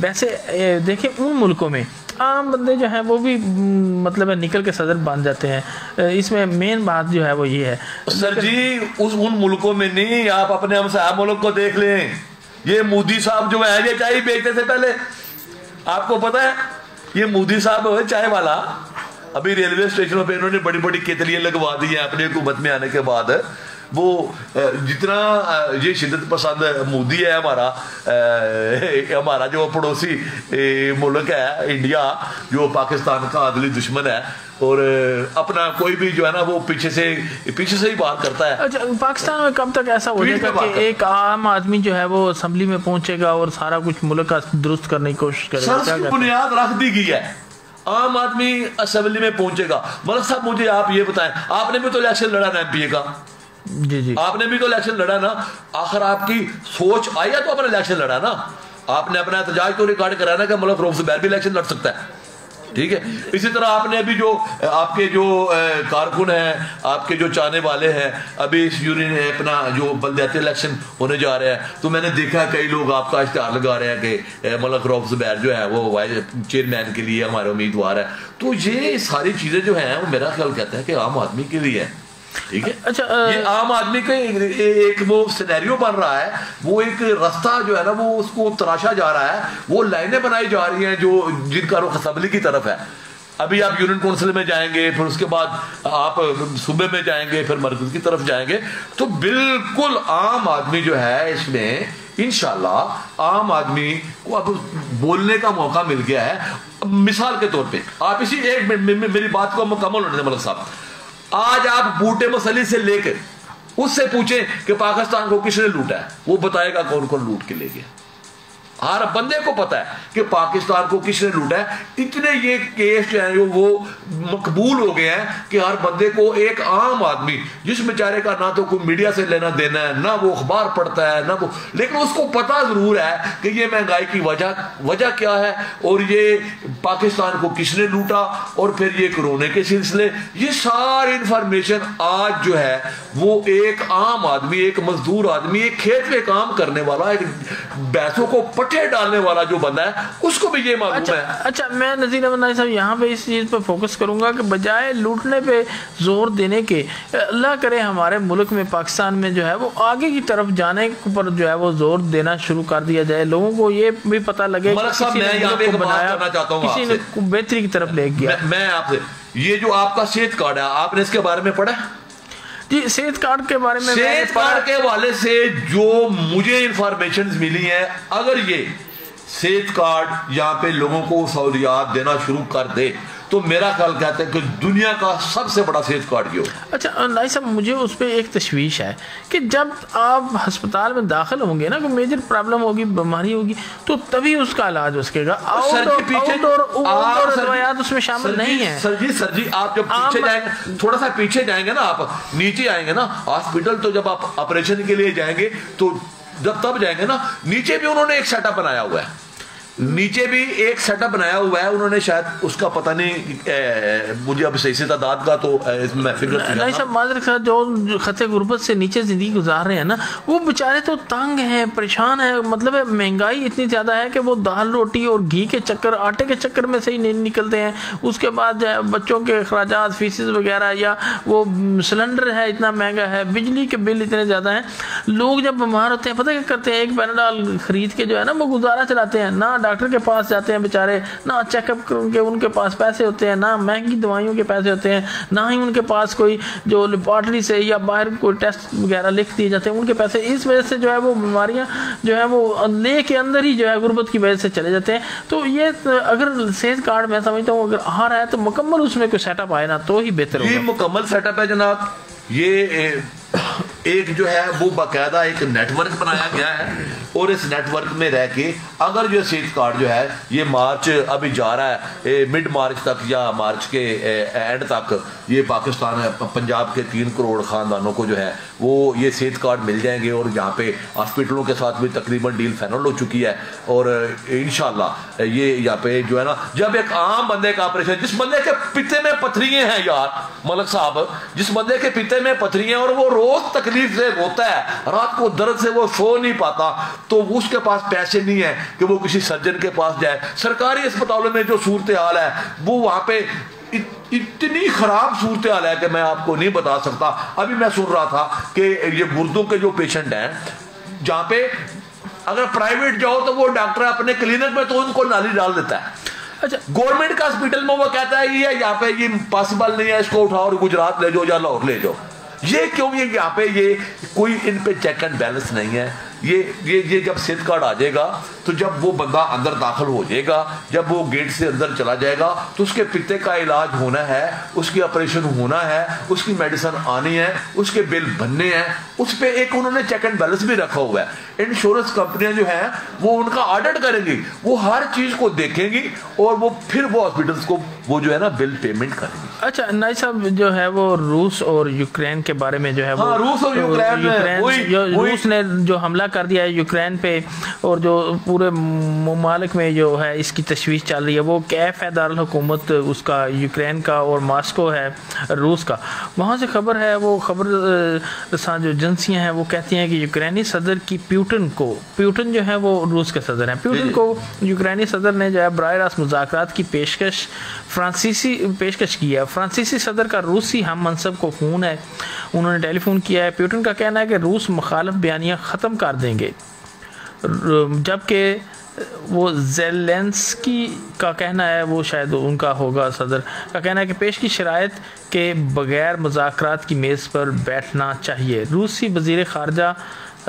वैसे देखें उन मुल्कों में आम बंदे जो हैं वो भी मतलब निकल के सदर बन जाते हैं। इसमें मेन बात जो है वो ये है सर जी, उन मुल्कों में नहीं, आप अपने हमसाया मुल्क को देख लें। ये मोदी साहब जो है ये चाय बेचते थे पहले, आपको पता है? ये मोदी साहब है चाय वाला, अभी रेलवे स्टेशनों पे इन्होंने बड़ी बड़ी केतलियां लगवा दी हैं अपनी हुकूमत में आने के बाद। वो जितना ये शिद्दत पसंद मोदी है हमारा जो पड़ोसी मुल्क है इंडिया, जो पाकिस्तान का अदली दुश्मन है, और अपना कोई भी जो है ना वो पीछे से ही बात करता है। अच्छा, पाकिस्तान में कब तक ऐसा हो जाएगा कि एक आम आदमी जो है वो असेंबली में पहुंचेगा और सारा कुछ मुल्क का दुरुस्त करने की कोशिश करेगा? सर, बुनियाद रख दी गई है, आम आदमी असेंबली में पहुंचेगा। मलिक साहब मुझे आप ये बताएं, आपने भी तो इलेक्शन लड़ा ना एमपीए का? जी, आपने भी तो इलेक्शन लड़ा ना। आखिर आपकी सोच आई है तो आपने इलेक्शन लड़ा ना। आपने अपना एहतजाज तो रिकॉर्ड कराना कि मलिक रऊफ ज़ुबैर भी इलेक्शन लड़ सकता है, ठीक है। इसी तरह आपने अभी जो आपके जो कारकुन हैं, आपके जो चाहने वाले हैं, अभी इस यूनियन अपना जो बलदियाती इलेक्शन होने जा रहे हैं, तो मैंने देखा कई लोग आपका इश्तिहार लगा रहे हैं कि मलिक रऊफ ज़ुबैर जो है वो वाइस चेयरमैन के लिए हमारे उम्मीदवार है। तो ये सारी चीज़ें जो हैं वो मेरा ख्याल कहता है कि आम आदमी के लिए है, ठीक है। अच्छा, ये आम आदमी का एक वो सिनेरियो बन रहा है, वो एक रास्ता जो है ना वो उसको तराशा जा रहा है, वो लाइनें बनाई जा रही हैं जो जिनका रुख असेंबली की तरफ है। अभी आप यूनियन काउंसिल में जाएंगे, फिर उसके बाद आप सूबे में जाएंगे, फिर मरकज की तरफ जाएंगे, तो बिल्कुल आम आदमी जो है इसमें इंशाल्लाह आम आदमी को अब बोलने का मौका मिल गया है। मिसाल के तौर पे आप इसी एक मेरी बात को मुकम्मल होने दें मलिक साहब, आज आप बूटे मसली से लेकर उससे पूछें कि पाकिस्तान को किसने लूटा है, वो बताएगा कौन कौन लूट के ले गया। हर बंदे को पता है कि पाकिस्तान को किसने लूटा है। इतने ये केस जो है वो मकबूल हो गए हैं कि हर बंदे को, एक आम आदमी जिस बेचारे का ना तो कोई मीडिया से लेना देना है, ना वो अखबार पढ़ता है, ना वो, लेकिन उसको पता जरूर है कि ये महंगाई की वजह क्या है, और ये पाकिस्तान को किसने लूटा, और फिर ये कोरोना के सिलसिले, ये सारी इंफॉर्मेशन आज जो है वो एक आम आदमी, एक मजदूर आदमी, एक खेत में काम करने वाला, एक भैंसों को पट्टे डालने वाला जो बंदा है, उसको भी ये मालूम है। अच्छा, मैं नज़ीर अहमद साहब यहाँ पे इस चीज़ पे फोकस करूंगा कि बजाय लूटने पे जोर देने के, अल्लाह करे हमारे मुल्क में, पाकिस्तान में जो है वो आगे की तरफ जाने पर जो है वो जोर देना शुरू कर दिया जाए। लोगों को ये भी पता लगे कि किसी ने बेहतरी की तरफ ले गया। मैं आपसे ये जो आपका सेहत कार्ड है, आपने इसके बारे में पढ़ा? जी, सेहत कार्ड के बारे में, सेहत कार्ड के हवाले से जो मुझे इंफॉर्मेशन मिली है, अगर ये सेहत कार्ड यहाँ पे लोगों को सहूलियात देना शुरू कर दे तो मेरा ख्याल कहते हैं कि दुनिया का सबसे बड़ा सेहत कार्ड ये हो। अच्छा नाई साहब, मुझे उस पर एक तशवीश है कि जब आप अस्पताल में दाखिल होंगे ना, कोई मेजर प्रॉब्लम होगी, बीमारी होगी, तो तभी उसका इलाज हो सकेगा। दवाइयात उसमें शामिल नहीं है। सर जी आप जब पीछे जाएंगे, थोड़ा सा पीछे जाएंगे ना, आप नीचे आएंगे ना हॉस्पिटल, तो जब आप ऑपरेशन के लिए जाएंगे तो जब तब जाएंगे ना, नीचे भी उन्होंने एक सेटअप बनाया हुआ है, नीचे भी एक सेटअप बनाया हुआ है उन्होंने, शायद उसका पता नहीं मुझे अब सही से तादाद का तो इसमें फिगर नहीं सब माजर साहब जो खते गुर्बत से नीचे जिंदगी गुजार रहे हैं ना, वो बेचारे तो तंग हैं, परेशान हैं। मतलब महंगाई इतनी ज़्यादा है कि वो दाल रोटी और घी के चक्कर, आटे के चक्कर में से ही नहीं निकलते हैं। उसके बाद बच्चों के अखराजात, फीसिस वगैरह, या वो सिलेंडर है इतना महंगा है, बिजली के बिल इतने ज़्यादा हैं। लोग जब बीमार होते हैं पता क्या करते हैं, एक पैराडाल खरीद के जो है ना वो गुजारा चलाते हैं, ना डॉक्टर के पास जाते हैं बेचारे, ना चेकअप के उनके पास पैसे होते हैं, ना महंगी दवाइयों के पैसे होते हैं, ना ही उनके पास कोई जो लेबॉर्टरी से या बाहर कोई टेस्ट वगैरह लिख दिए जाते हैं उनके पैसे। इस वजह से जो है वो बीमारियां जो है वो ले के अंदर ही जो है गुर्बत की वजह से चले जाते हैं। तो ये अगर सेहत कार्ड मैं समझता हूँ अगर आ रहा है तो मुकम्मल उसमें कोई सेटअप आए ना तो ही बेहतर होगा। ये मुकम्मल सेटअप है जनाब। ये एक जो है वो बाकायदा एक नेटवर्क बनाया गया है, और इस नेटवर्क में रह के अगर जो सेहत कार्ड जो है ये मार्च अभी जा रहा है, मिड मार्च तक या मार्च के एंड तक ये पाकिस्तान पंजाब के 3 करोड़ ख़ानदानों को जो है वो ये सेहत कार्ड मिल जाएंगे। और यहाँ पे हॉस्पिटलों के साथ भी तकरीबन डील फाइनल हो चुकी है, और इंशाल्लाह ये यहाँ पे जो है ना, जब एक आम बंदे का ऑपरेशन, जिस बंदे के पिते में पथरियाँ हैं यार मलिक साहब, जिस बंदे के पिते में पथरियाँ और वो रोज तकलीफ से रोता है, रात को दर्द से वो सो नहीं पाता, तो उसके पास पैसे नहीं है कि वो किसी सर्जन के पास जाए। सरकारी अस्पतालों में जो सूरत हाल है वो वहां पे इतनी खराब सूरत हाल है कि मैं आपको नहीं बता सकता। अभी मैं सुन रहा था कि ये गुर्दों के जो पेशेंट हैं, जहां पे अगर प्राइवेट जाओ तो वो डॉक्टर अपने क्लिनिक में तो उनको नाली डाल देता है। अच्छा, गवर्नमेंट का हॉस्पिटल में वो कहता है ये यहाँ पे ये पॉसिबल नहीं है, इसको उठाओ और गुजरात ले जाओ या लाहौर ले जाओ। ये क्यों? ये यहाँ पे ये कोई इन पे चेक एंड बैलेंस नहीं है। ये जब सेहत कार्ड आ जाएगा तो जब वो बंदा अंदर दाखिल हो जाएगा, जब वो गेट से अंदर चला जाएगा तो उसके पित्ते का इलाज होना है, उसकी ऑपरेशन होना है, उसकी मेडिसिन आनी है, उसके बिल बनने हैं, उस पर एक उन्होंने चेक एंड बैलेंस भी रखा हुआ है। इंश्योरेंस कंपनियां जो हैं वो उनका ऑडिट करेंगी, वो हर चीज को देखेंगी और वो फिर वो हॉस्पिटल्स को वो जो है ना बिल पेमेंट करेंगी। अच्छा नाई साहब, जो है वो रूस और यूक्रेन के बारे में जो है वो रूस और यूक्रेन रूस ने जो हमला कर दिया है यूक्रेन पे और जो पूरे ममालिक में जो है इसकी तशवीश चल रही है, वो कैफ है दारुल हुकूमत उसका यूक्रेन का और मॉस्को है रूस का। वहाँ से खबर है, वो खबर रसां जो एजेंसियाँ हैं वो कहती हैं कि यूक्रेनी सदर की प्यूटन जो है वो रूस के सदर हैं, प्यूटन को यूक्रेनी सदर ने जो है बराह रास्त मुज़ाकरात की पेशकश की है। फ्रांसीसी सदर का रूसी हम मनसब को फ़ोन है, उन्होंने टेलीफोन किया है। प्यूटन का कहना है कि रूस मुखालिफ बयानियाँ ख़त्म कर देंगे, जबकि वो ज़ेलेंस्की का कहना है, वो शायद उनका होगा सदर का कहना है कि पेश की शराइत के बगैर मुज़ाकरात की मेज़ पर बैठना चाहिए। रूसी वज़ीर ख़ारजा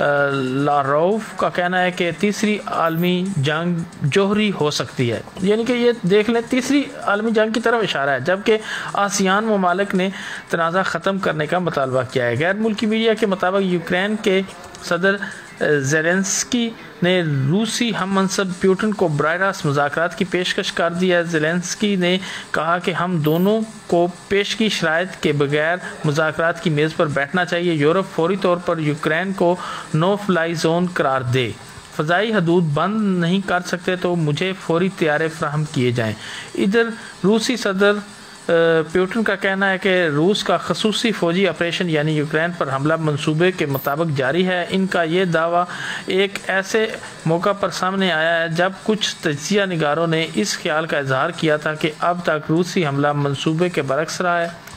लारोव का कहना है कि तीसरी आलमी जंग जोहरी हो सकती है, यानी कि ये देख लें तीसरी आलमी जंग की तरफ इशारा है, जबकि आसियान ममालिक ने तनाज़ा ख़त्म करने का मुतालबा किया है। गैर मुल्की मीडिया के मुताबिक यूक्रेन के सदर ज़ेलेंस्की ने रूसी हम मनसब प्यूटन को बराह रास्त मुज़ाकरात की पेशकश कर दी है। ज़ेलेंस्की ने कहा कि हम दोनों को पेश की शराइत के बगैर मुज़ाकरात की मेज़ पर बैठना चाहिए। यूरोप फौरी तौर पर यूक्रेन को नो फ्लाई जोन करार दे, फ़ज़ाई हदूद बंद नहीं कर सकते तो मुझे फौरी तैयारे फ्राहम किए जाएँ। इधर रूसी सदर प्यूटन का कहना है कि रूस का खसूसी फ़ौजी ऑपरेशन यानी यूक्रेन पर हमला मंसूबे के मुताबिक जारी है। इनका ये दावा एक ऐसे मौका पर सामने आया है जब कुछ तजिया निगारों ने इस ख्याल का इजहार किया था कि अब तक रूसी हमला मंसूबे के बरक्स रहा है।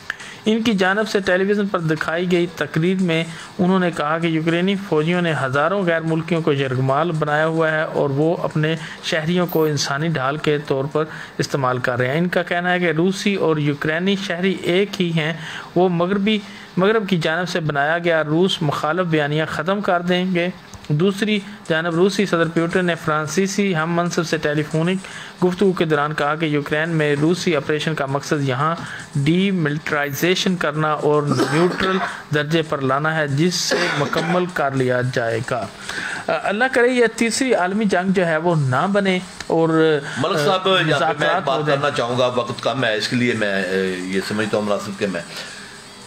इनकी जानब से टेलीविज़न पर दिखाई गई तकरीर में उन्होंने कहा कि यूक्रेनी फ़ौजियों ने हज़ारों गैर मुल्कियों को यरगमाल बनाया हुआ है और वो अपने शहरियों को इंसानी ढाल के तौर पर इस्तेमाल कर रहे हैं। इनका कहना है कि रूसी और यूक्रेनी शहरी एक ही हैं, वो मगरब की जानब से बनाया गया रूस मुखालिफ बयानियाँ ख़त्म कर देंगे। दूसरी जानब रूसी सदर प्यूटन ने फ्रांसीसी हम मनसब से टेलीफोनिक गुफ्तगू के दौरान कहा कि यूक्रेन में रूसी ऑपरेशन का मकसद यहाँ डीमिलिटराइजेशन करना और न्यूट्रल दर्जे पर लाना है, जिससे मुकम्मल कर लिया जाएगा। अल्लाह करे ये तीसरी आलमी जंग जो है वो ना बने। और मलिक साहब यहाँ पे मैं बात करना चाहूँगा, वक्त कम है इसके लिए मैं ये समझता हूँ मुनासिब के मैं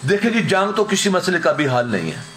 देखिए जी, जंग तो किसी मसले का भी हल नहीं है।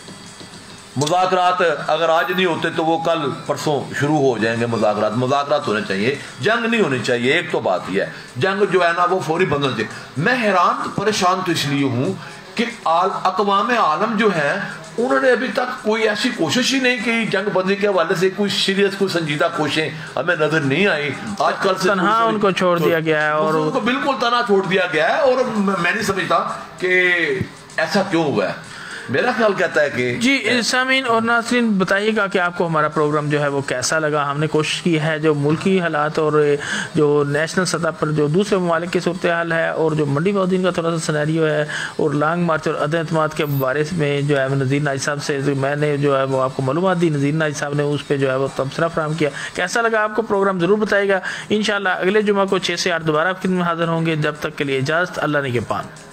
मुज़ाकरात अगर आज नहीं होते तो वो कल परसों शुरू हो जाएंगे। मुज़ाकरात होने चाहिए, जंग नहीं होनी चाहिए। एक तो बात यह है, जंग जो है ना वो फौरी बंद होनी चाहिए। मैं हैरान परेशान तो इसलिए हूँ कि अक़वाम आलम जो है उन्होंने अभी तक कोई ऐसी कोशिश ही नहीं की जंग बंदी के हवाले से, कोई सीरियस कोई संजीदा कोशिशें हमें नजर नहीं आई। आजकल से तनहा उनको छोड़ दिया गया है और उनको बिल्कुल तनहा छोड़ दिया गया है। और मैं नहीं समझता कि ऐसा क्यों हुआ है। मेरा ख्याल कहता है कि जी सामीन और नाज़रीन बताइएगा कि आपको हमारा प्रोग्राम जो है वो कैसा लगा। हमने कोशिश की है जो मुल्की हालात और जो नेशनल सतह पर जो दूसरे ममालिक की सूरत हाल है और जो मंडी बहाउद्दीन का थोड़ा सा सिनेरियो है और लॉन्ग मार्च और अदम एतमाद के बारे में जो है नज़ीर नाइज साहब से मैंने जो है वो आपको मालूमात दी, नज़ीर नाइज साहब ने उस पर जो है वो तबसरा फराहम किया। कैसा लगा आपको प्रोग्राम ज़रूर बताइएगा। इंशाअल्लाह अगले जुमा को 6 से 8 दोबारा आपकी खिदमत में हाजिर होंगे। जब तक के लिए इजाज़त, अल्लाह निगहबान।